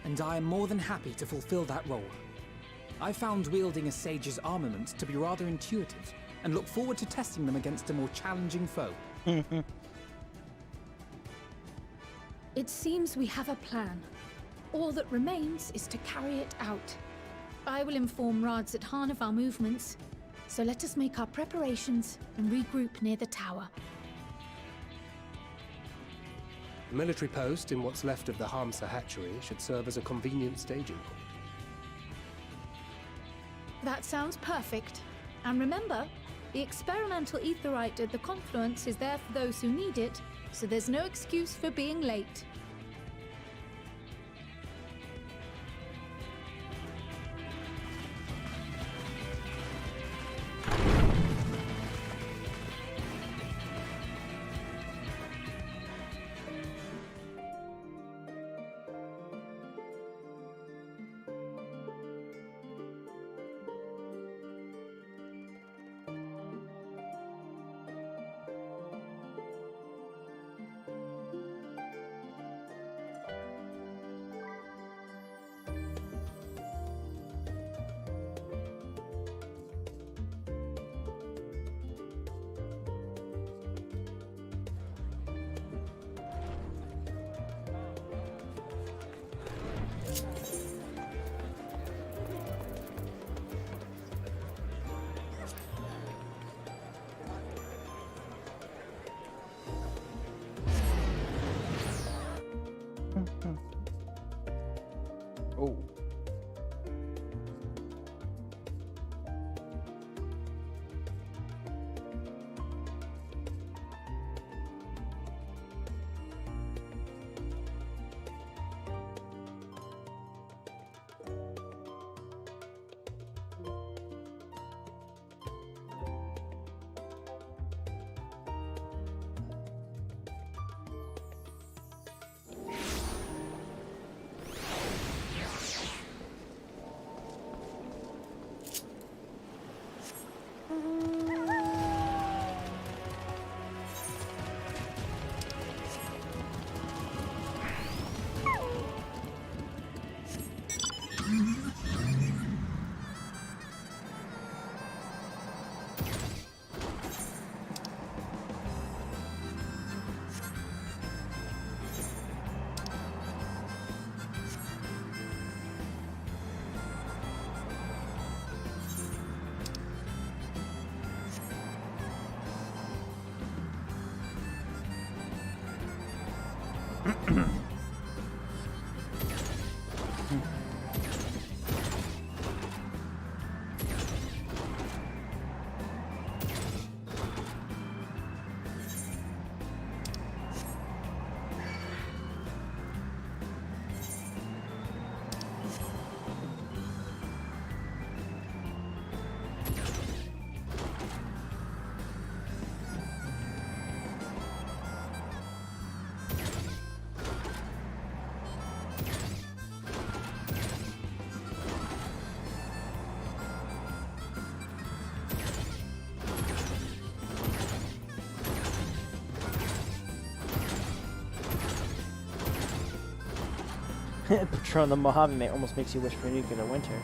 And I am more than happy to fulfill that role. I found wielding a sage's armament to be rather intuitive, and look forward to testing them against a more challenging foe. It seems we have a plan. All that remains is to carry it out. I will inform Radz-at-Han of our movements, so let us make our preparations and regroup near the tower. The military post in what's left of the Hamsa hatchery should serve as a convenient staging point. That sounds perfect. And remember, the experimental aetheryte at the confluence is there for those who need it, so there's no excuse for being late. Oh. Patron the Mojave almost makes you wish for nuclear winter.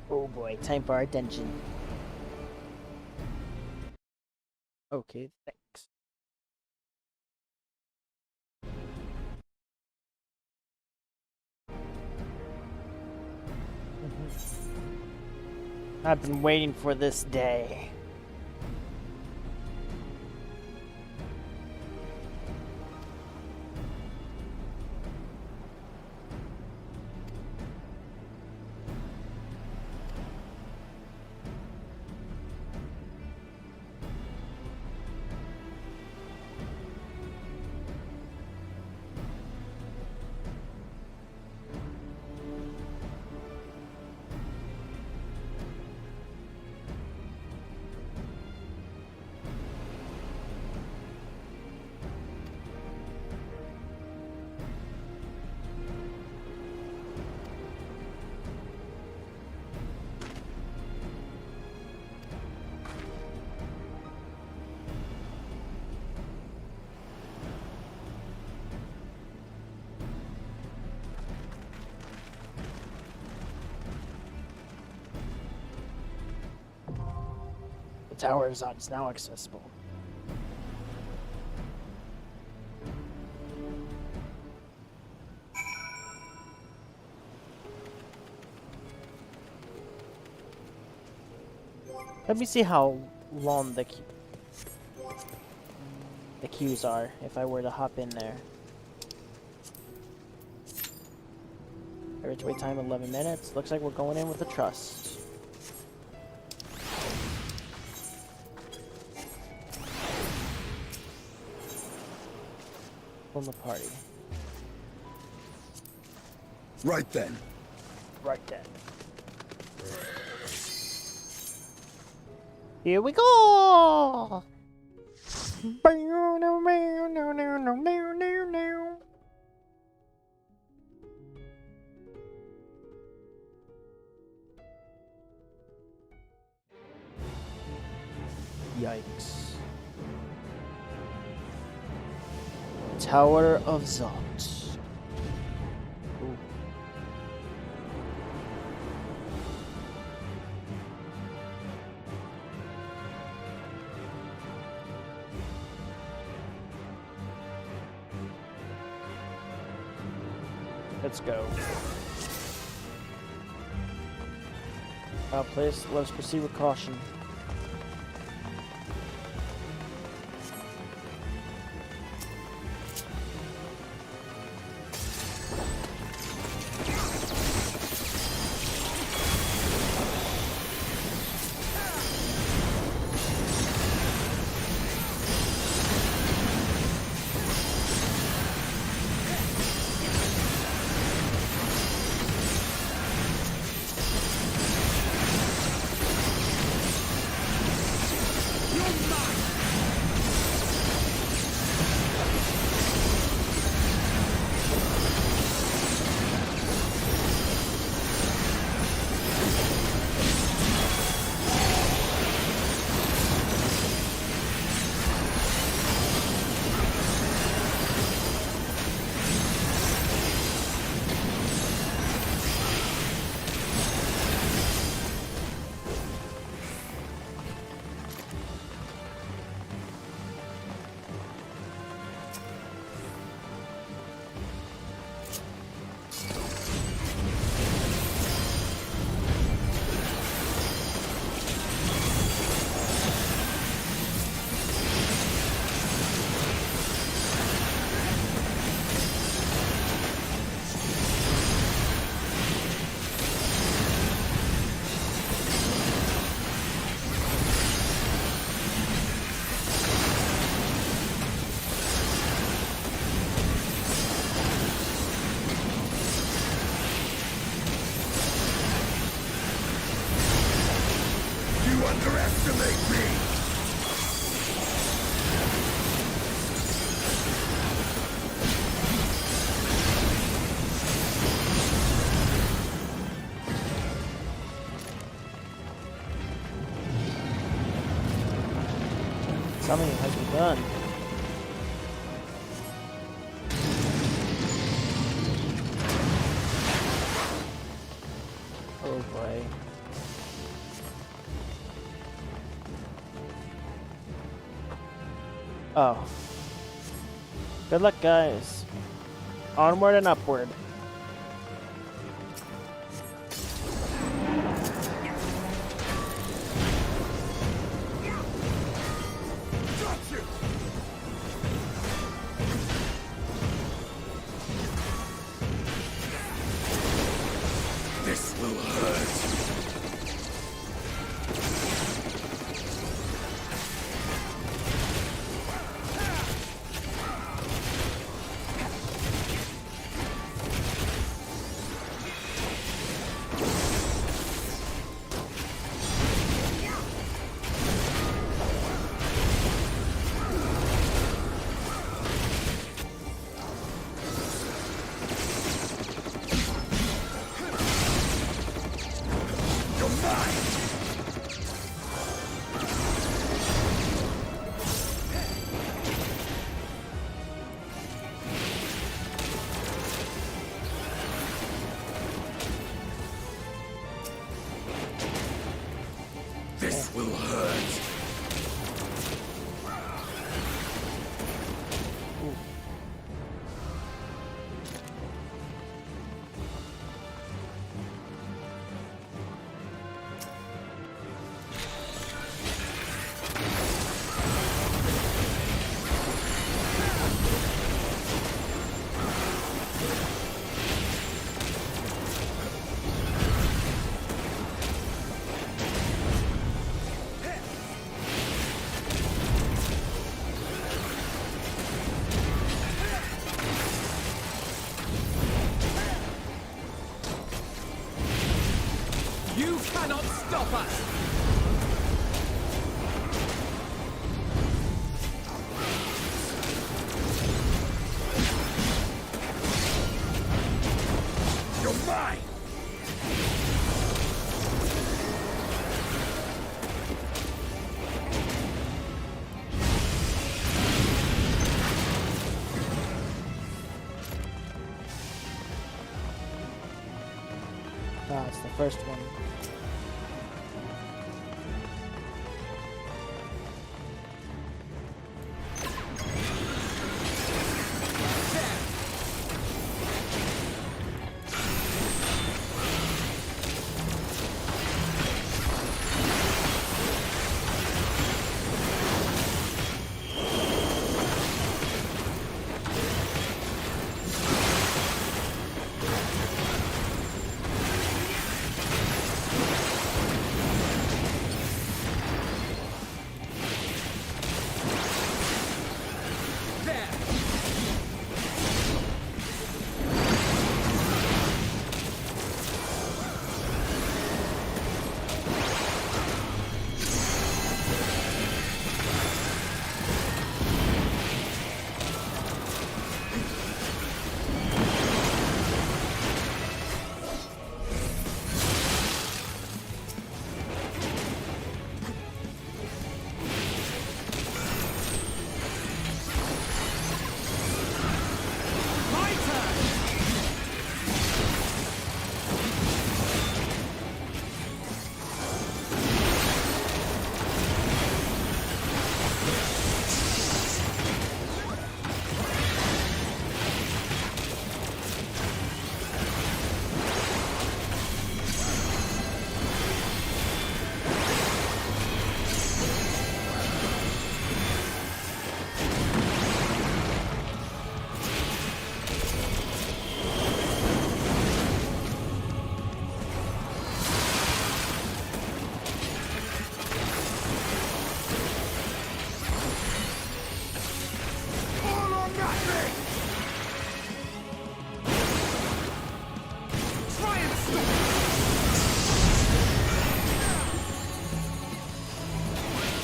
Oh boy, time for our dungeon. Okay, thanks. I've been waiting for this day. The tower is now accessible. Let me see how long the queues are if I were to hop in there. Average wait time 11 minutes. Looks like we're going in with a trust. From the party. Right then. Right then. Here we go! Yikes. Tower of Zot. Ooh. Let's go. Please, let us proceed with caution. underestimate me! Something has begun. Oh boy. Oh. Good luck, guys. Onward and upward. This will hurt. stop us! You're mine! Ah, it's the first one.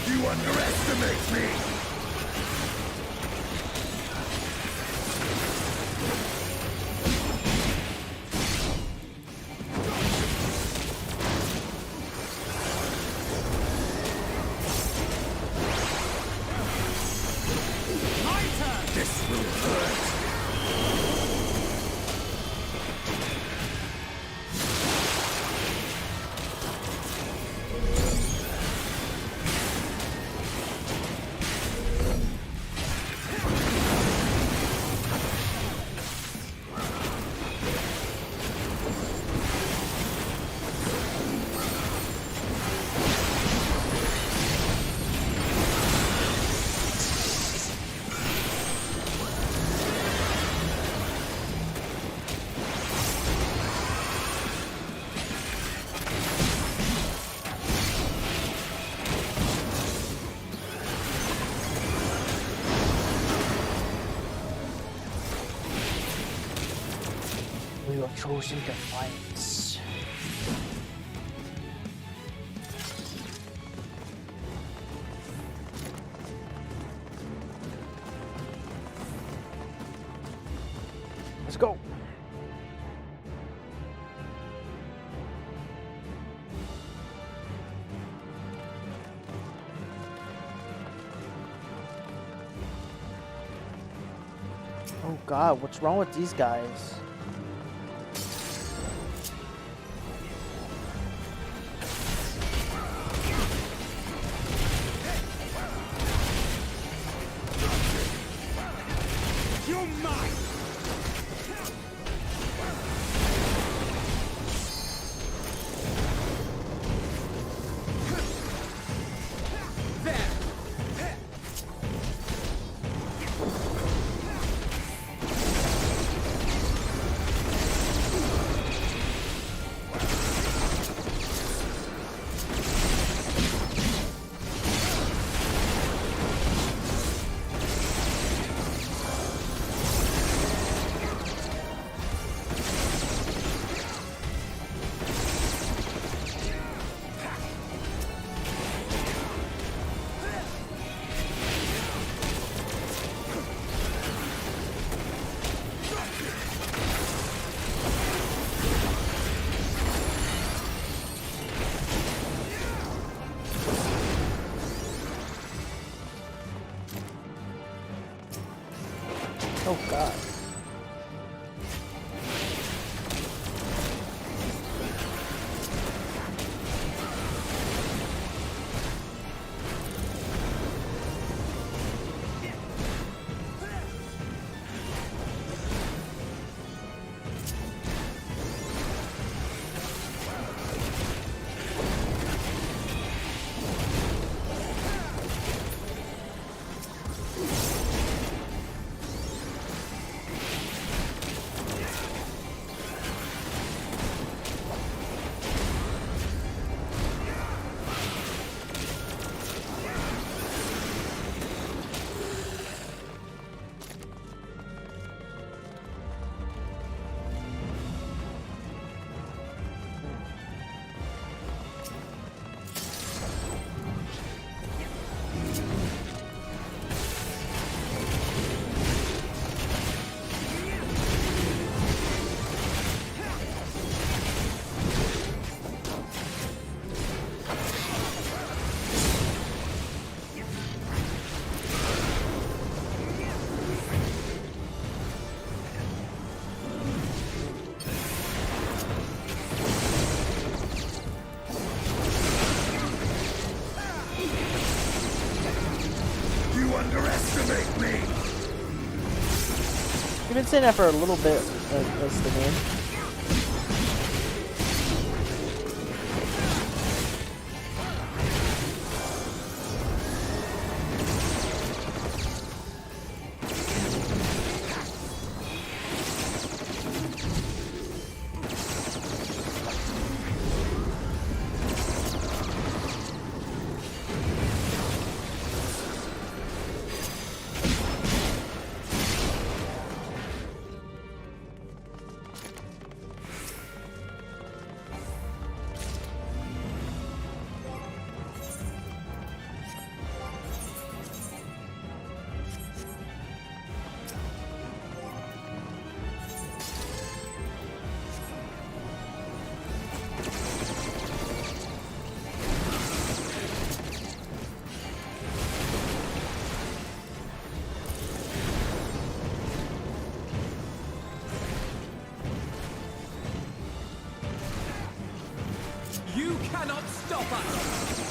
You underestimate me! This will hurt! We are chosen defiance. Let's go. Oh God, what's wrong with these guys? You're mine! god. You've been saying that for a little bit, as the name. You cannot stop us!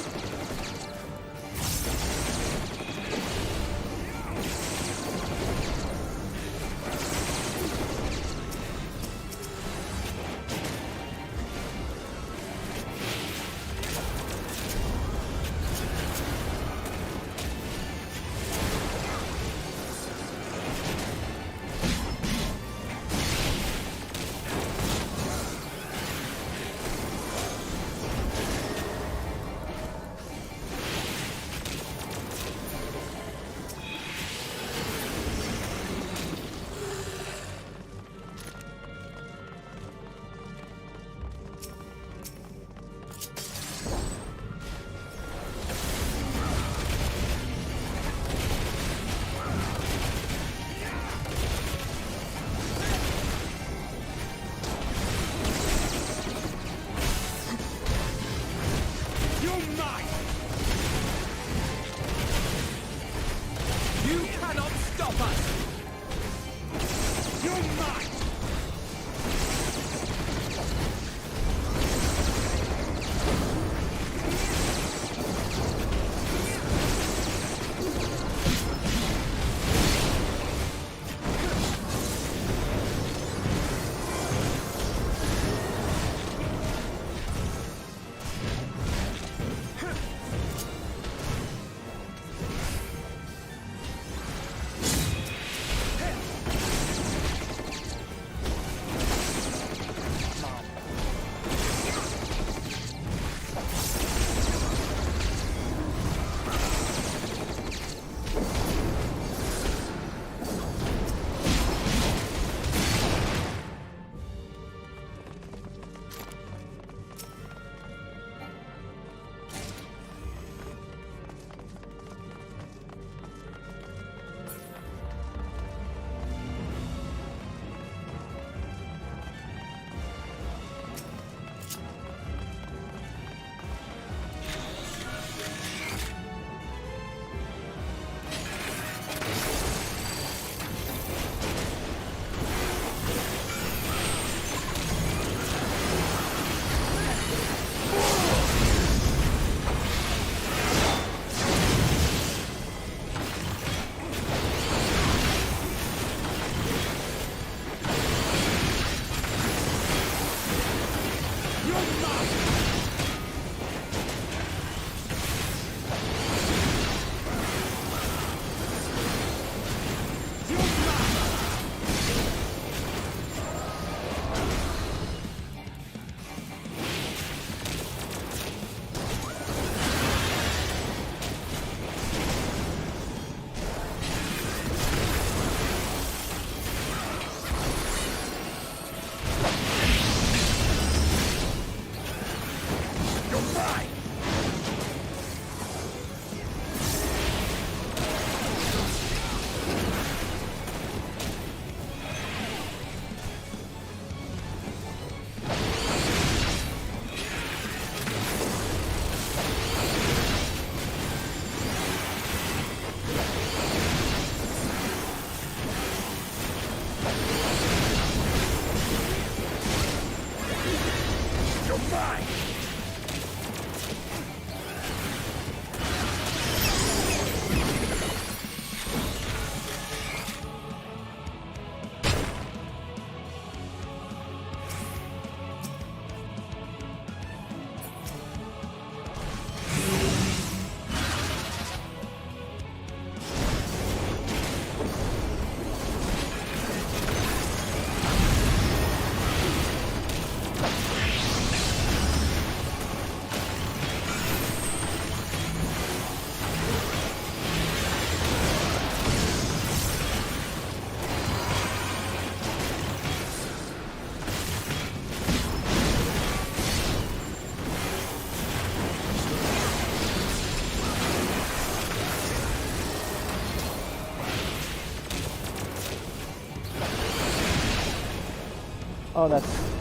Oh, that's...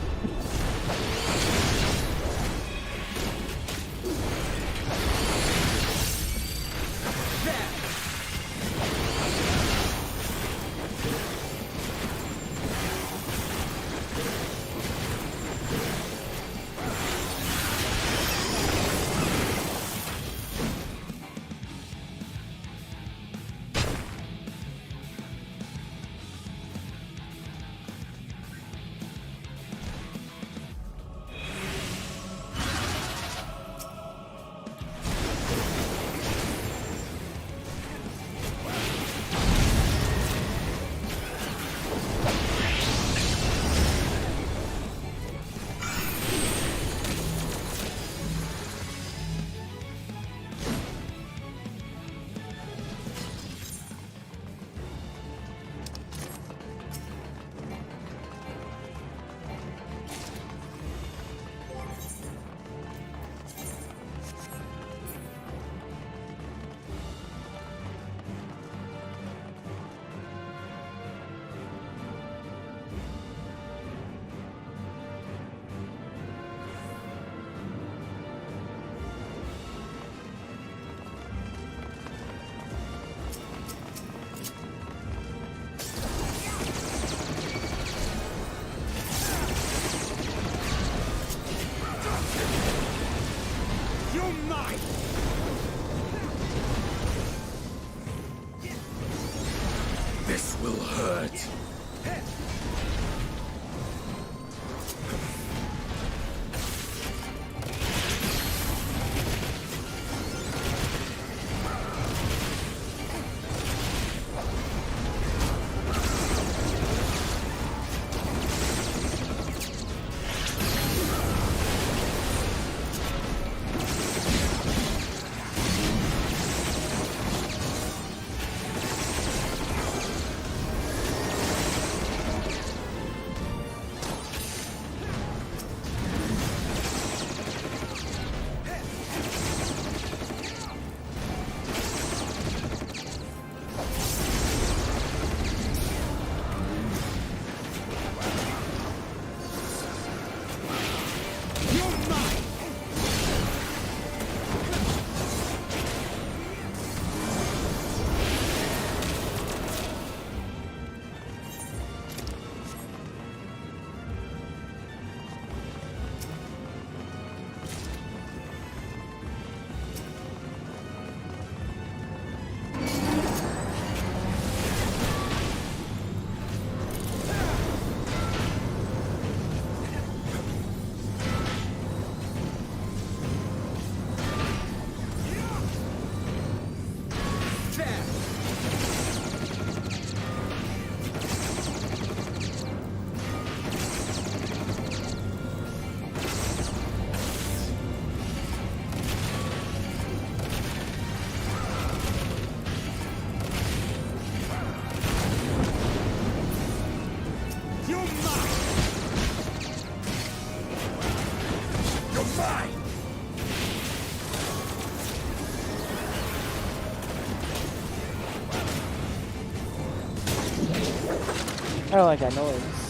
This will hurt. I don't like that noise.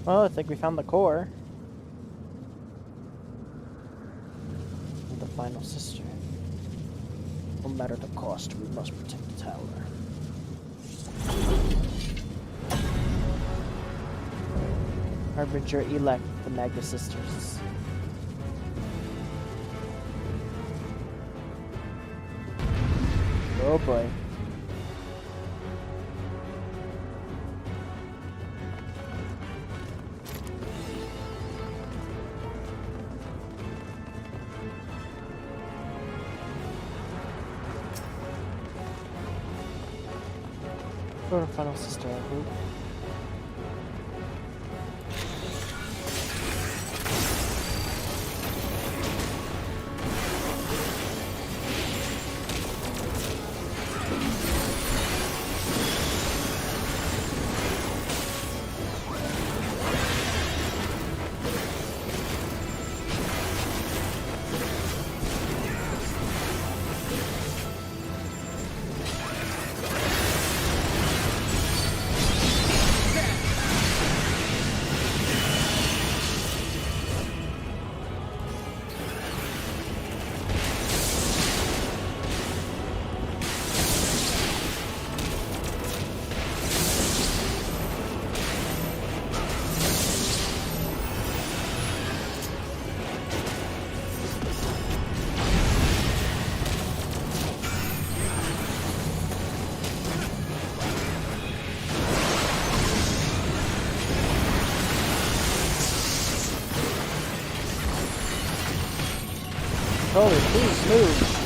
Well, I think we found the core. And the final sister. No matter the cost, we must protect the tower. Harbinger elect the Magna Sisters. Oh boy. Go to Final Sister, I believe. Holy, please move.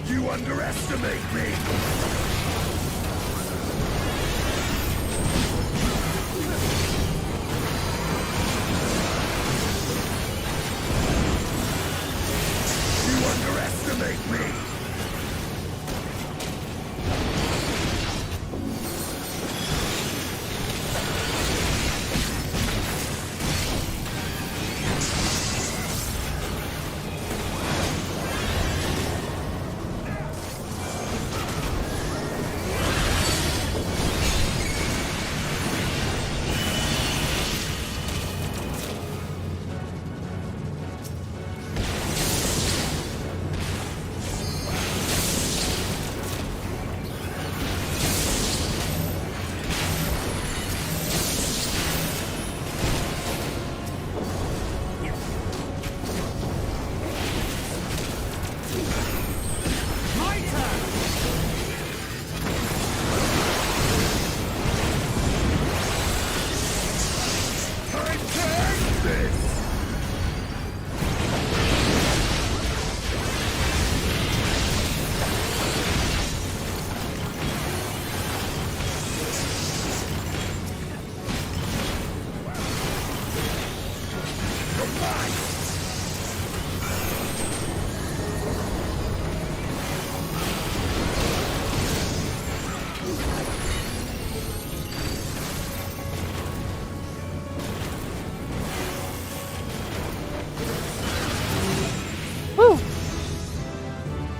You underestimate me! You underestimate me!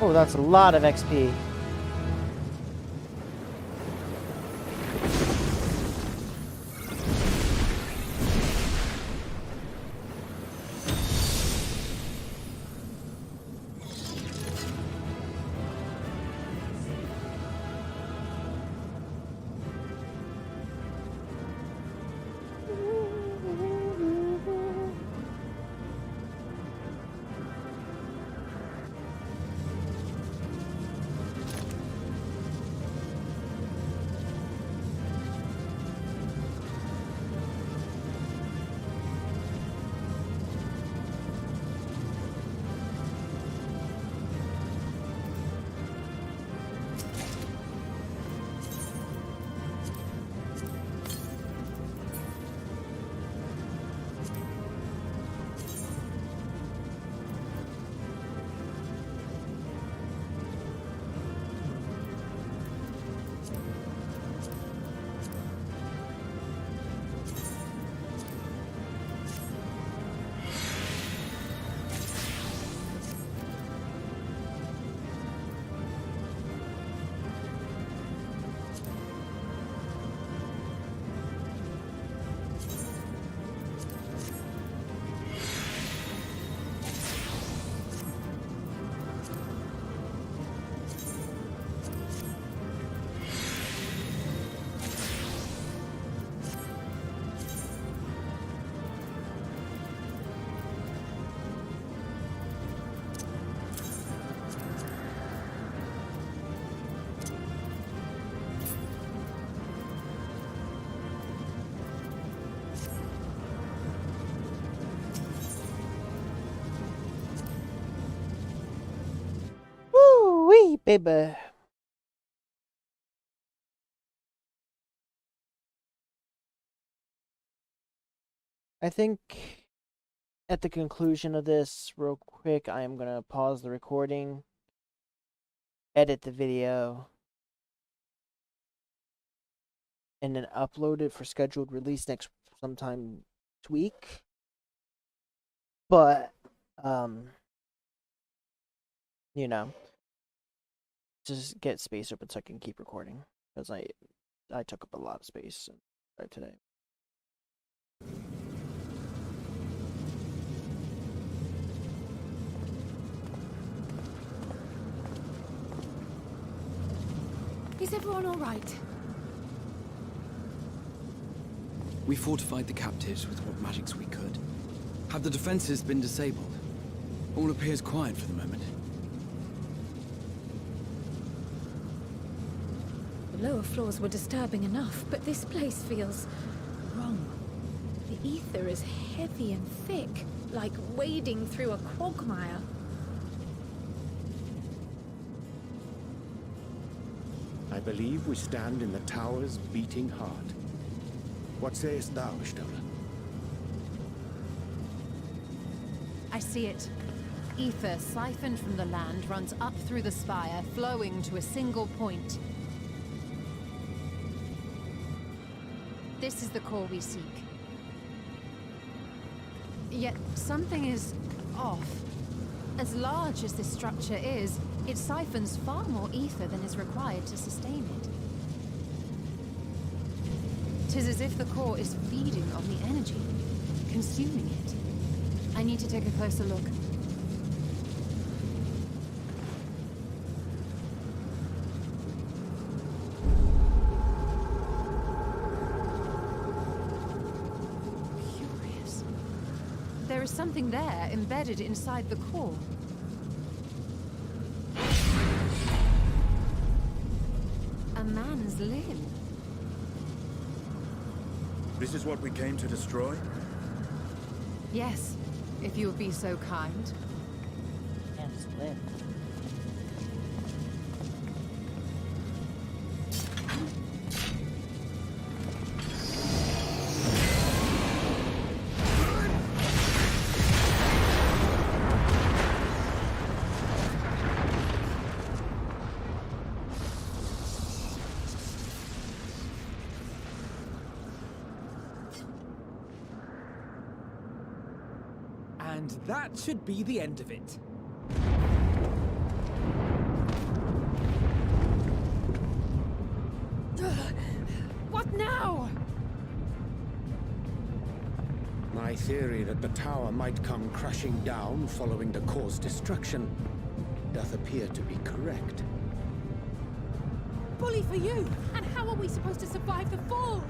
Oh, that's a lot of XP. Woo-wee, baby. I think at the conclusion of this, real quick, I am going to pause the recording, edit the video, and then upload it for scheduled release sometime next week. But, you know, just get space open so I can keep recording, because I took up a lot of space today. Is everyone all right? We fortified the captives with what magics we could. Have the defenses been disabled? All appears quiet for the moment. The lower floors were disturbing enough, but this place feels wrong. The ether is heavy and thick, like wading through a quagmire. I believe we stand in the tower's beating heart. What sayest thou, Stola? I see it. Ether siphoned from the land runs up through the spire, flowing to a single point. This is the core we seek. Yet something is off. As large as this structure is, it siphons far more ether than is required to sustain it. 'Tis as if the core is feeding on the energy, consuming it. I need to take a closer look. Curious. There is something there embedded inside the core. A man's limb. This is what we came to destroy? Yes, if you would be so kind. Man's limb. And that should be the end of it. My theory that the tower might come crashing down following the core's destruction doth appear to be correct. Bully for you! And how are we supposed to survive the fall?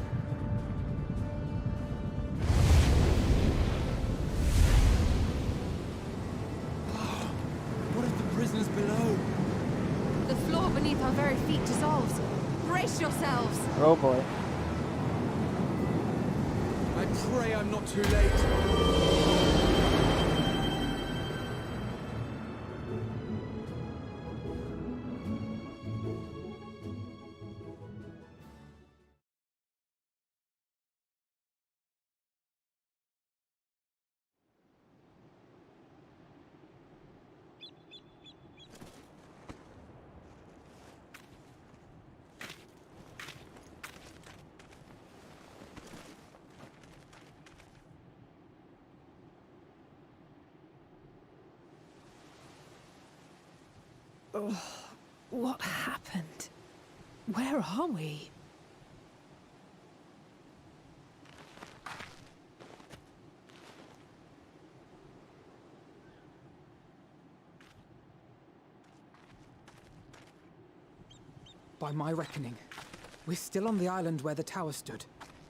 What of the prisoners below? The floor beneath our very feet dissolves. Brace yourselves! Oh boy. I pray I'm not too late. Oh, what happened? Where are we? By my reckoning, we're still on the island where the tower stood.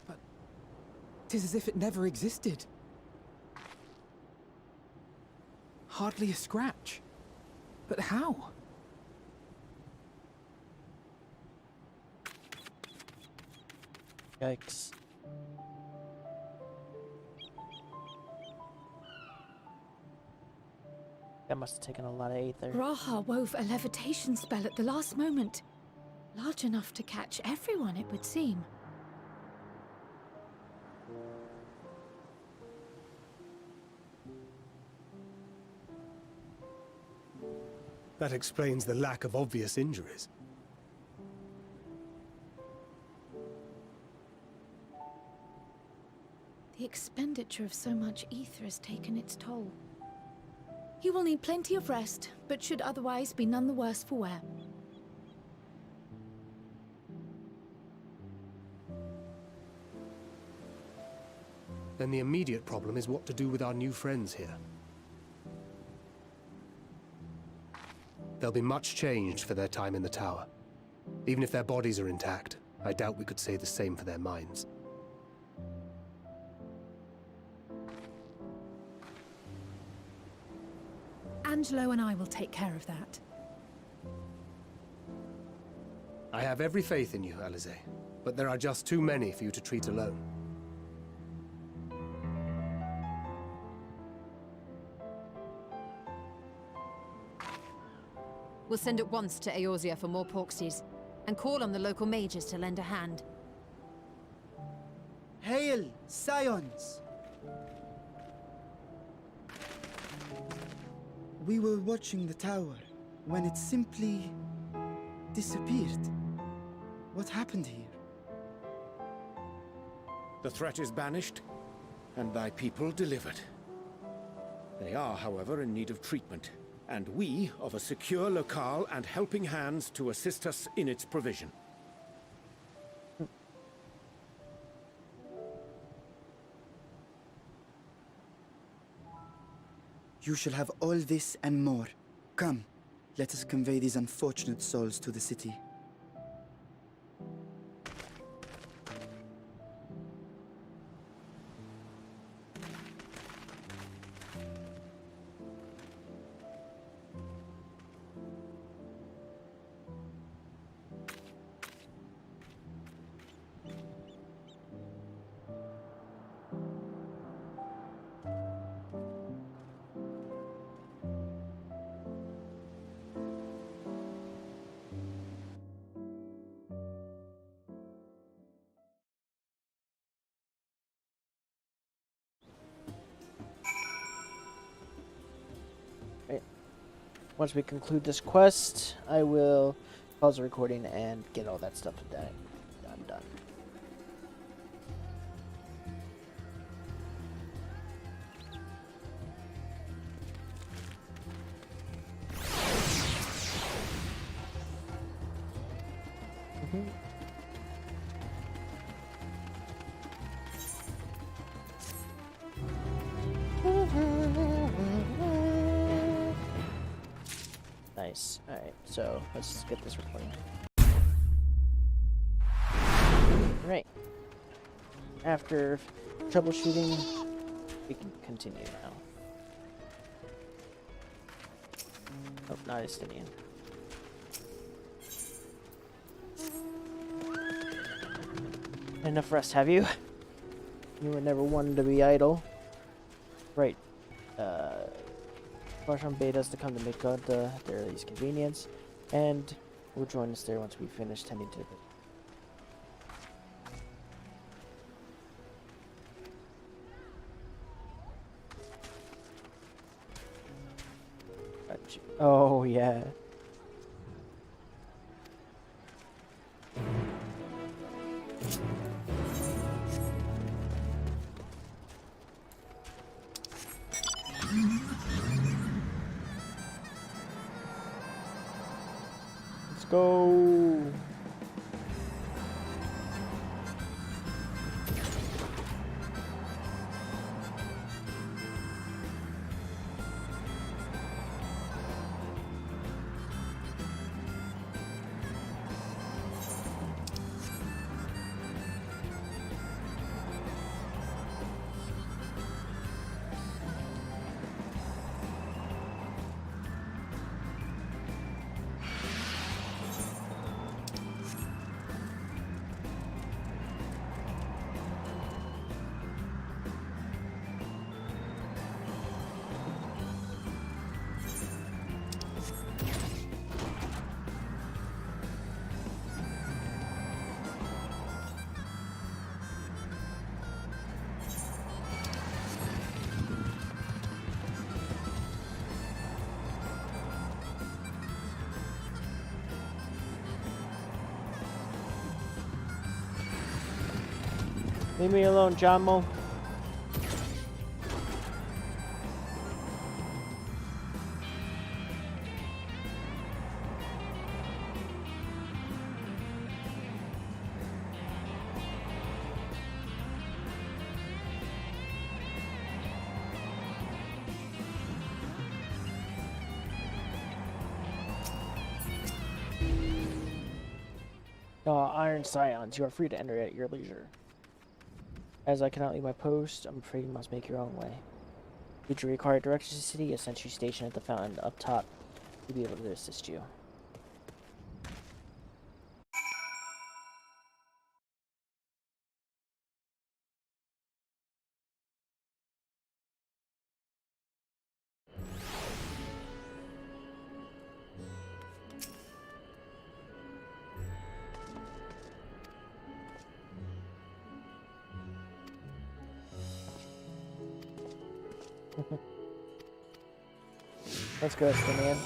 But 'tis as if it never existed. Hardly a scratch. But how? Yikes. That must have taken a lot of aether. Raha wove a levitation spell at the last moment. Large enough to catch everyone, it would seem. That explains the lack of obvious injuries. The expenditure of so much ether has taken its toll. He will need plenty of rest, but should otherwise be none the worse for wear. Then the immediate problem is what to do with our new friends here. They'll be much changed for their time in the tower. Even if their bodies are intact, I doubt we could say the same for their minds. Angelo and I will take care of that. I have every faith in you, Alize, but there are just too many for you to treat alone. We'll send at once to Eorzea for more porksies, and call on the local mages to lend a hand. Hail, Scions! We were watching the tower when it simply disappeared. What happened here? The threat is banished, and thy people delivered. They are, however, in need of treatment, and we of a secure locale and helping hands to assist us in its provision. You shall have all this and more. Come, let us convey these unfortunate souls to the city. Once we conclude this quest, I will pause the recording and get all that stuff done. I'm done. Nice. Alright, so let's get this recording. Alright. After troubleshooting, we can continue now. Oh, not Estinian. Enough rest, have you? You were never one to be idle. Right. Farsham bade us to come to make God their least convenience, and will join us there once we finish tending to it. Oh, yeah. Let's go. Leave me alone, Jamo. Iron Scions, you are free to enter at your leisure. As I cannot leave my post, I'm afraid you must make your own way. Should you require directions to the city, a sentry station at the fountain up top will be able to assist you. Let's go, man.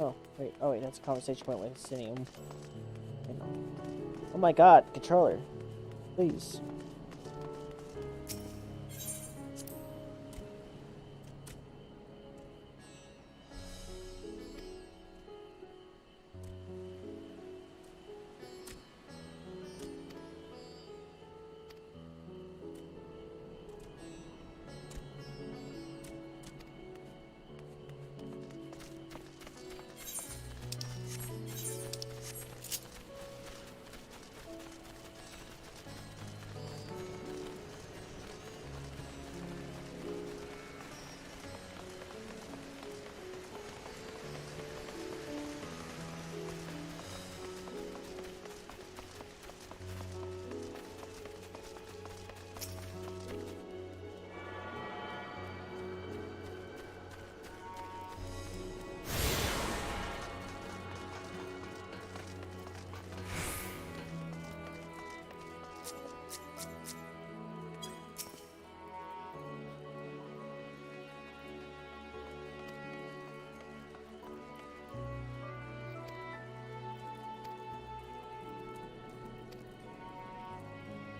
Oh, wait. Oh, wait. That's a conversation point with Sinium. Oh my god, controller. Please.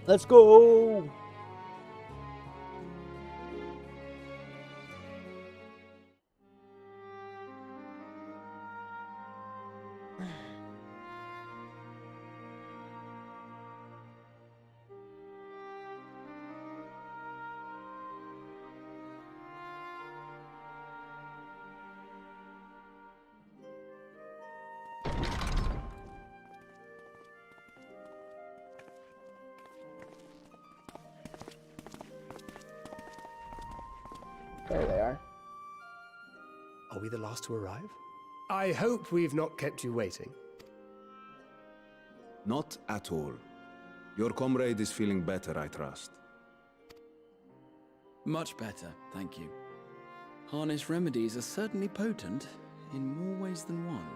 Let's go! There they are. Are we the last to arrive? I hope we've not kept you waiting. Not at all. Your comrade is feeling better, I trust. Much better, thank you. Harness remedies are certainly potent, in more ways than one.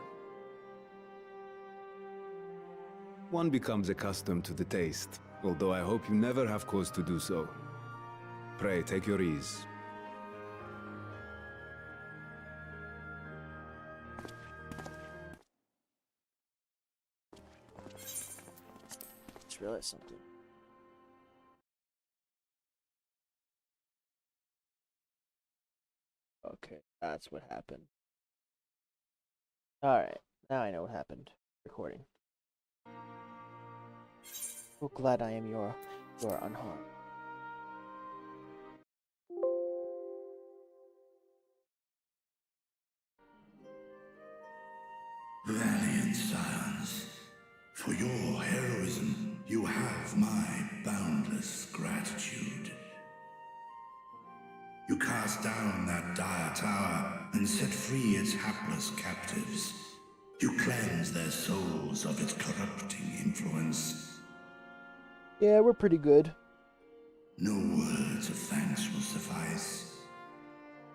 One becomes accustomed to the taste, although I hope you never have cause to do so. Pray, take your ease. Just realized something. Okay, that's what happened. Alright, now I know what happened. Recording. Oh, glad I am your unharmed. Valiant scions, for your heroism, you have my boundless gratitude. You cast down that dire tower and set free its hapless captives. You cleanse their souls of its corrupting influence. Yeah, we're pretty good. No words of thanks will suffice.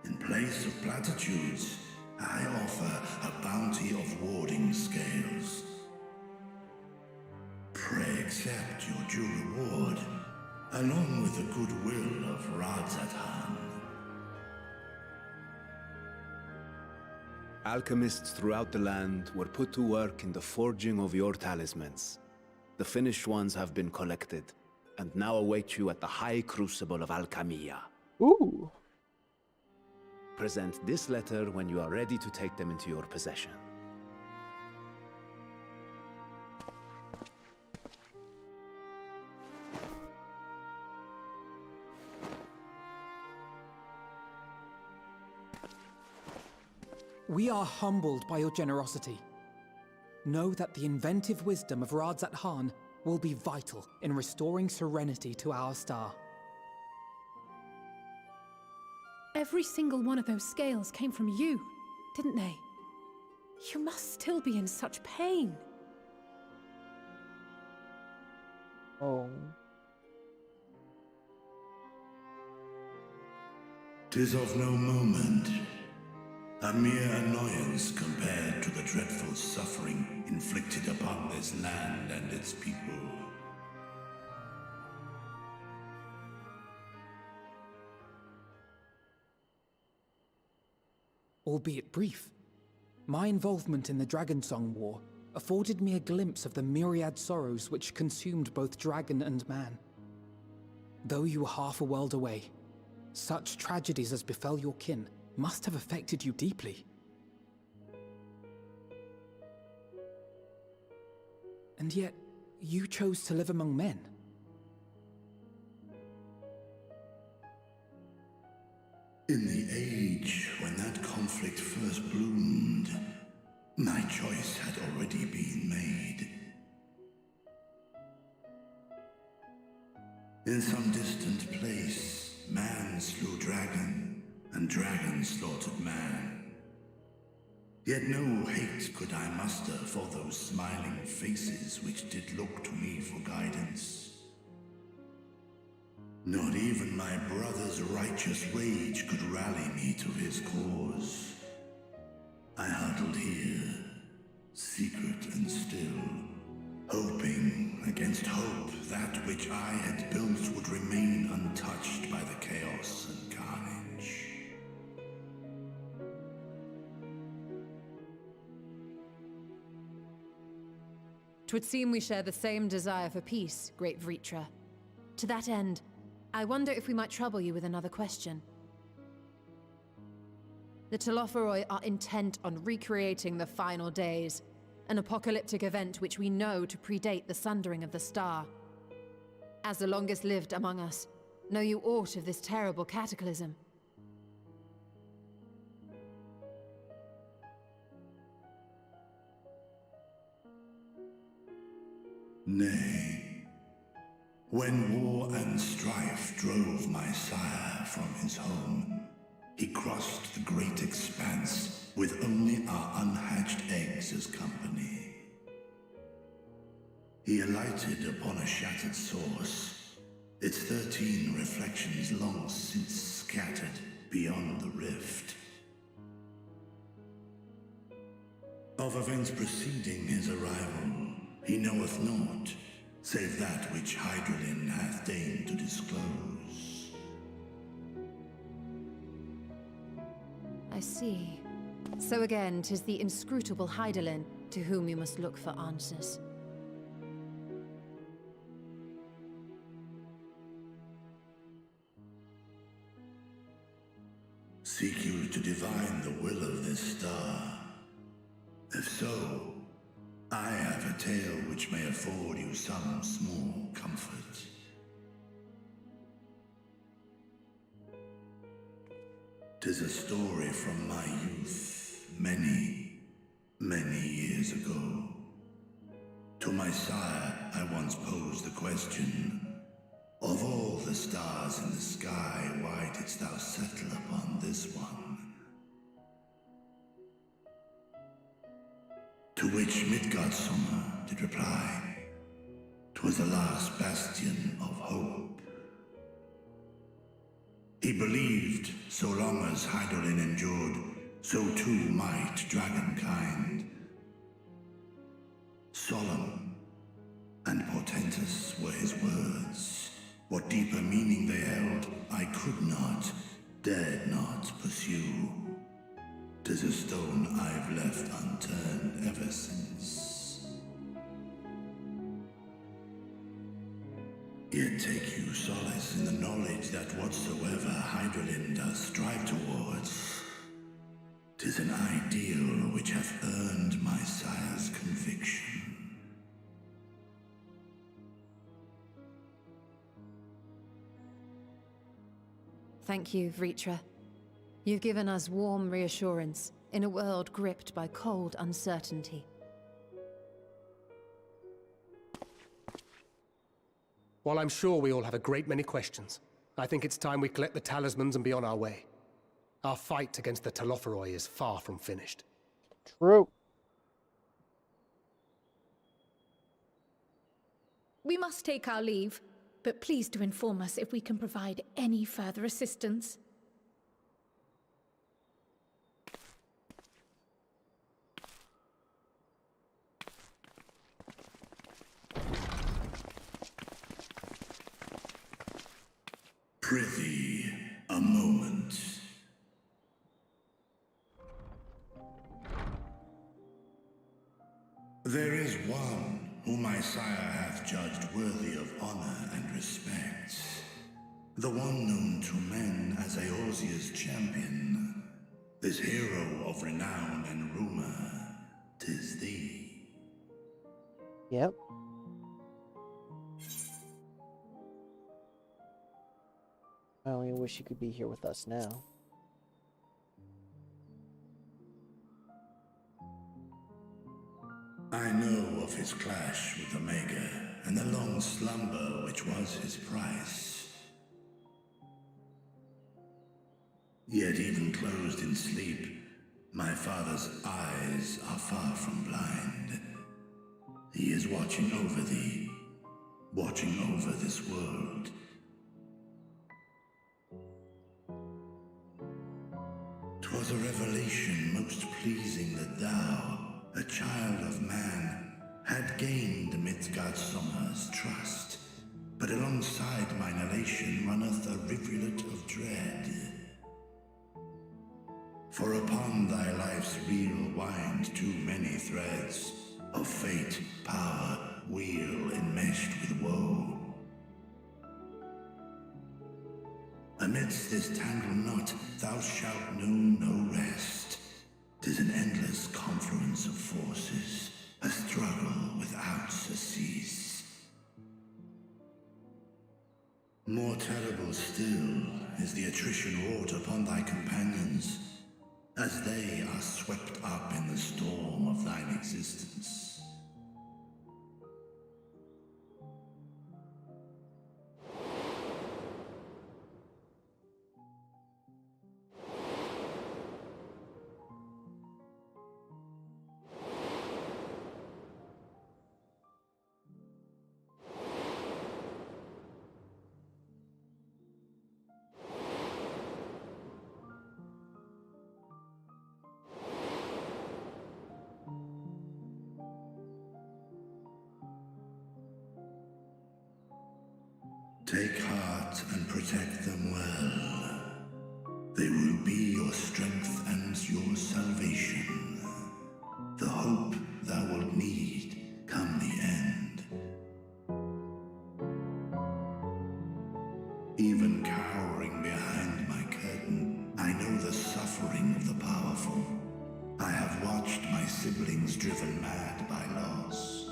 In place of platitudes, I offer a bounty of warding scales. Pray accept your due reward, along with the goodwill of Radz-at-Han. Alchemists throughout the land were put to work in the forging of your talismans. The finished ones have been collected, and now await you at the High Crucible of Alchemia. Ooh! Present this letter when you are ready to take them into your possession. We are humbled by your generosity. Know that the inventive wisdom of Radz-at-Han will be vital in restoring serenity to our star. Every single one of those scales came from you, didn't they? You must still be in such pain. Oh. 'Tis of no moment. A mere annoyance compared to the dreadful suffering inflicted upon this land and its people. Albeit brief, My involvement in the Dragonsong War afforded me a glimpse of the myriad sorrows which consumed both dragon and man. Though you were half a world away, such tragedies as befell your kin must have affected you deeply. And yet, you chose to live among men. In the age when that conflict first bloomed, my choice had already been made. In some distant place, man slew dragon, and dragon slaughtered man. Yet no hate could I muster for those smiling faces which did look to me for guidance. Not even my brother's righteous rage could rally me to his cause. I huddled here, secret and still, hoping against hope that which I had built would remain untouched by the chaos and carnage. 'Twould seem we share the same desire for peace, great Vritra. To that end, I wonder if we might trouble you with another question. The Telophoroi are intent on recreating the final days, an apocalyptic event which we know to predate the sundering of the star. As the longest lived among us, know you aught of this terrible cataclysm? Nay. When war and strife drove my sire from his home, he crossed the great expanse with only our unhatched eggs as company. He alighted upon a shattered source, its 13 reflections long since scattered beyond the rift. Of events preceding his arrival, he knoweth naught, save that which Hydralin hath deigned to disclose. I see. So again, 'tis the inscrutable Hydralin to whom you must look for answers. Seek you to divine the will of this star? If so, I have a tale which may afford you some small comfort. 'Tis a story from my youth, many, many years ago. To my sire, I once posed the question, of all the stars in the sky, why didst thou settle upon this one? To which Midgardsormr did reply, 'twas the last bastion of hope. He believed so long as Hydralin endured, so too might dragonkind. Solemn and portentous were his words. What deeper meaning they held, I could not, dared not pursue. 'Tis a stone I've left unturned ever since. Yet take you solace in the knowledge that whatsoever Hydralin does strive towards, 'tis an ideal which hath earned my sire's conviction. Thank you, Vritra. You've given us warm reassurance in a world gripped by cold uncertainty. While I'm sure we all have a great many questions, I think it's time we collect the talismans and be on our way. Our fight against the Telophoroi is far from finished. True. We must take our leave, but please do inform us if we can provide any further assistance. Prithee, a moment. my sire hath judged worthy of honor and respect. The one known to men as Eorzea's champion. This hero of renown and rumor, 'tis thee. Yep. I only wish you could be here with us now. I know of his clash with Omega, and the long slumber which was his price. Yet even closed in sleep, my father's eyes are far from blind. He is watching over thee, watching over this world. 'Twas a revelation most pleasing that thou, a child of man, had gained Midgardsormr's trust. But alongside mine elation runneth a rivulet of dread. For upon thy life's reel wind too many threads of fate, power, wheel enmeshed with woe. Amidst this tangled knot thou shalt know no rest. 'Tis an endless confluence of forces, a struggle without surcease. More terrible still is the attrition wrought upon thy companions, as they are swept up in the storm of thine existence. Take heart and protect them well. They will be your strength and your salvation. The hope thou wilt need come the end. Even cowering behind my curtain, I know the suffering of the powerful. I have watched my siblings driven mad by loss.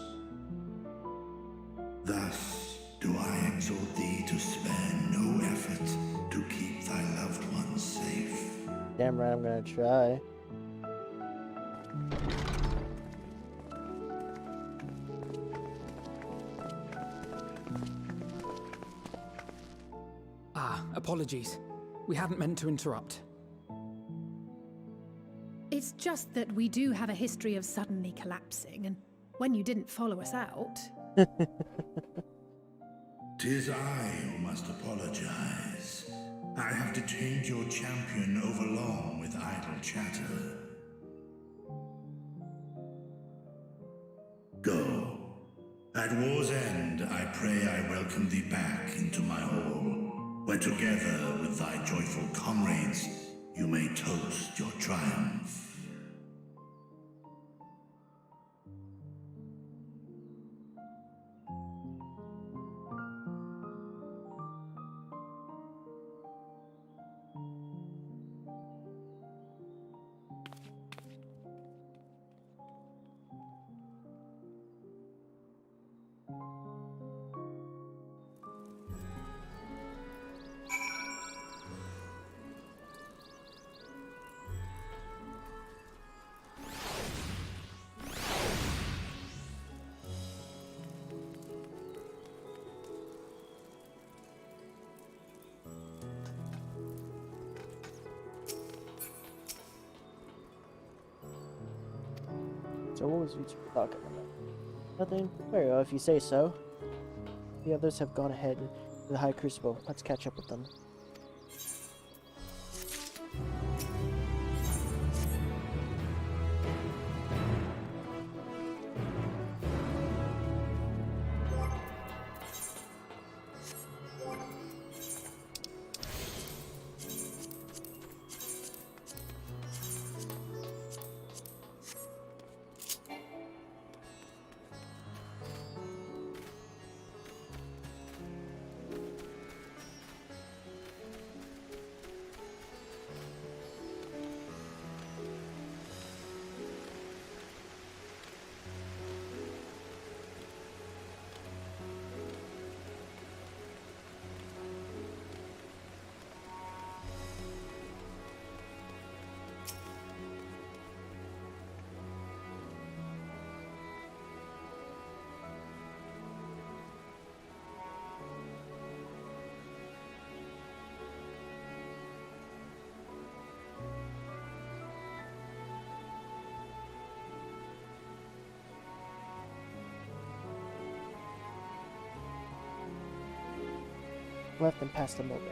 Thus, do I exhort thee to spare no effort to keep thy loved ones safe. Damn right, I'm gonna try. Apologies. We hadn't meant to interrupt. It's just that we do have a history of suddenly collapsing, and when you didn't follow us out... 'Tis I who must apologize. I have detained your champion overlong with idle chatter. Go. At war's end, I pray I welcome thee back into my hall, where together with thy joyful comrades, you may toast your triumph. So what was we talking about? Nothing? Very well, if you say so. The others have gone ahead to the High Crucible. Let's catch up with them. left and passed a moment.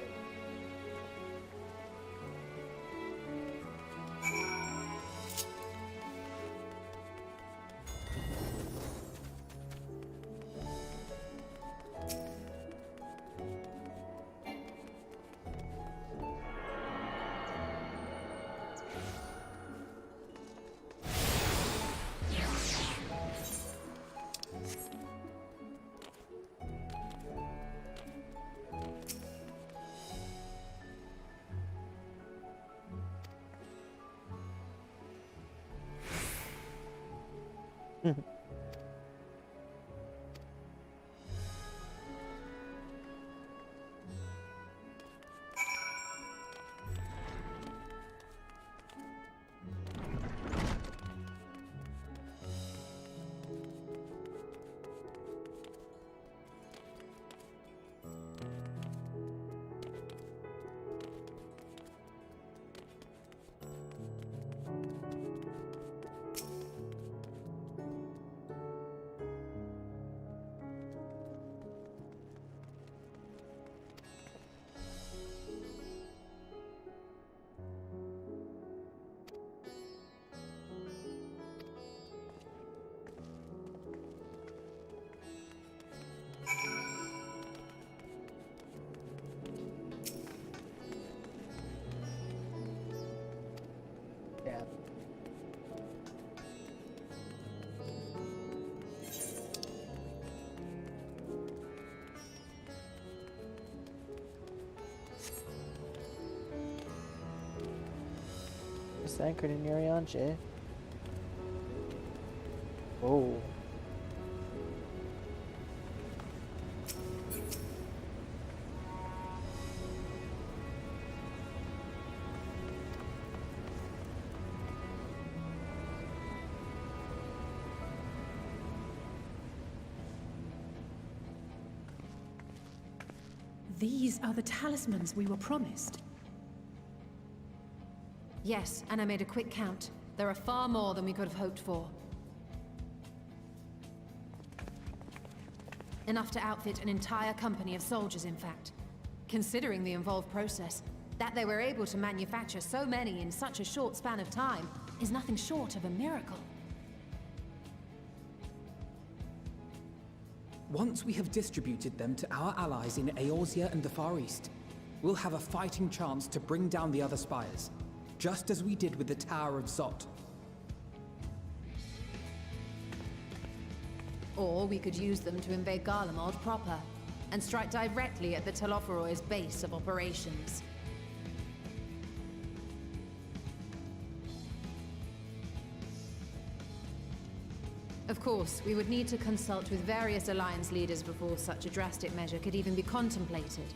It's anchored in Errand. Oh. These are the talismans we were promised. Yes, and I made a quick count. There are far more than we could have hoped for. Enough to outfit an entire company of soldiers, in fact. Considering the involved process, that they were able to manufacture so many in such a short span of time is nothing short of a miracle. Once we have distributed them to our allies in Eorzea and the Far East, we'll have a fighting chance to bring down the other spires, just as we did with the Tower of Zot. Or we could use them to invade Garlemald proper, and strike directly at the Telophoroi's base of operations. Of course, we would need to consult with various Alliance leaders before such a drastic measure could even be contemplated.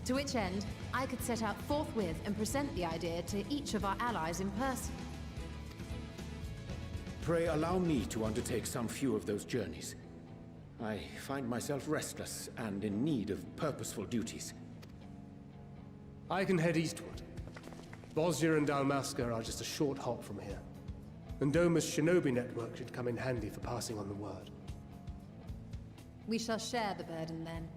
To which end, I could set out forthwith and present the idea to each of our allies in person. Pray allow me to undertake some few of those journeys. I find myself restless and in need of purposeful duties. I can head eastward. Bosnia and Dalmasca are just a short hop from here. And Doma's shinobi network should come in handy for passing on the word. We shall share the burden then.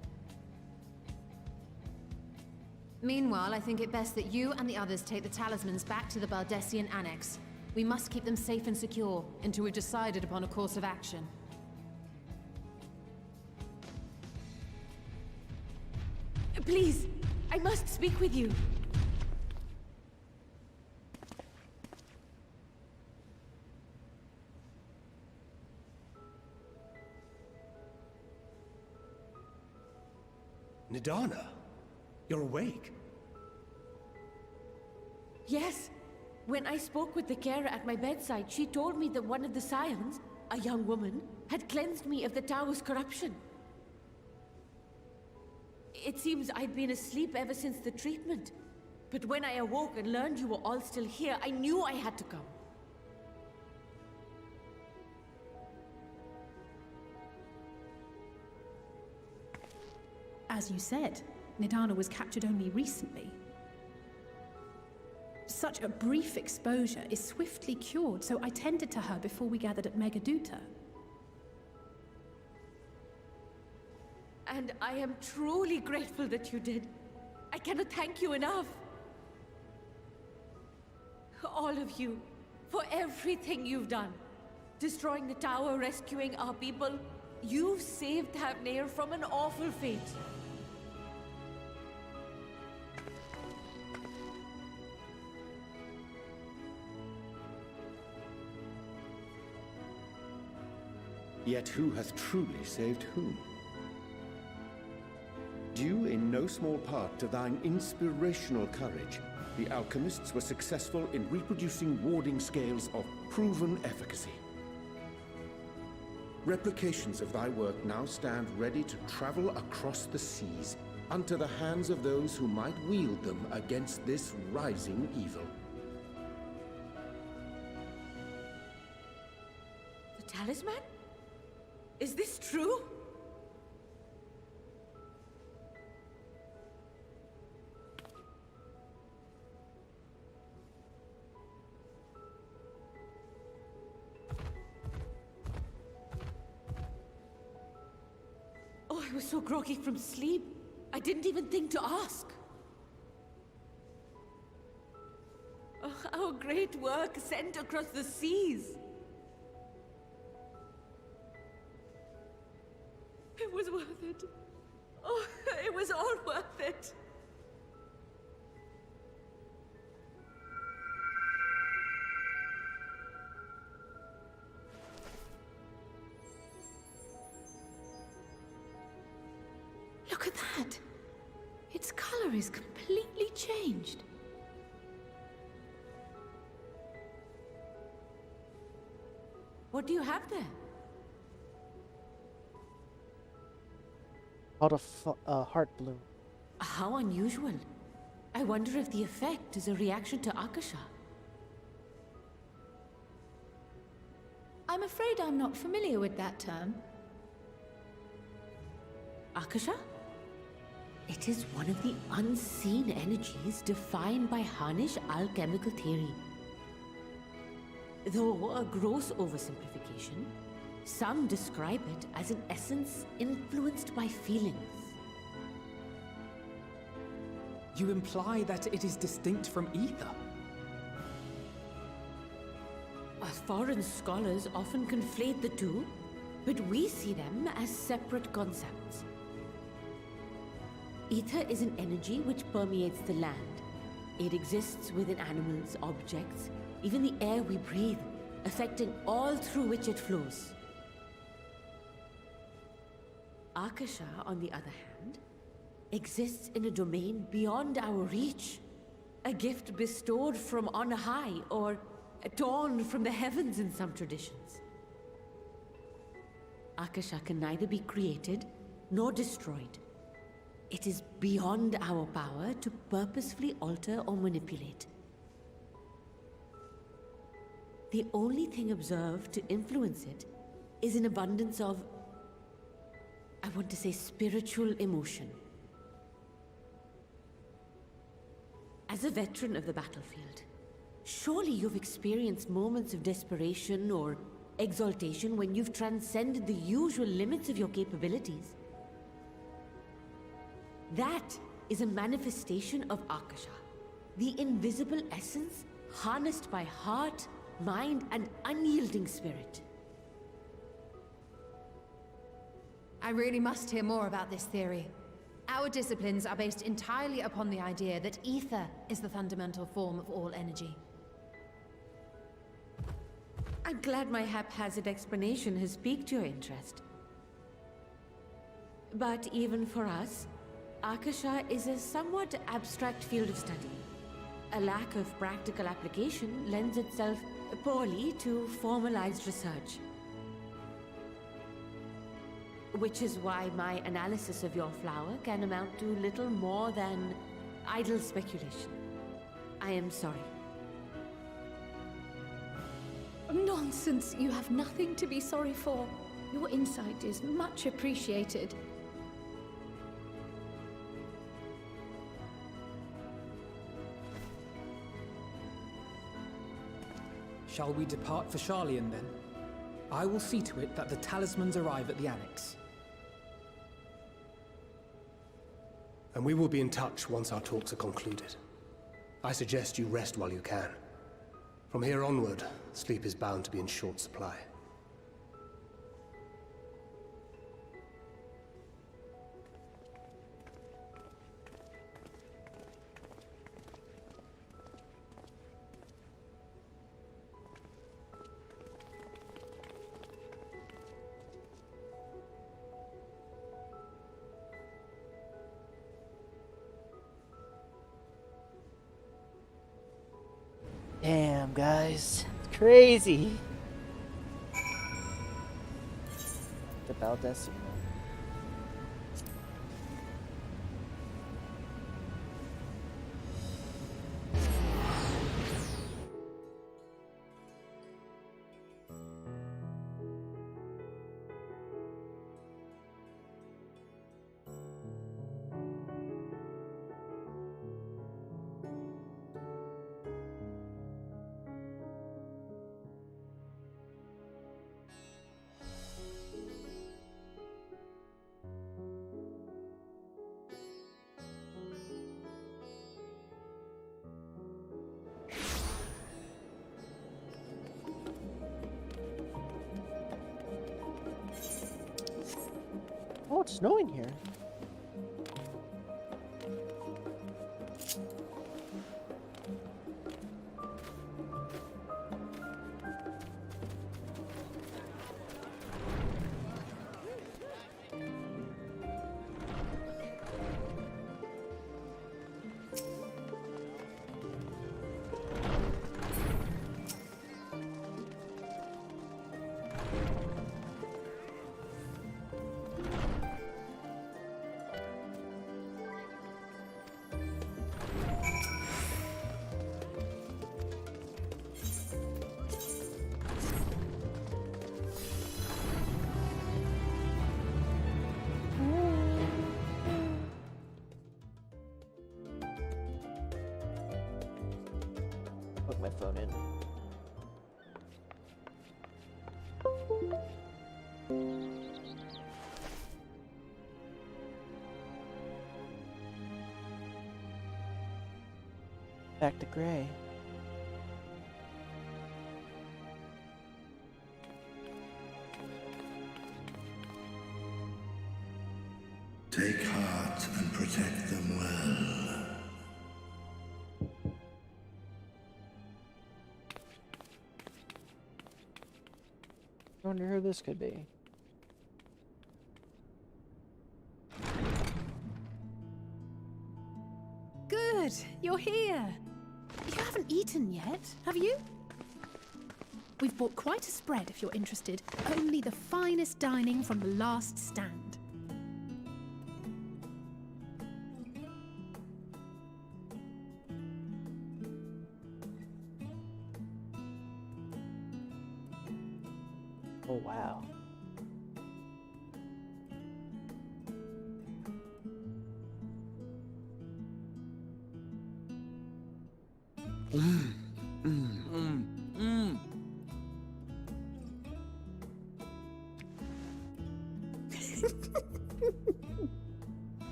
Meanwhile, I think it best that you and the others take the talismans back to the Baldessian Annex. We must keep them safe and secure until we've decided upon a course of action. Please, I must speak with you. Nidana, you're awake. Yes. When I spoke with the carer at my bedside, she told me that one of the scions, a young woman, had cleansed me of the tower's corruption. It seems I'd been asleep ever since the treatment. But when I awoke and learned you were all still here, I knew I had to come. As you said, Nidana was captured only recently. Such a brief exposure is swiftly cured, so I tended to her before we gathered at Megaduta. And I am truly grateful that you did. I cannot thank you enough. All of you, for everything you've done. Destroying the tower, rescuing our people. You've saved Thavnair from an awful fate. Yet who hath truly saved whom? Due in no small part to thine inspirational courage, the alchemists were successful in reproducing warding scales of proven efficacy. Replications of thy work now stand ready to travel across the seas, unto the hands of those who might wield them against this rising evil. The talisman? Is this true? Oh, I was so groggy from sleep. I didn't even think to ask. Oh, our great work sent across the seas. It was worth it. Oh, it was all worth it. Look at that. Its color is completely changed. What do you have there? Called a heart bloom. How unusual. I wonder if the effect is a reaction to Akasha. I'm afraid I'm not familiar with that term. Akasha? It is one of the unseen energies defined by Harnish alchemical theory. Though a gross oversimplification, some describe it as an essence influenced by feelings. You imply that it is distinct from ether? Foreign scholars often conflate the two, but we see them as separate concepts. Ether is an energy which permeates the land. It exists within animals, objects, even the air we breathe, affecting all through which it flows. Akasha, on the other hand, exists in a domain beyond our reach. A gift bestowed from on high, or torn from the heavens in some traditions. Akasha can neither be created nor destroyed. It is beyond our power to purposefully alter or manipulate. The only thing observed to influence it is an abundance of, I want to say, spiritual emotion. As a veteran of the battlefield, surely you've experienced moments of desperation or exaltation when you've transcended the usual limits of your capabilities. That is a manifestation of Akasha, the invisible essence harnessed by heart, mind, and unyielding spirit. I really must hear more about this theory. Our disciplines are based entirely upon the idea that ether is the fundamental form of all energy. I'm glad my haphazard explanation has piqued your interest. But even for us, Akasha is a somewhat abstract field of study. A lack of practical application lends itself poorly to formalized research. Which is why my analysis of your flower can amount to little more than idle speculation. I am sorry. Nonsense! You have nothing to be sorry for. Your insight is much appreciated. Shall we depart for Sharlayan then? I will see to it that the talismans arrive at the Annex. And we will be in touch once our talks are concluded. I suggest you rest while you can. From here onward, sleep is bound to be in short supply. Damn, guys. It's crazy. The Baldessimo. Oh, it's snowing here. Plug my phone in. Back to gray. Take heart and protect them well. I wonder who this could be. Good, you're here. You haven't eaten yet, have you? We've bought quite a spread if you're interested. Only the finest dining from the last stand. Oh, wow.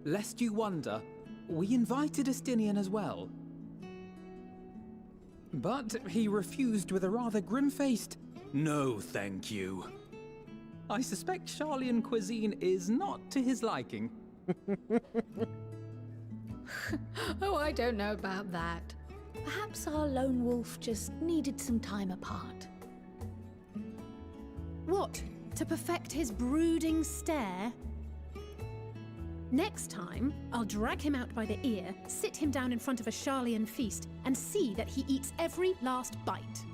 Lest you wonder, we invited Estinian as well. But he refused with a rather grim-faced, "No, thank you." I suspect Charlian cuisine is not to his liking. Oh, I don't know about that. Perhaps our lone wolf just needed some time apart. What? To perfect his brooding stare? Next time, I'll drag him out by the ear, sit him down in front of a Charlian feast, and see that he eats every last bite.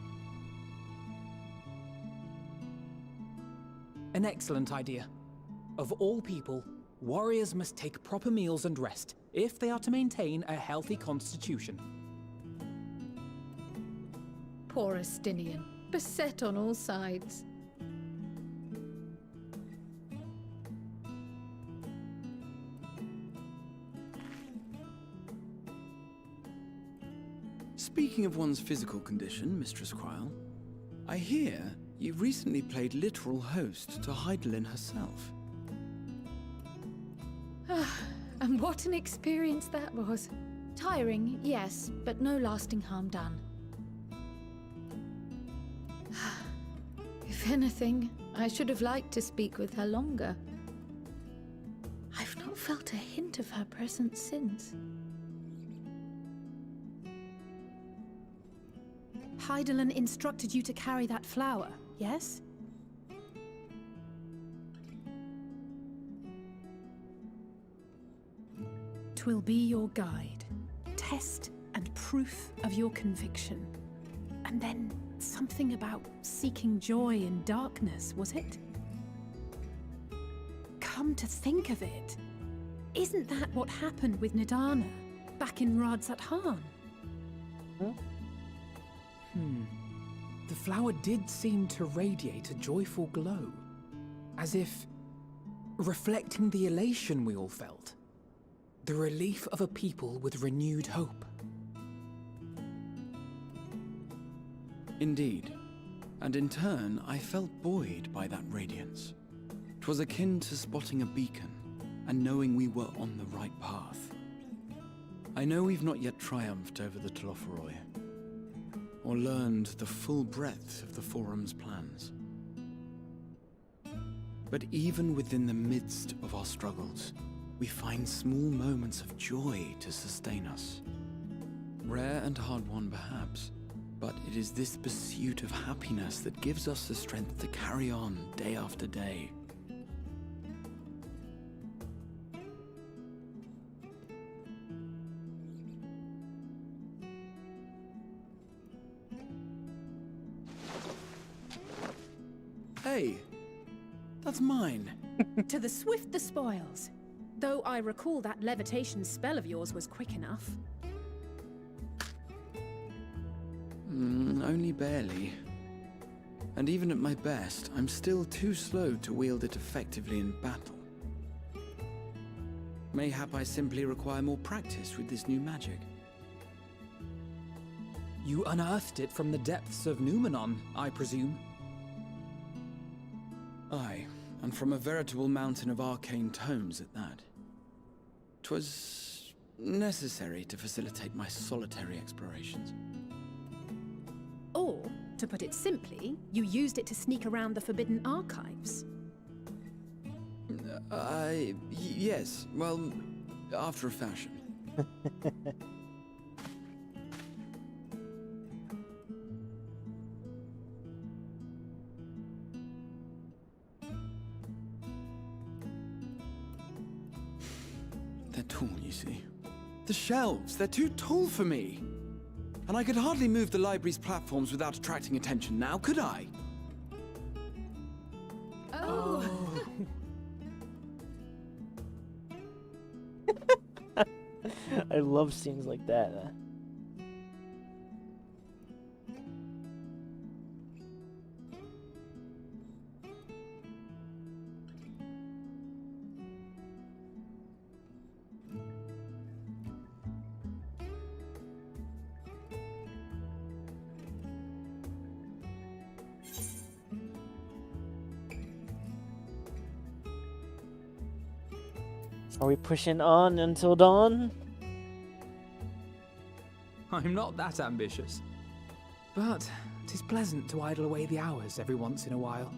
An excellent idea. Of all people, warriors must take proper meals and rest if they are to maintain a healthy constitution. Poor Estinian, beset on all sides. Speaking Speaking of one's physical condition, Mistress Cryle, I hear you recently played literal host to Heidelin herself. And what an experience that was. Tiring, yes, but no lasting harm done. If anything, I should have liked to speak with her longer. I've not felt a hint of her presence since. Heidelin instructed you to carry that flower, yes? Twill be your guide, test and proof of your conviction. And then something about seeking joy in darkness, was it? Come to think of it, isn't that what happened with Nidana back in Radz-at-Han? The flower did seem to radiate a joyful glow, as if reflecting the elation we all felt, the relief of a people with renewed hope. Indeed, and in turn, I felt buoyed by that radiance. 'Twas akin to spotting a beacon, and knowing we were on the right path. I know we've not yet triumphed over the Telophoroi, or learned the full breadth of the Forum's plans. But even within the midst of our struggles, we find small moments of joy to sustain us. Rare and hard-won perhaps, but it is this pursuit of happiness that gives us the strength to carry on day after day. Hey, that's mine. To the swift the spoils. Though I recall that levitation spell of yours was quick enough. Only barely. And even at my best, I'm still too slow to wield it effectively in battle. Mayhap I simply require more practice with this new magic. You unearthed it from the depths of Numenon, I presume? Aye, and from a veritable mountain of arcane tomes at that. 'Twas necessary to facilitate my solitary explorations. Or, to put it simply, you used it to sneak around the Forbidden Archives. Yes, well, after a fashion. They're tall, you see. The shelves, they're too tall for me. And I could hardly move the library's platforms without attracting attention now, could I? Oh. I love scenes like that. Are we pushing on until dawn? I'm not that ambitious. But 'tis pleasant to idle away the hours every once in a while.